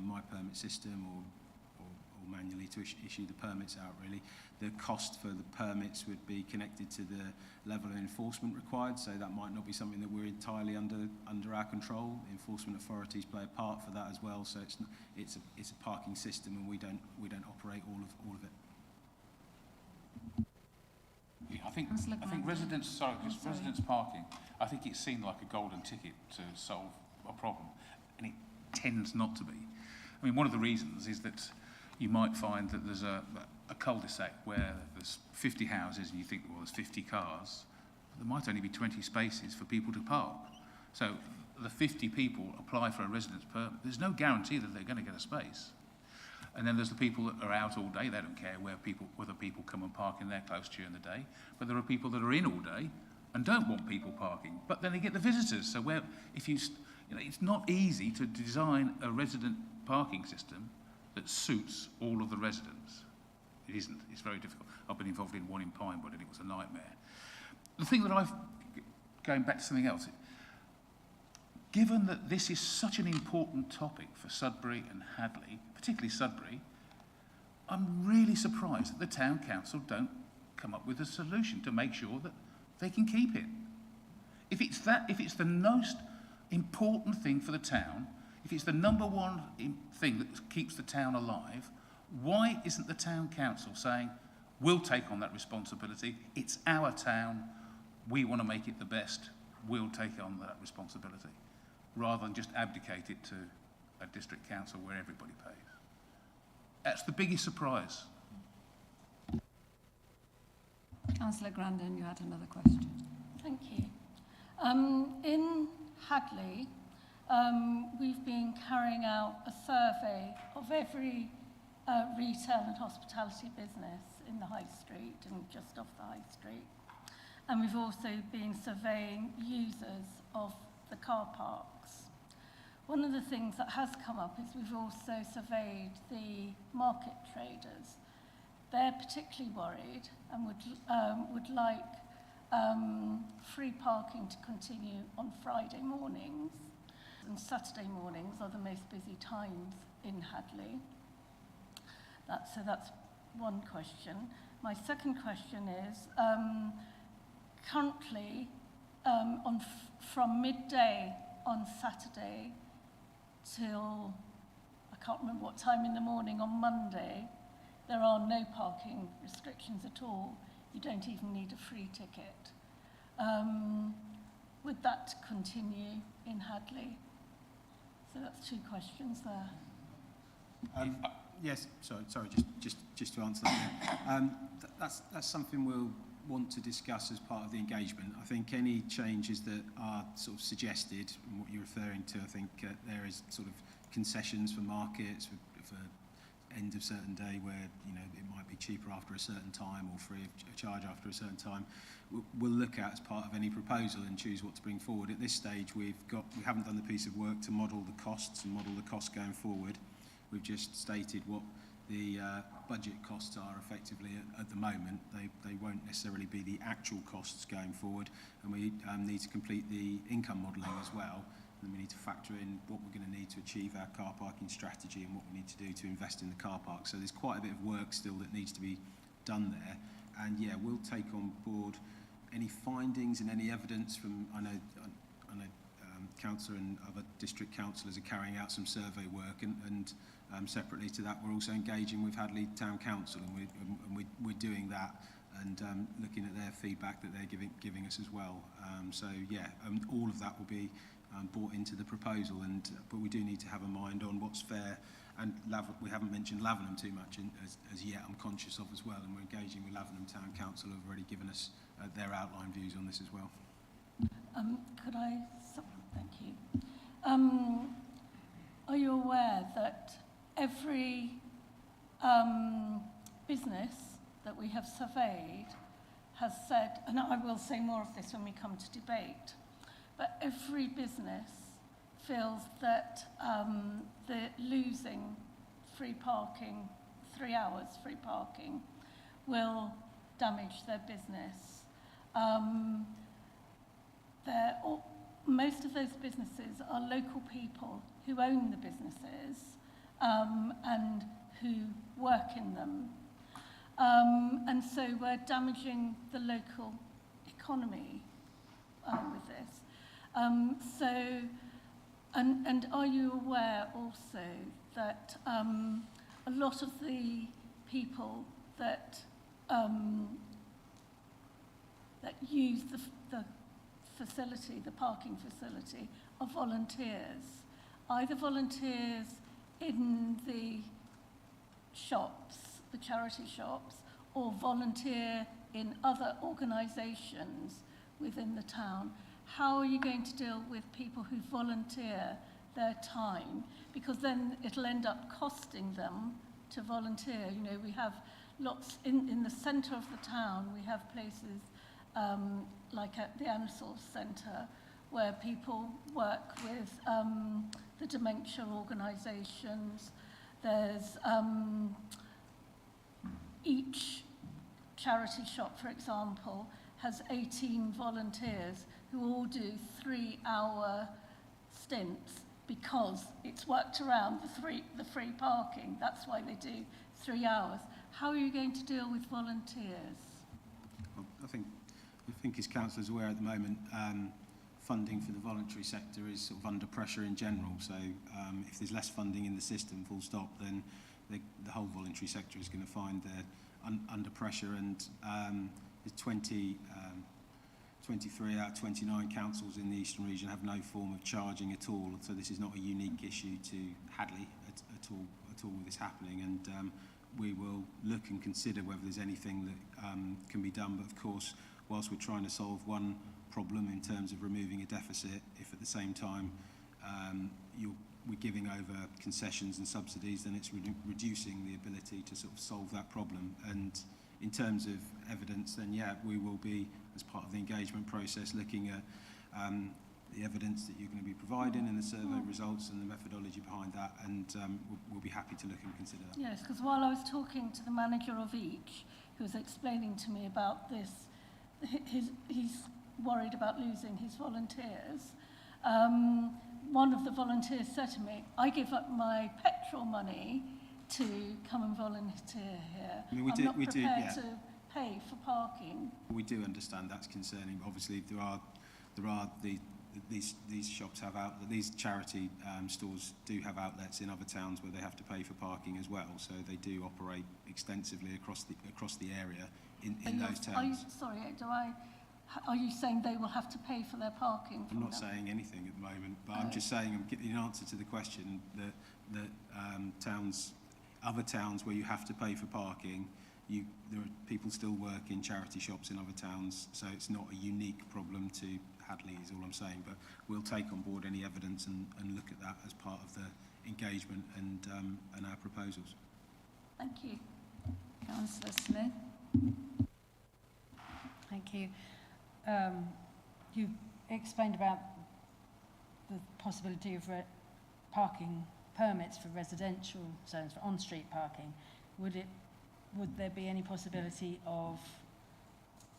My Permit system or manually to issue the permits out, really. The cost for the permits would be connected to the level of enforcement required, so that might not be something that we're entirely under our control. Enforcement authorities play a part for that as well, so it's a parking system, and we don't operate all of it. Yeah, I think residents parking, I think it's seen like a golden ticket to solve a problem, and it tends not to be. I mean, one of the reasons is that you might find that there's a cul-de-sac where there's 50 houses and you think, well, there's 50 cars. But there might only be 20 spaces for people to park. So the 50 people apply for a residence permit. There's no guarantee that they're going to get a space. And then there's the people that are out all day. They don't care whether people come and park in their close during the day. But there are people that are in all day and don't want people parking. But then they get the visitors. So it's not easy to design a resident parking system that suits all of the residents. It isn't. It's very difficult. I've been involved in one in Pinewood and it was a nightmare. The thing that going back to something else, given that this is such an important topic for Sudbury and Hadley, particularly Sudbury, I'm really surprised that the town council don't come up with a solution to make sure that they can keep it. If it's the most important thing for the town, if it's the number one thing that keeps the town alive, why isn't the town council saying, we'll take on that responsibility, it's our town, we want to make it the best, we'll take on that responsibility, rather than just abdicate it to a district council where everybody pays? That's the biggest surprise. Councillor Grandin, you had another question. Thank you. In Hadley, we've been carrying out a survey of every retail and hospitality business in the High Street and just off the High Street. And we've also been surveying users of the car parks. One of the things that has come up is we've also surveyed the market traders. They're particularly worried and would like free parking to continue on Friday mornings, and Saturday mornings are the most busy times in Hadley. So that's one question. My second question is, currently, from midday on Saturday till, I can't remember what time in the morning on Monday, there are no parking restrictions at all. You don't even need a free ticket. Would that continue in Hadley? So that's two questions there. Yes, sorry, just to answer that. That's something we'll want to discuss as part of the engagement. I think any changes that are sort of suggested, and what you're referring to, I think there is sort of concessions for markets, for end of certain day where it might be cheaper after a certain time or free of charge after a certain time. We'll look at as part of any proposal and choose what to bring forward. At this stage, we haven't done the piece of work to model the costs and model the costs going forward. We've just stated what the budget costs are effectively at the moment. They won't necessarily be the actual costs going forward, and we need to complete the income modelling as well. And we need to factor in what we're going to need to achieve our car parking strategy and what we need to do to invest in the car park. So there's quite a bit of work still that needs to be done there. And yeah, we'll take on board any findings and any evidence from, I know councillor and other district councillors are carrying out some survey work, and separately to that we're also engaging with Hadley Town Council, and we're doing that and looking at their feedback that they're giving us as well. So yeah, all of that will be brought into the proposal, but we do need to have a mind on what's fair. And we haven't mentioned Lavenham too much as yet, I'm conscious of as well, and we're engaging with Lavenham Town Council, who've already given us their outline views on this as well. Could I, thank you. Are you aware that every business that we have surveyed has said, and I will say more of this when we come to debate, but every business feels that the losing free parking, 3 hours free parking, will damage their business. Most of those businesses are local people who own the businesses and who work in them. And so we're damaging the local economy with this. And are you aware also that a lot of the people that use the facility, the parking facility, are volunteers, either volunteers in the shops, the charity shops, or volunteer in other organisations within the town? How are you going to deal with people who volunteer their time? Because then it'll end up costing them to volunteer. You know, we have lots in the centre of the town. We have places like at the Ansource Centre where people work with the dementia organisations. There's each charity shop, for example, has 18 volunteers who all do 3-hour stints because it's worked around the free parking. That's why they do 3 hours. How are you going to deal with volunteers? Well, I think as councillors are aware at the moment, funding for the voluntary sector is sort of under pressure in general. So if there's less funding in the system, full stop, then the whole voluntary sector is going to find they're under pressure. And there's 23 out of 29 councils in the Eastern region have no form of charging at all. So this is not a unique issue to Hadley at all with this happening. And we will look and consider whether there's anything that can be done. But of course, whilst we're trying to solve one problem in terms of removing a deficit, if at the same time we're giving over concessions and subsidies, then it's reducing the ability to sort of solve that problem. And in terms of evidence, then yeah, we will be, as part of the engagement process, looking at the evidence that you're going to be providing and the survey results and the methodology behind that, and we'll be happy to look and consider that. Yes, because while I was talking to the manager of each, who was explaining to me about this, he's worried about losing his volunteers. One of the volunteers said to me, I give up my petrol money to come and volunteer here. I mean, I'm not prepared to pay for parking. We do understand that's concerning. Obviously, there are these shops have outlets. These charity stores do have outlets in other towns where they have to pay for parking as well. So they do operate extensively across the area in those towns. Are you saying they will have to pay for their parking? I'm not saying anything at the moment, but I'm just saying I'm giving an answer to the question that other towns where you have to pay for parking, there are people still work in charity shops in other towns, so it's not a unique problem to Hadley, is all I'm saying. But we'll take on board any evidence and look at that as part of the engagement and our proposals. Thank you. Councillor Smith. Thank you. You explained about the possibility of parking permits for residential zones, for on-street parking. would there be any possibility of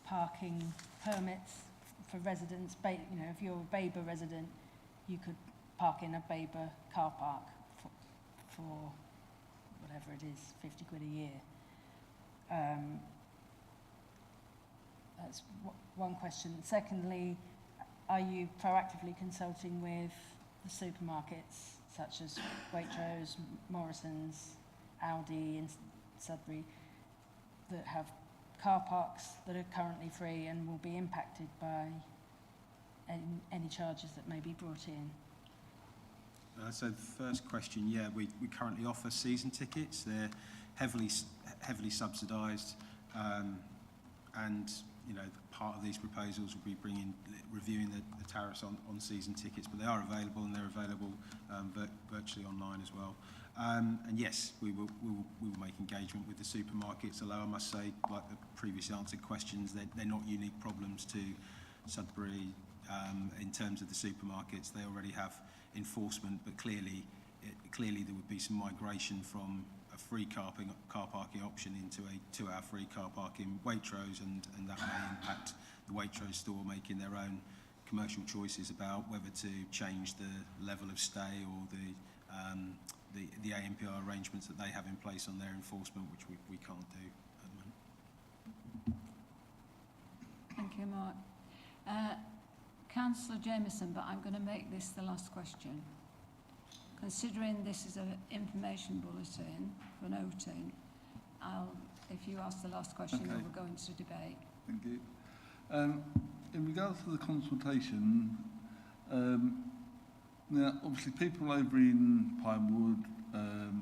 parking permits for residents? You know, if you're a Babergh resident, you could park in a Babergh car park for whatever it is, 50 quid a year. That's one question. Secondly, are you proactively consulting with the supermarkets such as Waitrose, Morrison's, Aldi in Sudbury that have car parks that are currently free and will be impacted by any charges that may be brought in? So the first question, yeah, we currently offer season tickets. They're heavily subsidised, and you know, part of these proposals will be reviewing the tariffs on season tickets, but they are available, and they're available virtually online as well. And yes, we will make engagement with the supermarkets, although I must say, like the previously answered questions, they're not unique problems to Sudbury. In terms of the supermarkets, they already have enforcement, but clearly there would be some migration from a free car parking option into a 2-hour free car park in Waitrose, and that may impact the Waitrose store making their own commercial choices about whether to change the level of stay or the ANPR arrangements that they have in place on their enforcement, which we can't do at the moment. Thank you, Mark. Councillor Jameson, but I'm going to make this the last question. Considering this is an information bulletin for noting, if you ask the last question, Okay. we will go into debate. Thank you. In regards to the consultation, now obviously people over in Pinewood,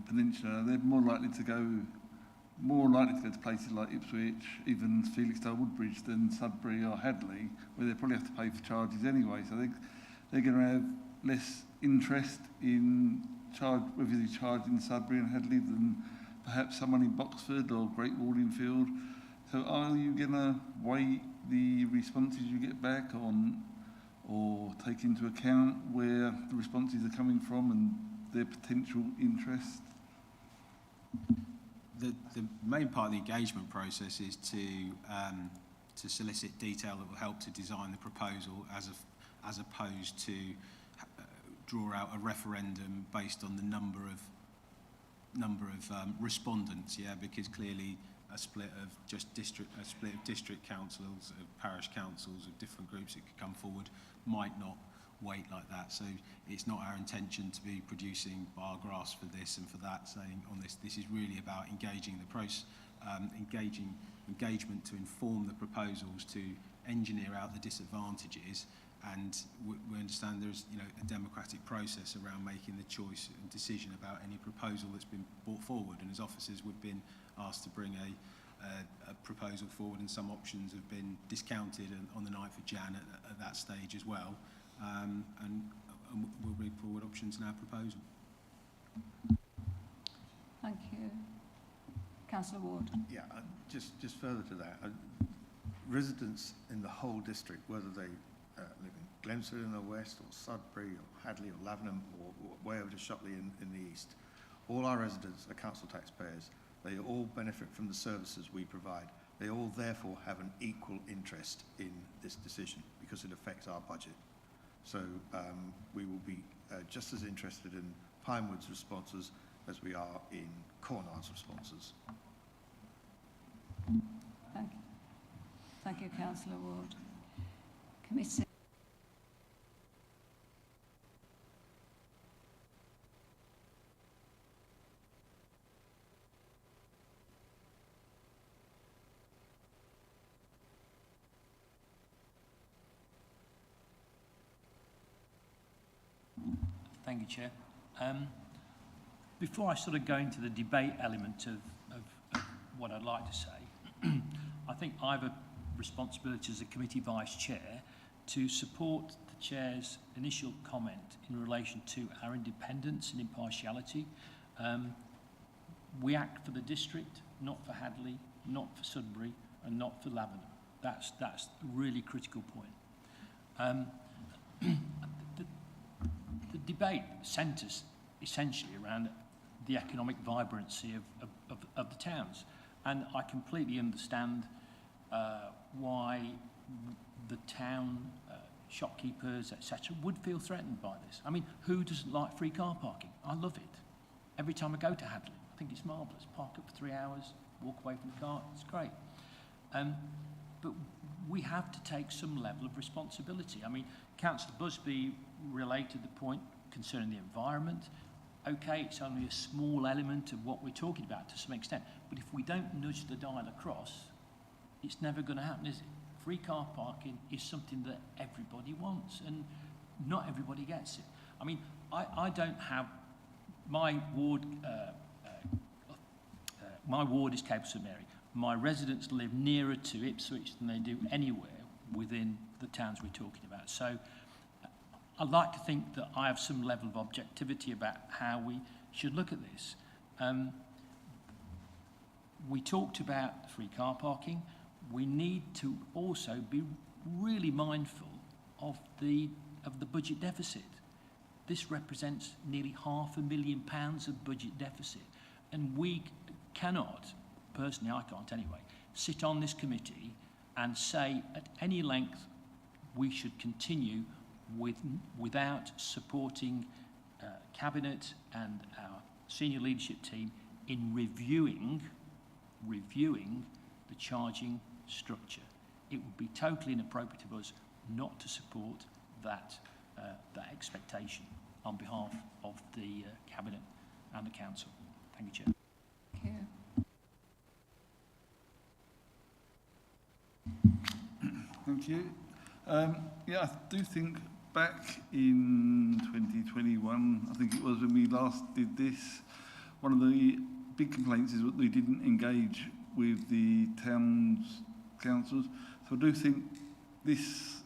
Peninsula, they're more likely to go to places like Ipswich, even Felixstowe, Woodbridge, than Sudbury or Hadley, where they probably have to pay for charges anyway. So they're going to have less interest in whether you charge in Sudbury and Hadley than perhaps someone in Boxford or Great Wallingfield. So are you going to weigh the responses you get back on, or take into account where the responses are coming from and their potential interest? The main part of the engagement process is to solicit detail that will help to design the proposal, as opposed to draw out a referendum based on the number of respondents. Yeah, because clearly a split of district councils, of parish councils, of different groups that could come forward might not weight like that. So it's not our intention to be producing bar graphs for this and for that, saying on this. This is really about engaging the process, engagement to inform the proposals, to engineer out the disadvantages, and we understand there's a democratic process around making the choice and decision about any proposal that's been brought forward. And as officers, we've been asked to bring a proposal forward, and some options have been discounted on the 9th of Jan at that stage as well. And we'll bring forward options in our proposal. Thank you. Councillor Ward. Yeah, just further to that, residents in the whole district, whether they live in Glenford in the west, or Sudbury, or Hadley, or Lavenham, or way over to Shotley in the east, all our residents are council taxpayers. They all benefit from the services we provide. They all therefore have an equal interest in this decision because it affects our budget. So we will be just as interested in Pinewood's responses as we are in Cornard's responses. Thank you. Thank you, Councillor Ward. Committee. Thank you, Chair. Before I sort of go into the debate element of what I'd like to say, I think I have a responsibility as a committee vice chair to support the chair's initial comment in relation to our independence and impartiality. We act for the district, not for Hadley, not for Sudbury, and not for Lavenham. That's a really critical point. The debate centres essentially around the economic vibrancy of of the towns. And I completely understand why the town shopkeepers, etc., would feel threatened by this. I mean, who doesn't like free car parking? I love it. Every time I go to Hadley, I think it's marvellous. Park up for 3 hours, walk away from the car, it's great. But we have to take some level of responsibility. I mean, Councillor Busby related the point concerning the environment. Okay, it's only a small element of what we're talking about to some extent, but if we don't nudge the dial across, it's never going to happen, is it? Free car parking is something that everybody wants, and not everybody gets it. I mean, I don't have my ward. My ward is Cape St Mary. My residents live nearer to Ipswich than they do anywhere within the towns we're talking about. So I'd like to think that I have some level of objectivity about how we should look at this. We talked about free car parking. We need to also be really mindful of the budget deficit. This represents nearly £500,000 of budget deficit, and we cannot, personally I can't anyway, sit on this committee and say at any length we should continue without supporting Cabinet and our senior leadership team in reviewing the charging structure. It would be totally inappropriate of us not to support that expectation on behalf of the Cabinet and the Council. Thank you, Chair. Thank you. Thank you. Yeah, I do think back in 2021, I think it was when we last did this, one of the big complaints is that we didn't engage with the town's councils. So I do think this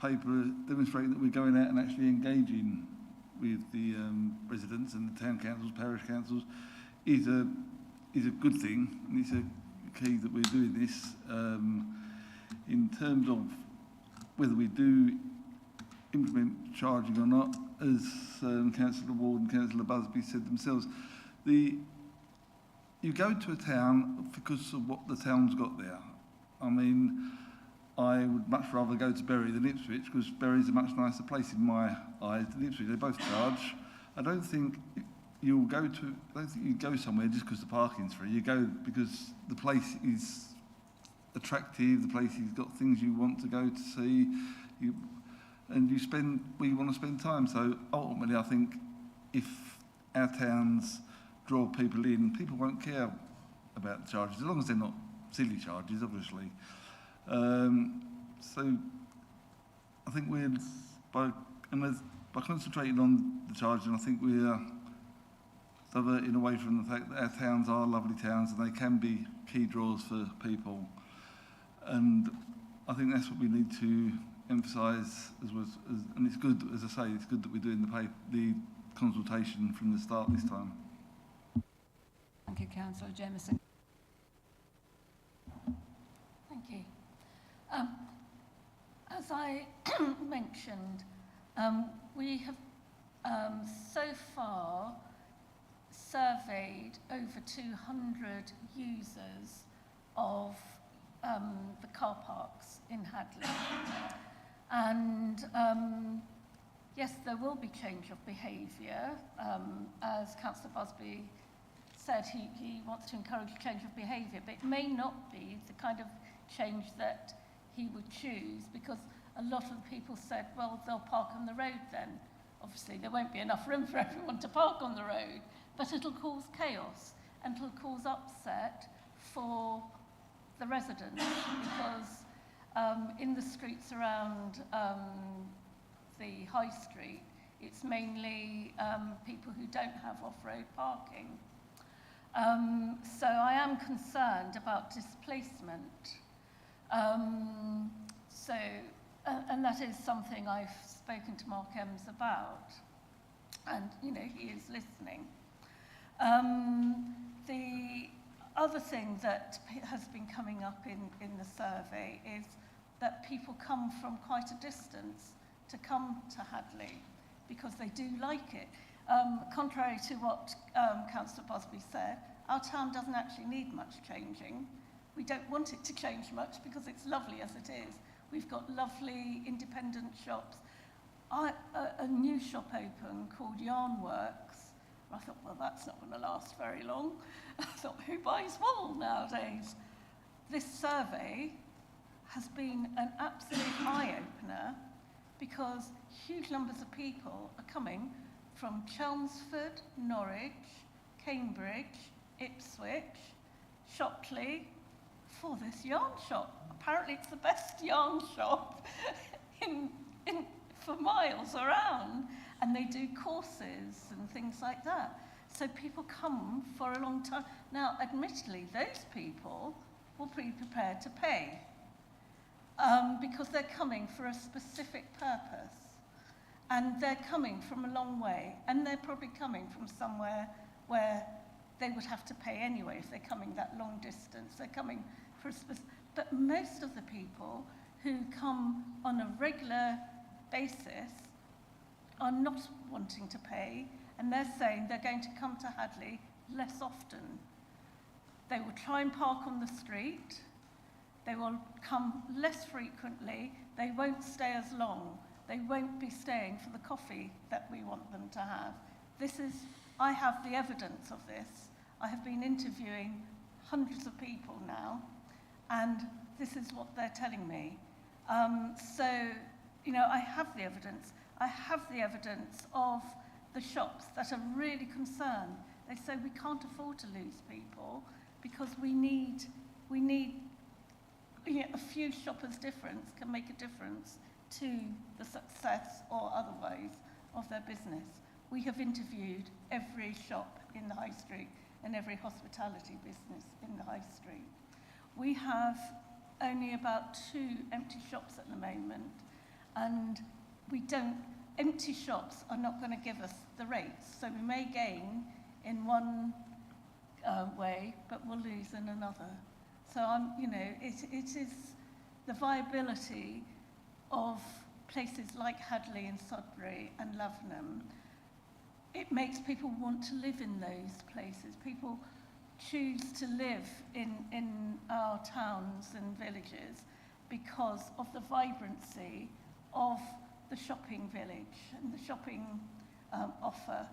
paper demonstrating that we're going out and actually engaging with the residents and the town councils, parish councils, is a good thing, and it's a key that we're doing this. In terms of whether we do implement charging or not, as Councillor Ward and Councillor Busby said themselves, you go to a town because of what the town's got there. I mean, I would much rather go to Bury than Ipswich, because Bury's a much nicer place in my eyes than Ipswich. They both charge. I don't think you go somewhere just because the parking's free. You go because the place is attractive, the place has got things you want to go to see, and you spend where you want to spend time. So ultimately, I think if our towns draw people in, people won't care about the charges, as long as they're not silly charges, obviously. So I think by concentrating on the charging, I think we're diverting away from the fact that our towns are lovely towns and they can be key draws for people. And I think that's what we need to emphasise, and it's good, as I say, it's good that we're doing the consultation from the start this time. Thank you, Councillor Jameson. Thank you. As I mentioned, we have so far surveyed over 200 users of the car parks in Hadley. And yes, there will be change of behaviour. As Councillor Busby said, he wants to encourage change of behaviour, but it may not be the kind of change that he would choose, because a lot of the people said, well, they'll park on the road then. Obviously, there won't be enough room for everyone to park on the road, but it'll cause chaos and it'll cause upset for the residents, because in the streets around the High Street, it's mainly people who don't have off-road parking. So I am concerned about displacement. And that is something I've spoken to Mark Ems about, and you know, he is listening. The other thing that has been coming up in the survey is that people come from quite a distance to come to Hadley because they do like it. Contrary to what Councillor Busby said, our town doesn't actually need much changing. We don't want it to change much because it's lovely as it is. We've got lovely independent shops. A new shop opened called Yarn Works. I thought, well, that's not going to last very long. I thought, who buys wool nowadays? This survey has been an absolute eye-opener because huge numbers of people are coming from Chelmsford, Norwich, Cambridge, Ipswich, Shockley for this yarn shop. Apparently it's the best yarn shop for miles around, and they do courses and things like that. So people come for a long time. Now, admittedly, those people will be prepared to pay because they're coming for a specific purpose. And they're coming from a long way, and they're probably coming from somewhere where they would have to pay anyway if they're coming that long distance. They're coming for a specific... But most of the people who come on a regular basis are not wanting to pay, and they're saying they're going to come to Hadley less often. They will try and park on the street. They will come less frequently. They won't stay as long. They won't be staying for the coffee that we want them to have. I have the evidence of this. I have been interviewing hundreds of people now, and this is what they're telling me. So, you know, I have the evidence. I have the evidence of the shops that are really concerned. They say we can't afford to lose people because we need you know, a few shoppers' difference can make a difference to the success or otherwise of their business. We have interviewed every shop in the High Street and every hospitality business in the High Street. We have only about 2 empty shops at the moment, and empty shops are not going to give us the rates. So we may gain in one way, but we'll lose in another. So you know, it is the viability of places like Hadley and Sudbury and Lavenham. It makes people want to live in those places. People choose to live in our towns and villages because of the vibrancy of the shopping village and the shopping offer.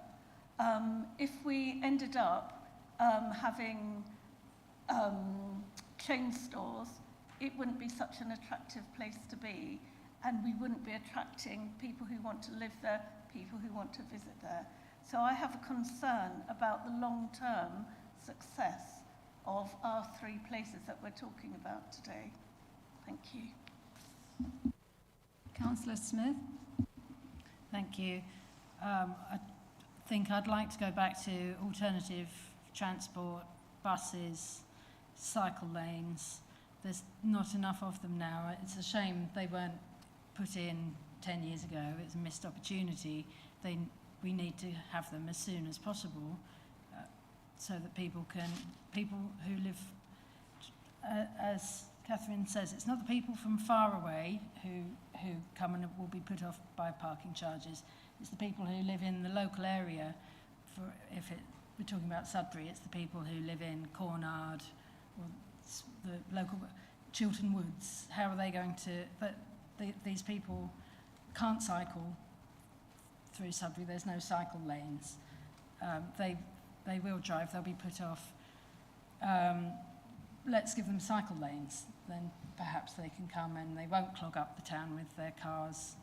If we ended up having chain stores, it wouldn't be such an attractive place to be, and we wouldn't be attracting people who want to live there, people who want to visit there. So I have a concern about the long-term success of our 3 places that we're talking about today. Thank you. Councillor Smith. Thank you. I think I'd like to go back to alternative transport, buses, cycle lanes. There's not enough of them now. It's a shame they weren't put in 10 years ago. It's a missed opportunity. We need to have them as soon as possible so that people who live, as Catherine says, it's not the people from far away who come and will be put off by parking charges. It's the people who live in the local area. We're talking about Sudbury, it's the people who live in Cornard or the local Chiltern Woods. How are they going to... these people can't cycle through Sudbury. There's no cycle lanes. They will drive. They'll be put off. Let's give them cycle lanes. Then perhaps they can come and they won't clog up the town with their cars.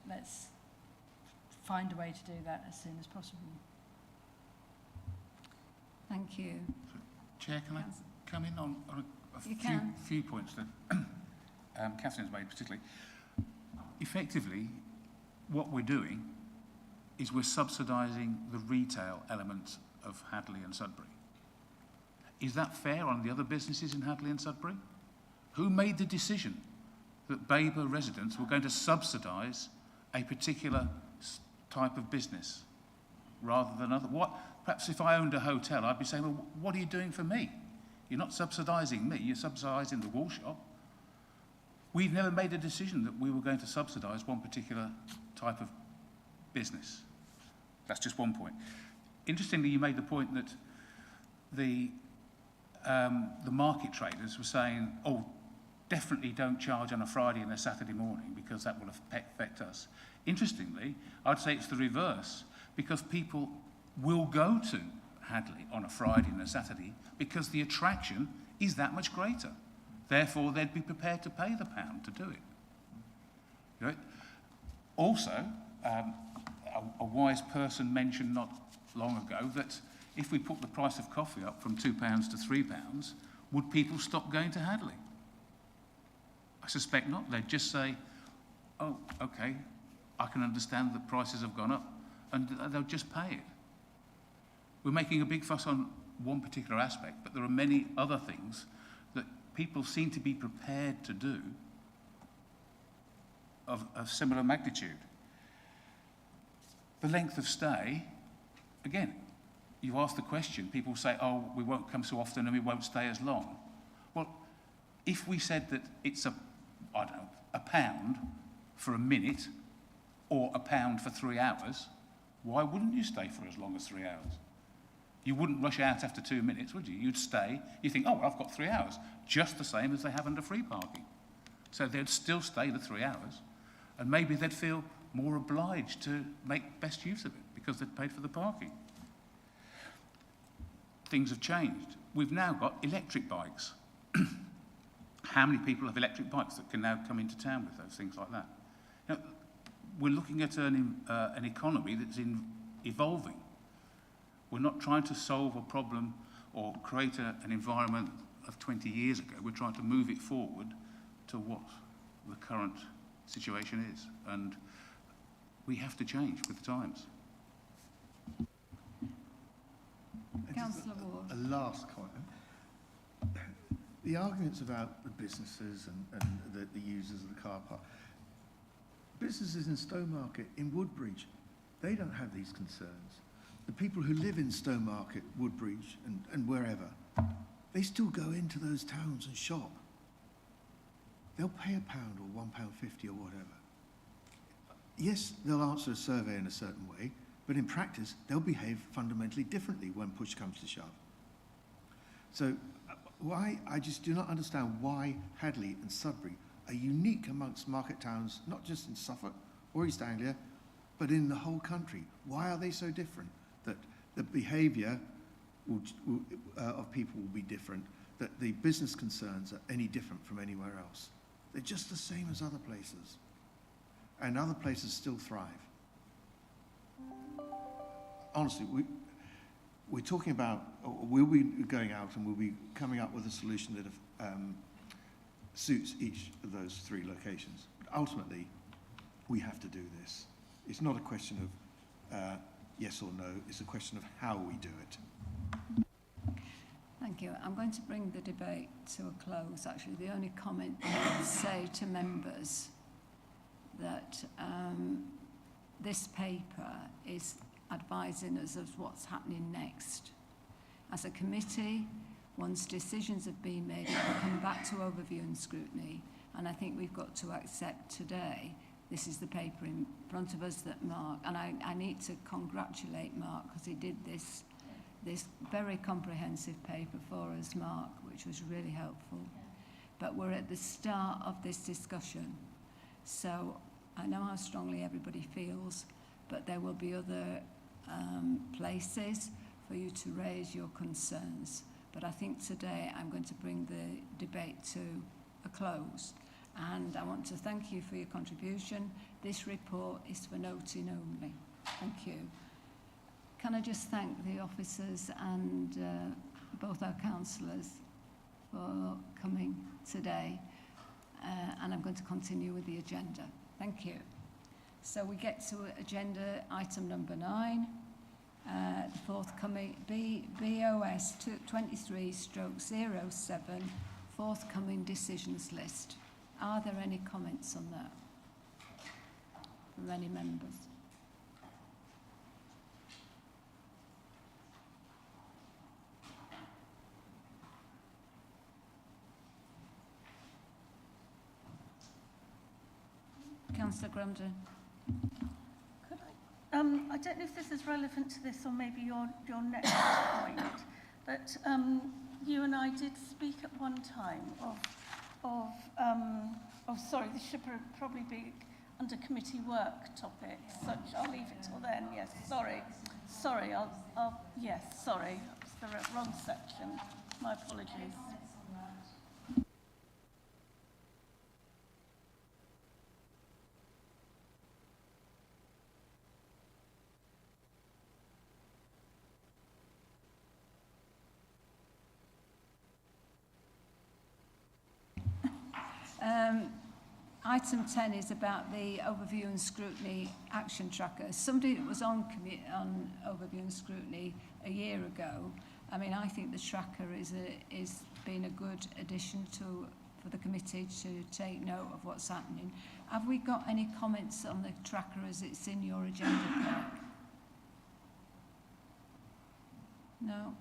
Let's find a way to do that as soon as possible. Thank you. Chair, can I come in on a few points that Catherine's made particularly? Effectively, what we're doing is we're subsidising the retail element of Hadley and Sudbury. Is that fair on the other businesses in Hadley and Sudbury? Who made the decision that Babergh residents were going to subsidise a particular type of business rather than other? Perhaps if I owned a hotel, I'd be saying, well, what are you doing for me? You're not subsidising me, you're subsidising the wool shop. We've never made a decision that we were going to subsidise one particular type of business. That's just one point. interestingly, you made the point that the market traders were saying, oh, definitely don't charge on a Friday and a Saturday morning because that will affect us. Interestingly, I'd say it's the reverse, because people will go to Hadley on a Friday and a Saturday because the attraction is that much greater. Therefore, they'd be prepared to pay the pound to do it. You know, also, a wise person mentioned not long ago that if we put the price of coffee up from £2 to £3, would people stop going to Hadley? I suspect not. They'd just say, oh, okay, I can understand that prices have gone up, and they'll just pay it. We're making a big fuss on one particular aspect, but there are many other things that people seem to be prepared to do of similar magnitude. The length of stay, again, you ask the question, people say, oh, we won't come so often and we won't stay as long. Well, if we said that it's I don't know, £1 for a minute or £1 for 3 hours, why wouldn't you stay for as long as 3 hours? You wouldn't rush out after 2 minutes, would you? You'd stay. You think, oh, well, I've got 3 hours, just the same as they have under free parking. So they'd still stay the 3 hours, and maybe they'd feel more obliged to make best use of it because they'd paid for the parking. Things have changed. We've now got electric bikes. How many people have electric bikes that can now come into town with those, things like that? You know, we're looking at an economy that's evolving. We're not trying to solve a problem or create an environment of 20 years ago. We're trying to move it forward to what the current situation is. And we have to change with the times. Councillor Ward. A last comment. The arguments about the businesses and the users of the car park. Businesses in Stowmarket, in Woodbridge, they don't have these concerns. The people who live in Stowmarket, Woodbridge and wherever, they still go into those towns and shop. They'll pay £1 or £1.50 or whatever. Yes, they'll answer a survey in a certain way, but in practice, they'll behave fundamentally differently when push comes to shove. So I just do not understand why Hadley and Sudbury are unique amongst market towns, not just in Suffolk or East Anglia, but in the whole country. Why are they so different? That the behaviour of people will be different, that the business concerns are any different from anywhere else. They're just the same as other places. And other places still thrive. Honestly, we're talking about, we'll be going out and we'll be coming up with a solution that suits each of those 3 locations. But ultimately, we have to do this. It's not a question of yes or no, it's a question of how we do it. Thank you. I'm going to bring the debate to a close. Actually, the only comment I would say to members that this paper is advising us of what's happening next. As a committee, once decisions have been made, it will come back to overview and scrutiny. And I think we've got to accept today, this is the paper in front of us that Mark, and I need to congratulate Mark because he did this very comprehensive paper for us, Mark, which was really helpful. But we're at the start of this discussion. So I know how strongly everybody feels, but there will be other places for you to raise your concerns. But I think today I'm going to bring the debate to a close. And I want to thank you for your contribution. This report is for noting only. Thank you. Can I just thank the officers and both our councillors for coming today. And I'm going to continue with the agenda. Thank you. So we get to agenda item number 9, the forthcoming BOS 23/07 forthcoming decisions list. Are there any comments on that from any members? Councillor Grundy. Could I I don't know if this is relevant to this or maybe your next point, but you and I did speak at one time sorry, this should probably be under committee work topics, so I'll leave it till then. Yes, sorry, yes, sorry, it's the wrong section. My apologies. Item 10 is about the overview and scrutiny action tracker. Somebody that was on overview and scrutiny a year ago, I mean, I think the tracker is been a good addition for the committee to take note of what's happening. Have we got any comments on the tracker as it's in your agenda pack? No?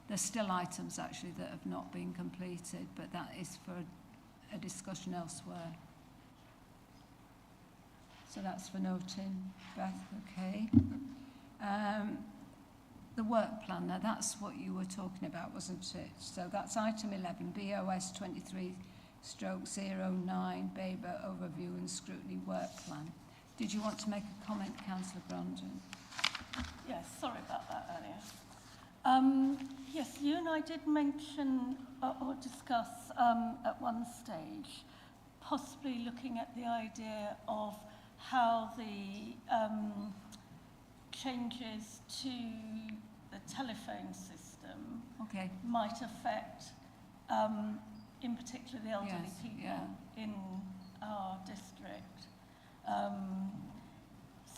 There's still items actually that have not been completed, but that is for a discussion elsewhere. So that's for noting, Beth, okay. The work plan, now that's what you were talking about, wasn't it? So that's item 11, BOS 23/09, Babergh Overview and Scrutiny Work Plan. Did you want to make a comment, Councillor Brandon? Yes, sorry about that earlier. Yes, you and I did mention or discuss at one stage possibly looking at the idea of how the changes to the telephone system might affect, in particular, the elderly people in our district.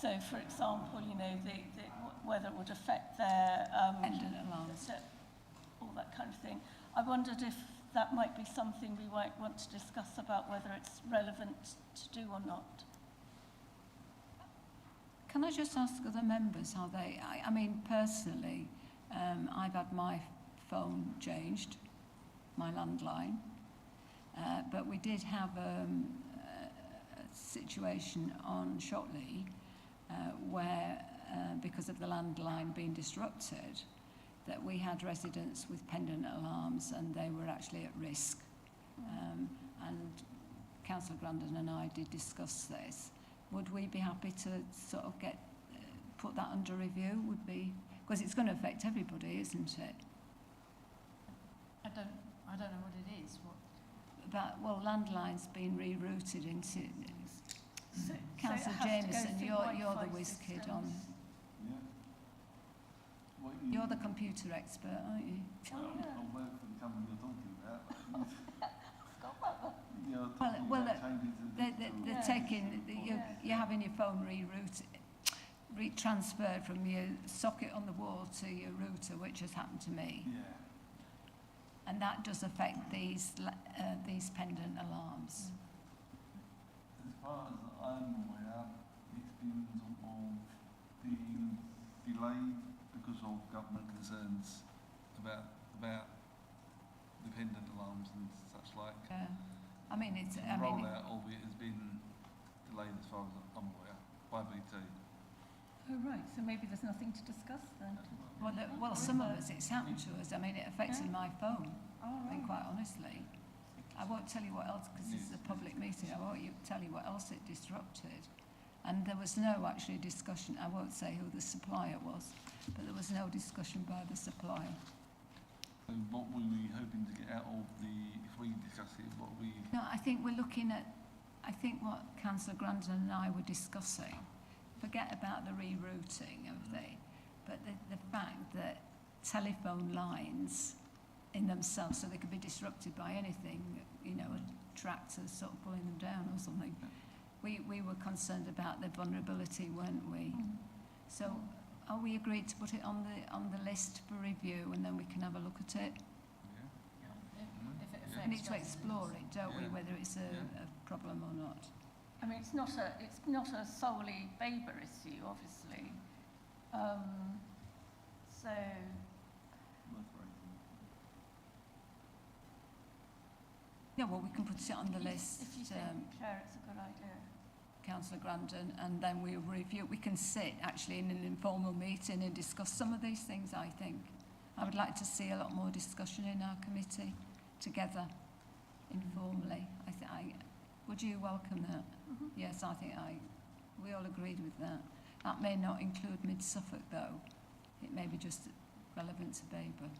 So, for example, you know, whether it would affect their pendant alarms, all that kind of thing. I wondered if that might be something we might want to discuss about whether it's relevant to do or not. Can I just ask other members how they... I mean, personally, I've had my phone changed, my landline, but we did have a situation on Shotley where, because of the landline being disrupted, that we had residents with pendant alarms and they were actually at risk. And Councillor Grandon and I did discuss this. Would we be happy to sort of put that under review? Would be, because it's going to affect everybody, isn't it? I don't know what it is. Well, landlines being rerouted into... Councillor Jameson, you're the whiz kid on... You're the computer expert, aren't you? I work for the company you're talking about. They're taking... You're having your phone transferred from your socket on the wall to your router, which has happened to me. Yeah. And that does affect these pendant alarms. As far as I'm aware, it's been sort of being delayed because of government concerns about dependent alarms and such like. I mean, it's... The rollout of it has been delayed as far as I'm aware by BT. Oh, right, so maybe there's nothing to discuss then. Well, some of us, it's happened to us. I mean, it affected my phone, quite honestly. I won't tell you what else, because this is a public meeting. I won't tell you what else it disrupted. And there was no actually discussion. I won't say who the supplier was, but there was no discussion by the supplier. So what were we hoping to get out of if we discuss it, what we... No, I think we're looking at, I think what Councillor Grandon and I were discussing, forget about the rerouting of but the fact that telephone lines in themselves, so they could be disrupted by anything, you know, a tractor sort of pulling them down or something. We were concerned about the vulnerability, weren't we? So are we agreed to put it on the list for review and then we can have a look at it? We need to explore it, don't we, whether it's a problem or not. I mean, it's not a solely Babergh issue, obviously. So... Yeah, well, we can put it on the list. If you think, Claire, it's a good idea. Councillor Grandon, and then we'll review. We can sit actually in an informal meeting and discuss some of these things, I think. I would like to see a lot more discussion in our committee together, informally. Would you welcome that? Mhm. Yes, I think we all agreed with that. That may not include Mid-Suffolk though. It may be just relevant to Babergh.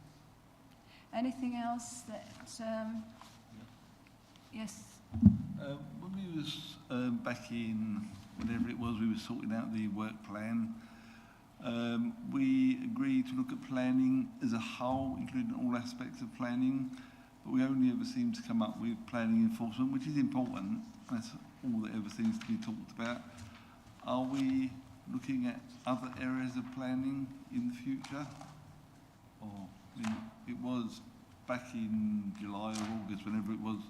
Anything else that, yes? When we was back in, whenever it was, we were sorting out the work plan, we agreed to look at planning as a whole, including all aspects of planning, but we only ever seem to come up with planning enforcement, which is important. That's all that ever seems to be talked about. Are we looking at other areas of planning in the future? Or, it was back in July or August, whenever it was,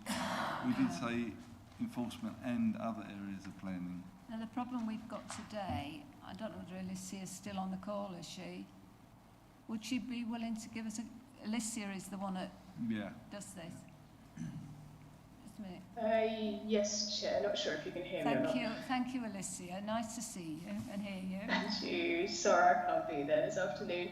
we did say enforcement and other areas of planning. Now the problem we've got today, I don't know whether Alicia is still on the call, is she? Would she be willing to give us Alicia is the one that does this. Just a minute. Yes, Chair. Not sure if you can hear me or not. Thank you, Alicia. Nice to see you and hear you. Thank you. Sorry I can't be there this afternoon.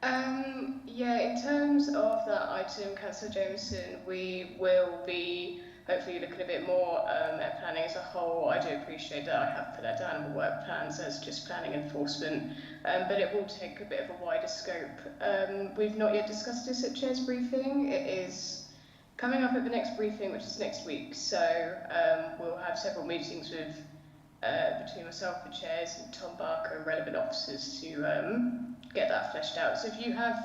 In terms of that item, Councillor Jameson, we will be hopefully looking a bit more at planning as a whole. I do appreciate that I have put that down in the work plans as just planning enforcement, but it will take a bit of a wider scope. We've not yet discussed this at Chair's briefing. It is coming up at the next briefing, which is next week, so we'll have several meetings with between myself, the chairs, and Tom Barker and relevant officers to get that fleshed out. So if you have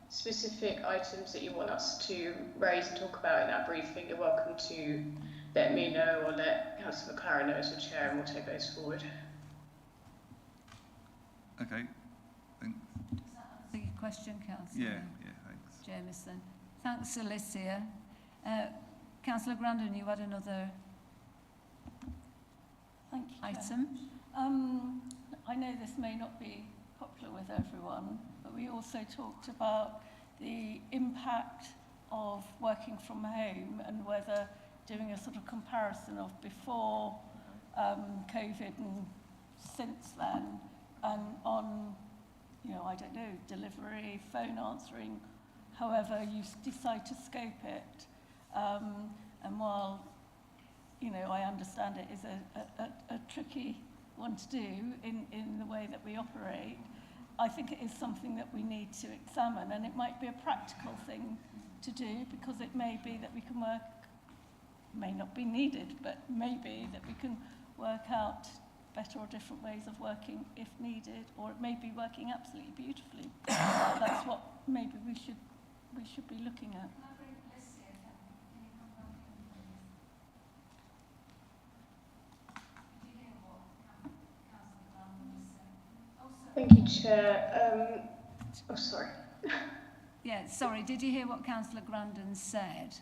specific items that you want us to raise and talk about in that briefing, you're welcome to let me know or let Councillor McLaren know as the chair, and we'll take those forward. Okay, thanks. Does that answer your question, Councillor? Yeah, thanks. Jameson. Thanks, Alicia. Councillor Grandon, you had another Thank you, item? I know this may not be popular with everyone, but we also talked about the impact of working from home and whether doing a sort of comparison of before COVID and since then, and on, I don't know, delivery, phone answering, however you decide to scope it. And while, I understand it is a tricky one to do in the way that we operate, I think it is something that we need to examine, and it might be a practical thing to do, because it may be that we can work, may not be needed, but maybe that we can work out better or different ways of working if needed, or it may be working absolutely beautifully. That's what maybe we should be looking at. Thank you, Chair. Sorry. Yeah, sorry, did you hear what Councillor Grandon said?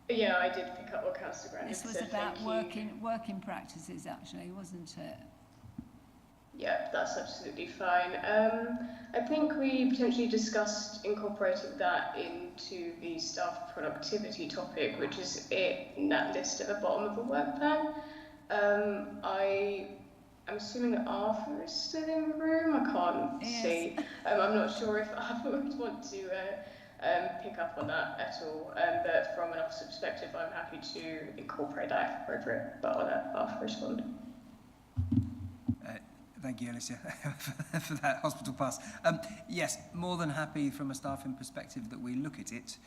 Yeah, I did pick up what Councillor Grandon said. This was about working practices, actually, wasn't it? Yeah, that's absolutely fine. I think we potentially discussed incorporating that into the staff productivity topic, which is in that list at the bottom of the work plan. I'm assuming that Arthur is still in the room. I can't see. I'm not sure if Arthur would want to pick up on that at all. But from an officer perspective, I'm happy to incorporate that if appropriate. But I'll let Arthur respond. Thank you, Alicia, for that hospital pass. Yes, more than happy from a staffing perspective that we look at it.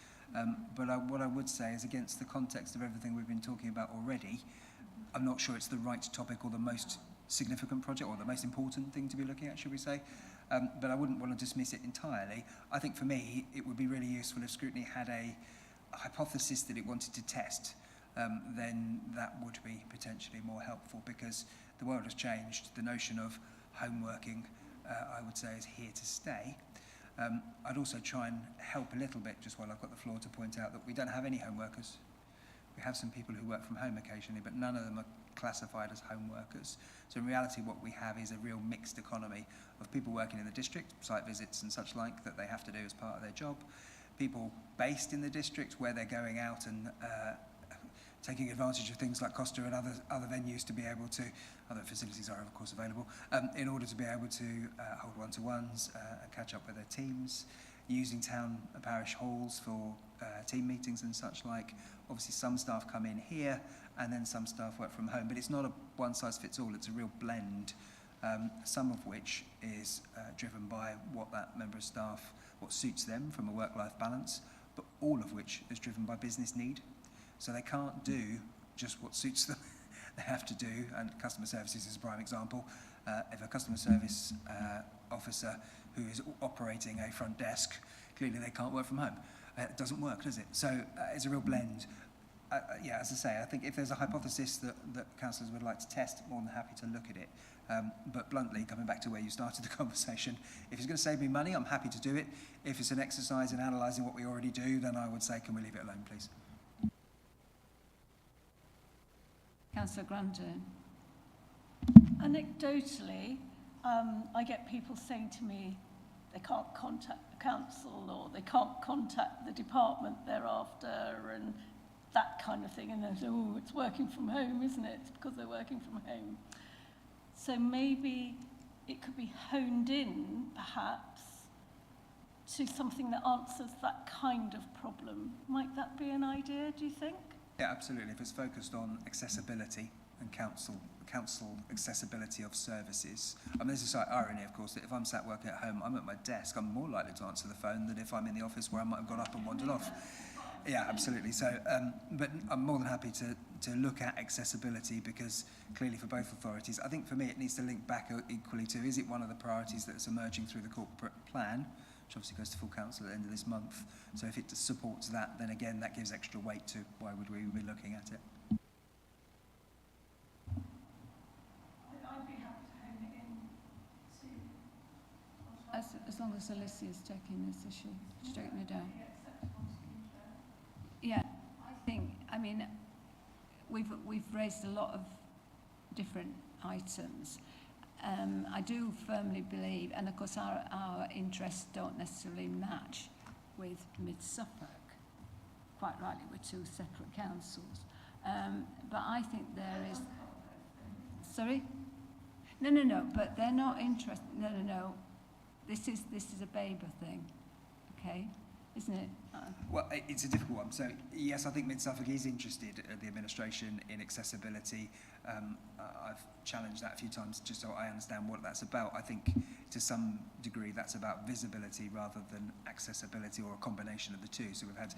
But what I would say is, against the context of everything we've been talking about already, I'm not sure it's the right topic or the most significant project or the most important thing to be looking at, should we say. But I wouldn't want to dismiss it entirely. I think for me, it would be really useful if Scrutiny had a hypothesis that it wanted to test. Then that would be potentially more helpful, because the world has changed. The notion of home working, I would say, is here to stay. I'd also try and help a little bit, just while I've got the floor, to point out that we don't have any home workers. We have some people who work from home occasionally, but none of them are classified as home workers. So in reality, what we have is a real mixed economy of people working in the district, site visits and such like, that they have to do as part of their job. People based in the district, where they're going out and taking advantage of things like Costa and other venues to be able to, other facilities are of course available, in order to be able to hold one-to-ones and catch up with their teams, using town and parish halls for team meetings and such like. Obviously some staff come in here and then some staff work from home, but it's not a one-size-fits-all, it's a real blend, some of which is driven by what that member of staff, what suits them from a work-life balance, but all of which is driven by business need. So they can't do just what suits them. They have to do, and customer services is a prime example. If a customer service officer who is operating a front desk, clearly they can't work from home. It doesn't work, does it? So it's a real blend. Yeah, as I say, I think if there's a hypothesis that councillors would like to test, more than happy to look at it. But bluntly, coming back to where you started the conversation, if it's going to save me money, I'm happy to do it. If it's an exercise in analysing what we already do, then I would say, can we leave it alone, please? Councillor Grandin. Anecdotally, I get people saying to me they can't contact the council or they can't contact the department they're after and that kind of thing. And they say, oh, it's working from home, isn't it? It's because they're working from home. So maybe it could be honed in, perhaps, to something that answers that kind of problem. Might that be an idea, do you think? Yeah, absolutely. If it's focused on accessibility and council accessibility of services. I mean, there's a slight irony, of course, that if I'm sat working at home, I'm at my desk, I'm more likely to answer the phone than if I'm in the office where I might have got up and wandered off. Yeah, absolutely. So, but I'm more than happy to look at accessibility because clearly for both authorities, I think for me it needs to link back equally to, is it one of the priorities that's emerging through the corporate plan, which obviously goes to full council at the end of this month. So if it supports that, then again, that gives extra weight to why would we be looking at it. I'd be happy to hone it in to... As long as Alicia's taking this issue, she's taking it down. Yeah, I mean, we've raised a lot of different items. I do firmly believe, and of course our interests don't necessarily match with Mid-Suffolk. Quite rightly, we're two separate councils. But I think there is... Sorry? No, but they're not interested... No. This is a Babergh thing, okay? Isn't it? Well, it's a difficult one. So, yes, I think Mid-Suffolk is interested, the administration, in accessibility. I've challenged that a few times just so I understand what that's about. I think to some degree that's about visibility rather than accessibility or a combination of the two. So we've had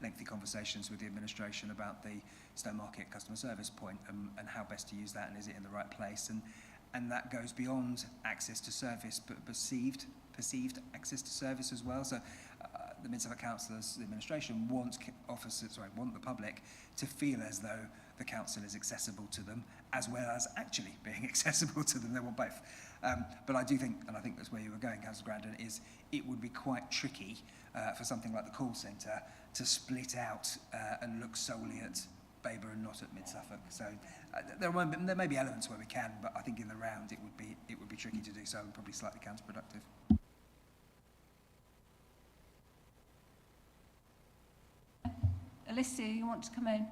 lengthy conversations with the administration about the Stowmarket customer service point and how best to use that and is it in the right place. And that goes beyond access to service but perceived access to service as well. So the Mid-Suffolk councillors, the administration, want the public to feel as though the council is accessible to them, as well as actually being accessible to them. They want both. But I do think, and I think that's where you were going, Councillor Grandin, is it would be quite tricky for something like the call centre to split out and look solely at Babergh and not at Mid-Suffolk. So there may be elements where we can, but I think in the round it would be tricky to do so and probably slightly counterproductive. Alicia, you want to come in?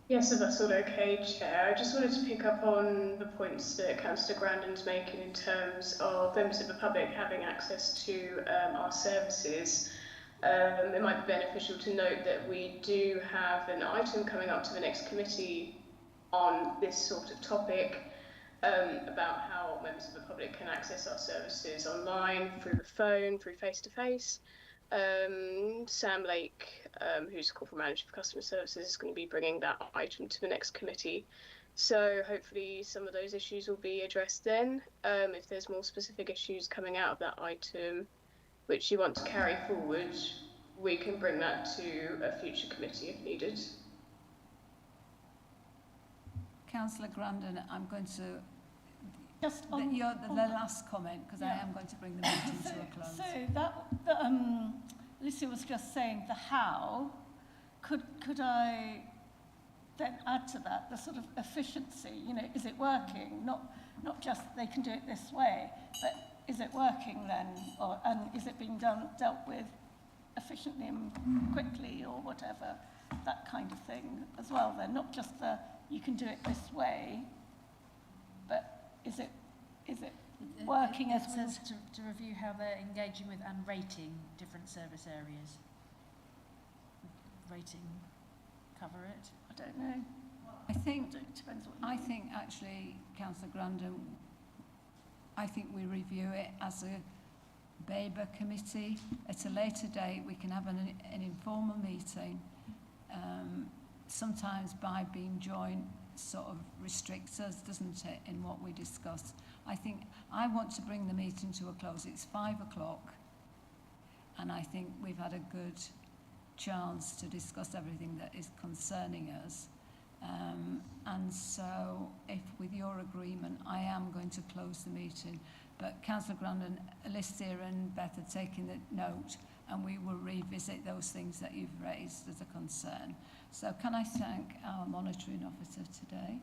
Yes, if that's all okay, Chair. I just wanted to pick up on the points that Councillor Grandin's making in terms of members of the public having access to our services. It might be beneficial to note that we do have an item coming up to the next committee on this sort of topic about how members of the public can access our services online, through the phone, through face-to-face. Sam Lake, who's corporate manager for customer services, is going to be bringing that item to the next committee. So hopefully some of those issues will be addressed then. If there's more specific issues coming out of that item which you want to carry forward, we can bring that to a future committee if needed. Councillor Grandin, I'm going to... Just on, the last comment, because I am going to bring the meeting to a close. So Lucy was just saying the how. Could I then add to that the sort of efficiency? You know, is it working? Not just they can do it this way, but is it working then, and is it being dealt with efficiently and quickly or whatever? that kind of thing as well then, not just the, you can do it this way, but is it working it as we says to review how they're engaging with and rating different service areas. Rating cover it? I don't know. I think, It depends what you I mean. think actually, Councillor Grandin, I think we review it as a Babergh committee. At a later date, we can have an informal meeting. Sometimes by being joint sort of restricts us, doesn't it, in what we discuss. I think I want to bring the meeting to a close. It's 5 o'clock, and I think we've had a good chance to discuss everything that is concerning us. And so, if with your agreement, I am going to close the meeting. But Councillor Grandin, Alistair and Beth are taking the note, and we will revisit those things that you've raised as a concern. So can I thank our monitoring officer today,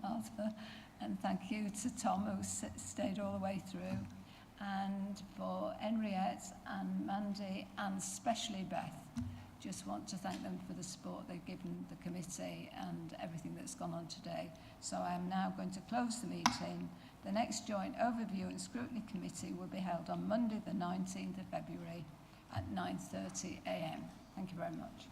Arthur, and thank you to Tom, who stayed all the way through, and for Henriette and Mandy, and especially Beth. Just want to thank them for the support they've given the committee and everything that's gone on today. So I am now going to close the meeting. The next joint overview and scrutiny committee will be held on Monday the 19th of February at 9:30 a.m. Thank you very much.